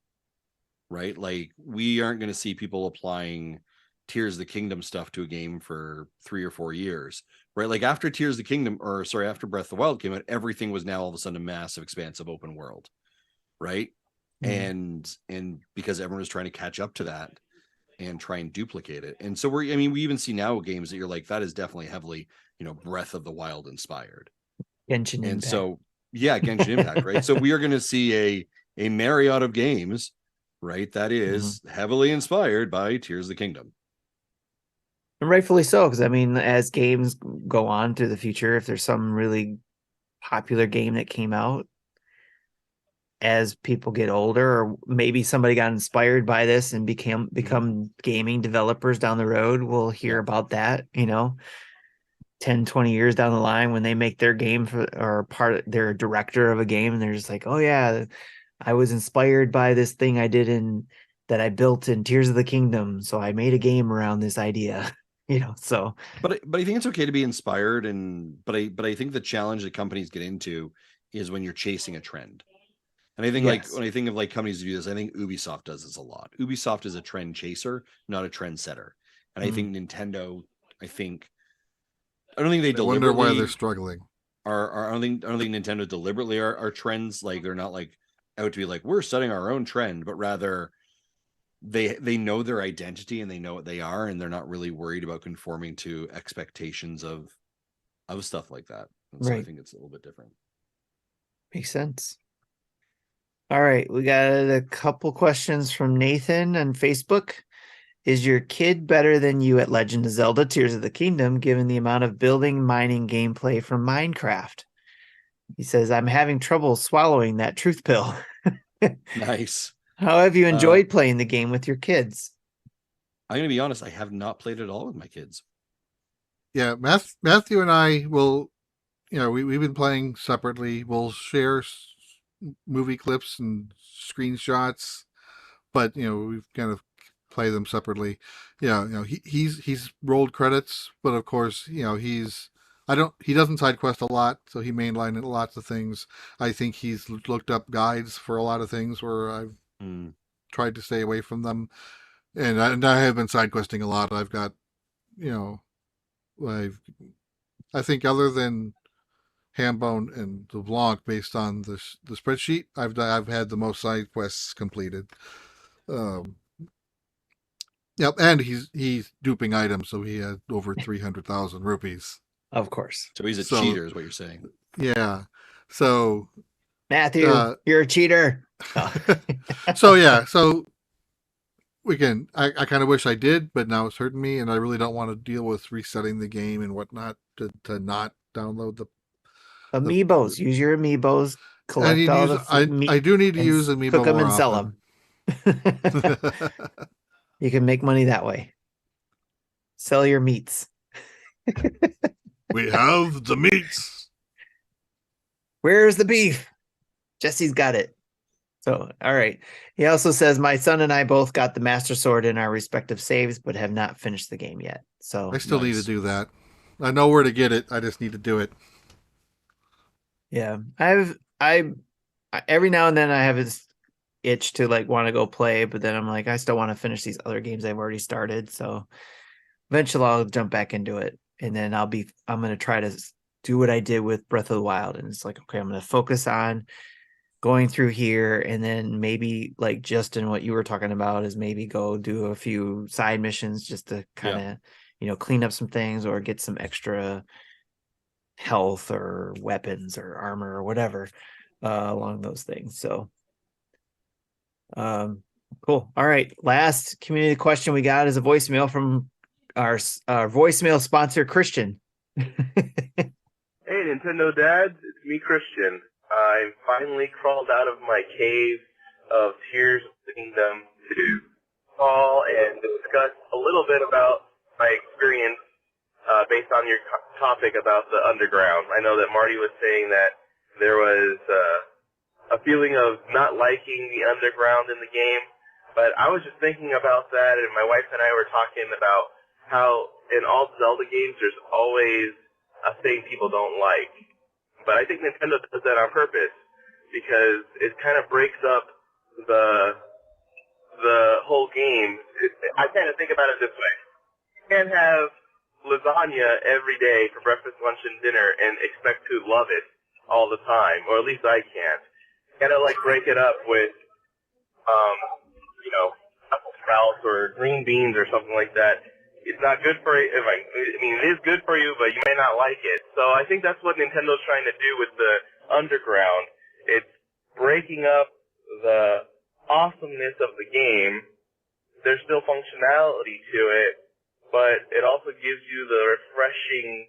right? Like, we aren't going to see people applying Tears of the Kingdom stuff to a game for 3 or 4 years, right? Like, after Tears of the Kingdom, or sorry, after Breath of the Wild came out, everything was now all of a sudden a massive, expansive open world, right? And because everyone was trying to catch up to that and try and duplicate it. And so we even see now games that you're like, that is definitely heavily, Breath of the Wild inspired. Genshin And Impact. so, yeah, Genshin Impact, right? So we are going to see a myriad of games, right? That is heavily inspired by Tears of the Kingdom. And rightfully so, because I mean, as games go on through the future, if there's some really popular game that came out, as people get older, or maybe somebody got inspired by this and become gaming developers down the road, we'll hear about that, 10, 20 years down the line when they make their game they're a director of a game and they're just like, oh yeah, I was inspired by this thing that I built in Tears of the Kingdom. So I made a game around this idea, so. But I think it's okay to be inspired. But I think the challenge that companies get into is when you're chasing a trend. And I think like when I think of like companies do this, I think Ubisoft does this a lot. Ubisoft is a trend chaser, not a trend setter. And I think Nintendo, I don't think they deliberately wonder why they're struggling. I don't think Nintendo deliberately are trends. Like, they're not like out to be like, we're setting our own trend, but rather they know their identity and they know what they are, and they're not really worried about conforming to expectations of stuff like that. And so I think it's a little bit different. Makes sense. All right, we got a couple questions from Nathan on Facebook. Is your kid better than you at Legend of Zelda Tears of the Kingdom, given the amount of building mining gameplay from Minecraft? He says, I'm having trouble swallowing that truth pill. Nice. How have you enjoyed playing the game with your kids? I'm going to be honest, I have not played it at all with my kids. Yeah, Matthew and I will, we've been playing separately. We'll share movie clips and screenshots, but we've kind of play them separately. He's rolled credits, but of course, he doesn't side quest a lot, so he mainlined lots of things. I think he's looked up guides for a lot of things where I've tried to stay away from them, and I have been side questing a lot. I've got, I think other than Hambone and LeBlanc, based on the spreadsheet, I've had the most side quests completed. Yep, and he's duping items, so he had over 300,000 rupees. Of course. So he's a So- cheater, is what you're saying. Yeah. So Matthew, you're a cheater. Oh. so yeah, so we can I kind of wish I did, but now it's hurting me, and I really don't want to deal with resetting the game and whatnot to not download the Amiibos. Use your amiibos. I Collect need to all use, the meat. I do need to and use Amiibo cook them more and sell often. them. You can make money that way. Sell your meats. We have the meats. Where's the beef? Jesse's got it. So, all right. He also says, my son and I both got the Master Sword in our respective saves, but have not finished the game yet. So I still need to Nice. do that. I know where to get it. I just need to do it. yeah, I every now and then I have this itch to like want to go play, but then I'm like, I still want to finish these other games I've already started. So eventually I'll jump back into it, and then I'm going to try to do what I did with Breath of the Wild. And it's like, okay, I'm going to focus on going through here, and then maybe like Justin, what you were talking about is maybe go do a few side missions just to kind of, clean up some things or get some extra health or weapons or armor or whatever along those things. So cool. All right, last community question we got is a voicemail from our voicemail sponsor, Christian. Hey, Nintendo Dads, it's me, Christian. I finally crawled out of my cave of Tears of the Kingdom to call and discuss a little bit about my experience based on your topic about the underground. I know that Marty was saying that there was a feeling of not liking the underground in the game, but I was just thinking about that, and my wife and I were talking about how in all Zelda games there's always a thing people don't like. But I think Nintendo does that on purpose because it kind of breaks up the whole game. I kind of think about it this way. You can't have lasagna every day for breakfast, lunch, and dinner and expect to love it all the time, or at least I can't. You gotta like break it up with, apple sprouts or green beans or something like that. It's not good for you. I mean, it is good for you, but you may not like it. So I think that's what Nintendo's trying to do with the underground. It's breaking up the awesomeness of the game. There's still functionality to it, but it also gives you the refreshing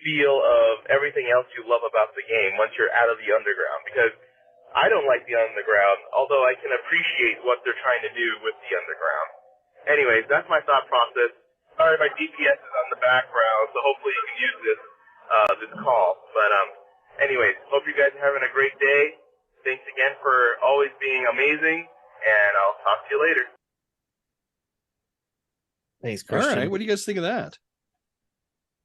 feel of everything else you love about the game once you're out of the underground. Because I don't like the underground, although I can appreciate what they're trying to do with the underground. Anyways, that's my thought process. Sorry, my DPS is on the background, so hopefully you can use this call. But anyways, hope you guys are having a great day. Thanks again for always being amazing, and I'll talk to you later. Thanks, All Christian. right. What do you guys think of that?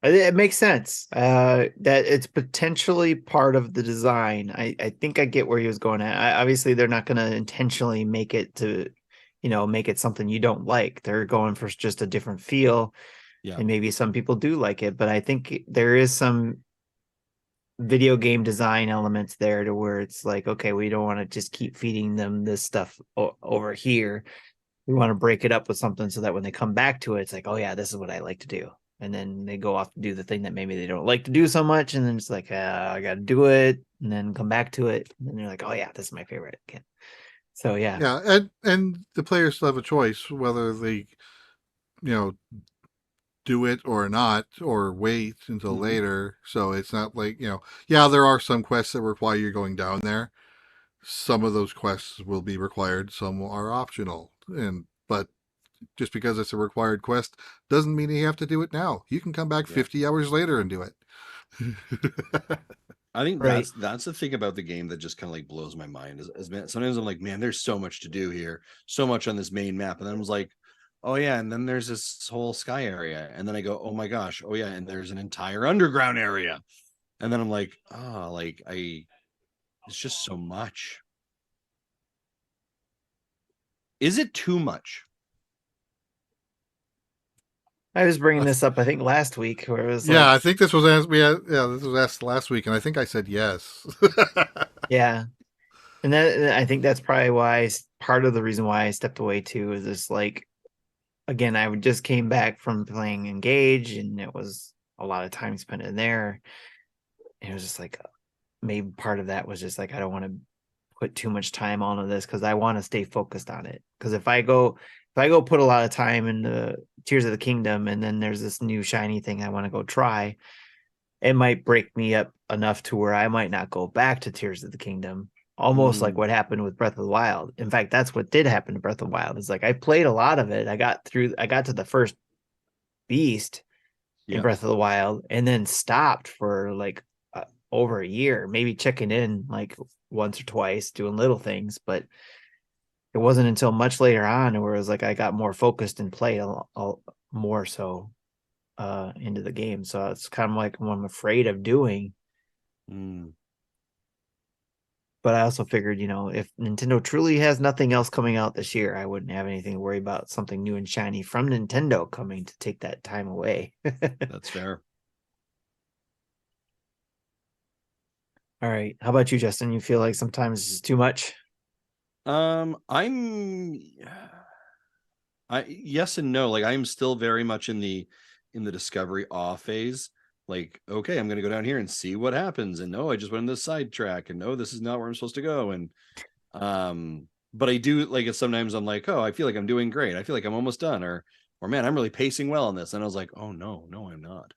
It makes sense that it's potentially part of the design. I think I get where he was going at. Obviously, they're not going to intentionally make it to, make it something you don't like. They're going for just a different feel. Yeah. And maybe some people do like it, but I think there is some video game design elements there to where it's like, okay, we don't want to just keep feeding them this stuff over here. We want to break it up with something so that when they come back to it, it's like, oh yeah, this is what I like to do. And then they go off to do the thing that maybe they don't like to do so much. And then it's like, I got to do it and then come back to it. And then they're like, oh yeah, this is my favorite again. So yeah. Yeah, and the players still have a choice whether they, do it or not, or wait until later. So it's not like, there are some quests that require you going down there. Some of those quests will be required, some are optional. But just because it's a required quest doesn't mean you have to do it now. You can come back 50 hours later and do it. I think Right. that's the thing about the game that just kind of like blows my mind. Sometimes I'm like, man, there's so much to do here, so much on this main map, and then I was like, oh yeah, and then there's this whole sky area, and then I go, oh my gosh, oh yeah, and there's an entire underground area, and then I'm like, it's just so much. Is it too much? I was bringing this up, I think last week, where it was I think this was asked. This was asked last week, and I think I said yes. yeah. And I think that's probably why part of the reason why I stepped away too is this like again, I just came back from playing Engage, and it was a lot of time spent in there. And it was just like, maybe part of that was just like, I don't want to put too much time onto this because I want to stay focused on it. Because if I go put a lot of time into Tears of the Kingdom, and then there's this new shiny thing I want to go try, it might break me up enough to where I might not go back to Tears of the Kingdom. Almost like what happened with Breath of the Wild. In fact, that's what did happen to Breath of the Wild. Is like I played a lot of it. I got to the first beast in Breath of the Wild, and then stopped for like over a year, maybe checking in like once or twice, doing little things. But it wasn't until much later on where it was like I got more focused and played more so into the game. So it's kind of like what I'm afraid of doing. But I also figured, if Nintendo truly has nothing else coming out this year, I wouldn't have anything to worry about something new and shiny from Nintendo coming to take that time away. That's fair. All right. How about you, Justin? You feel like sometimes it's too much? Yes and no. Like I'm still very much in the discovery awe phase. Like, okay, I'm gonna go down here and see what happens. And no, I just went on this side track, and no, this is not where I'm supposed to go. And but I do like it sometimes. I'm like, oh, I feel like I'm doing great. I feel like I'm almost done, or man, I'm really pacing well on this. And I was like, oh no, I'm not.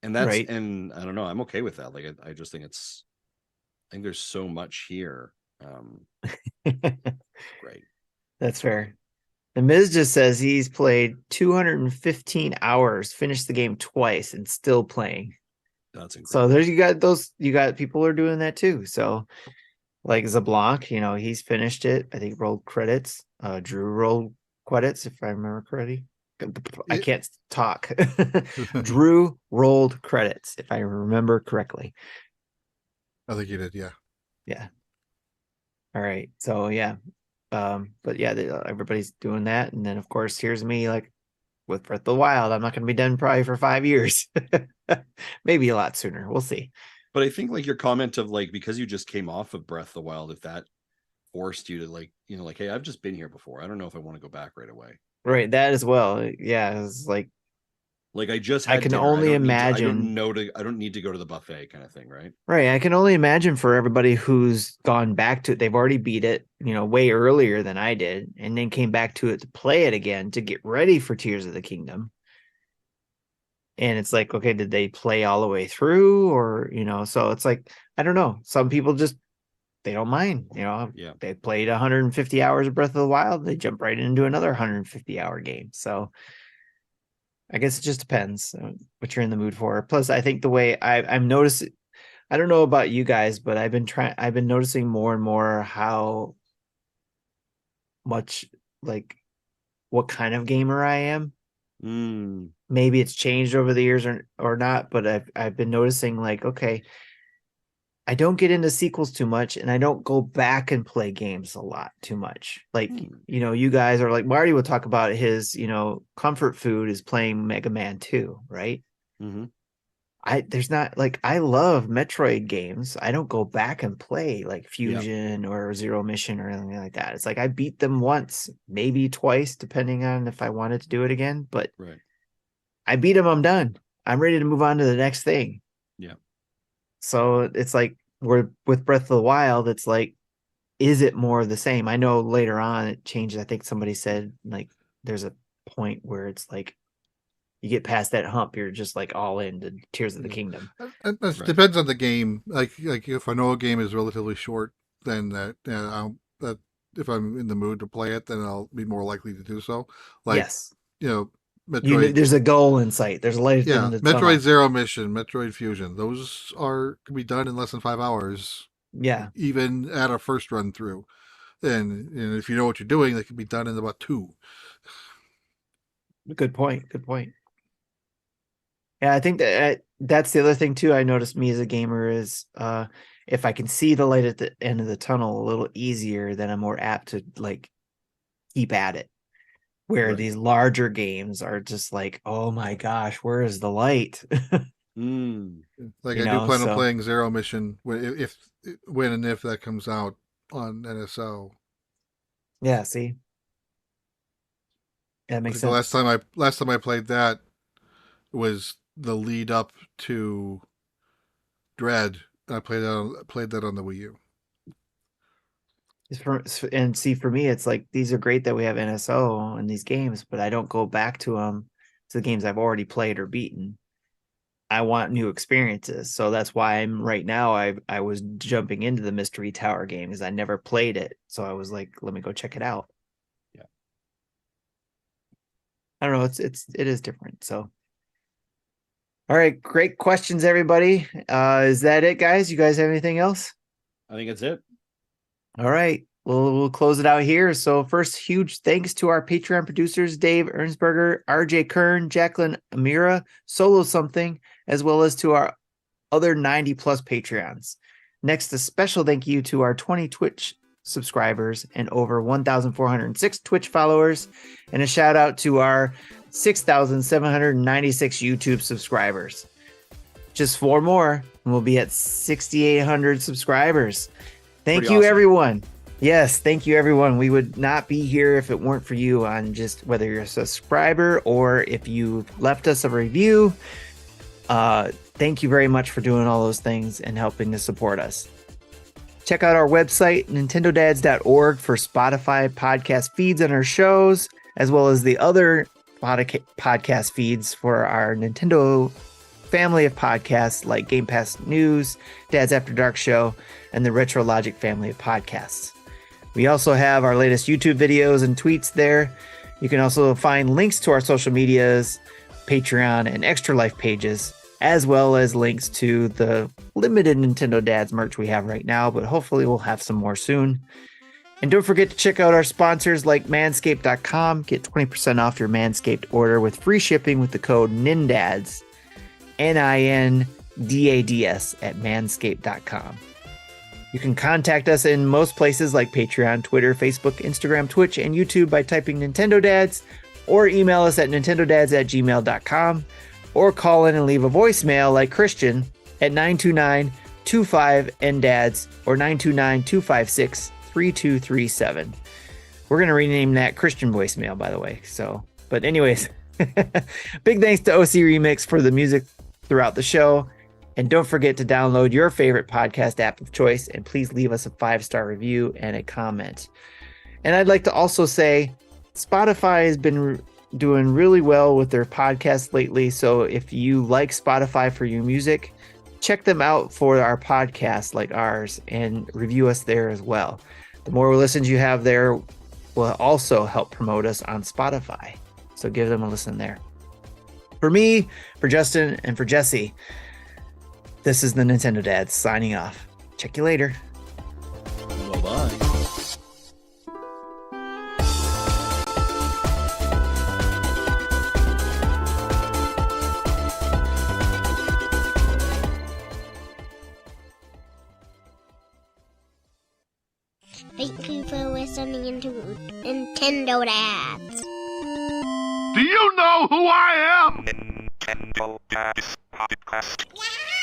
And that's right. And I don't know, I'm okay with that. Like I just think I think there's so much here. Great. That's fair. The Miz just says he's played 215 hours, finished the game twice, and still playing. That's incredible. So there's you got people who are doing that too. So like Zablanc, he's finished it. I think rolled credits. Drew rolled credits, if I remember correctly. I can't talk. Drew rolled credits, if I remember correctly. I think you did, yeah. Yeah. All right. So yeah. But yeah, everybody's doing that. And then of course, here's me like with Breath of the Wild. I'm not going to be done probably for 5 years. Maybe a lot sooner. We'll see. But I think like your comment of like, because you just came off of Breath of the Wild, if that forced you to like, like, hey, I've just been here before. I don't know if I want to go back right away. Right. That as well. Yeah. It's like I just had I can dinner. only I imagine. I don't need to go to the buffet kind of thing, right? Right. I can only imagine for everybody who's gone back to it, they've already beat it, way earlier than I did, and then came back to it to play it again to get ready for Tears of the Kingdom. And it's like, okay, did they play all the way through? Or, so it's like, I don't know. Some people just they don't mind. They played 150 hours of Breath of the Wild, they jump right into another 150-hour game. So I guess it just depends what you're in the mood for. Plus, I think the way I'm noticing, I don't know about you guys, but I've been noticing more and more how much like what kind of gamer I am. Maybe it's changed over the years or not, but I've been noticing like, okay, I don't get into sequels too much, and I don't go back and play games a lot too much. Like, you guys are like, Marty would talk about his, comfort food is playing Mega Man 2, right? Mm-hmm. There's not like, I love Metroid games. I don't go back and play like Fusion or Zero Mission or anything like that. It's like I beat them once, maybe twice, depending on if I wanted to do it again. But I beat them, I'm done. I'm ready to move on to the next thing. Yeah. So it's like we're with Breath of the Wild, it's like, is it more of the same? I know later on it changed. I think somebody said like there's a point where it's like you get past that hump, you're just like all into Tears of the Kingdom. It depends on the game. Like if I know a game is relatively short, then that if I'm in the mood to play it, then I'll be more likely to do so. Like, yes. Metroid. There's a goal in sight. There's a light in the tunnel. Metroid Zero Mission, Metroid Fusion. Those can be done in less than 5 hours. Yeah. Even at a first run through. And if you know what you're doing, they can be done in about 2. Good point. Yeah, I think that's the other thing too. I noticed me as a gamer is if I can see the light at the end of the tunnel a little easier, then I'm more apt to like keep at it. Where these larger games are just like, oh my gosh, where is the light? Like I do plan on playing Zero Mission when and if that comes out on NSO. Yeah, see. That makes The sense. last time I played that was the lead up to Dread. I played that on the Wii U. And see, for me, it's like these are great that we have NSO in these games, but I don't go back to them to the games I've already played or beaten. I want new experiences, so that's why I'm right now. I was jumping into the Mystery Tower game because I never played it, so I was like, let me go check it out. Yeah. I don't know. It is different. So, all right, great questions, everybody. Is that it, guys? You guys have anything else? I think that's it. All right. We'll close it out here. So first, huge thanks to our Patreon producers, Dave Ernsberger, RJ Kern, Jacqueline Amira, Solo Something, as well as to our other 90 plus Patreons. Next, a special thank you to our 20 Twitch subscribers and over 1,406 Twitch followers, and a shout out to our 6,796 YouTube subscribers. Just 4 more, and we'll be at 6,800 subscribers. Thank you, awesome. everyone. Yes, thank you, everyone. We would not be here if it weren't for you, on just whether you're a subscriber or if you left us a review. Thank you very much for doing all those things and helping to support us. Check out our website, nintendodads.org, for Spotify podcast feeds on our shows, as well as the other podcast feeds for our Nintendo family of podcasts like Game Pass News, Dad's After Dark Show, and the Retro Logic family of podcasts. We also have our latest YouTube videos and tweets there. You can also find links to our social medias, Patreon, and Extra Life pages, as well as links to the limited Nintendo Dads merch we have right now, but hopefully we'll have some more soon. And don't forget to check out our sponsors like Manscaped.com. Get 20% off your Manscaped order with free shipping with the code NINDADS, NINDADS, at Manscaped.com. You can contact us in most places like Patreon, Twitter, Facebook, Instagram, Twitch, and YouTube by typing Nintendo Dads, or email us at nintendodads@gmail.com, or call in and leave a voicemail like Christian at 929-25-NDADS or 929-256-3237. We're going to rename that Christian voicemail, by the way. But anyways, big thanks to OC Remix for the music throughout the show. And don't forget to download your favorite podcast app of choice, and please leave us a 5-star review and a comment. And I'd like to also say Spotify has been doing really well with their podcasts lately. So if you like Spotify for your music, check them out for our podcasts like ours and review us there as well. The more listens you have there will also help promote us on Spotify. So give them a listen there. For me, for Justin, and for Jesse, this is the Nintendo Dads signing off. Check you later. Bye-bye. Thank you for listening to Nintendo Dads. Do you know who I am? Nintendo Dads Podcast. Yeah!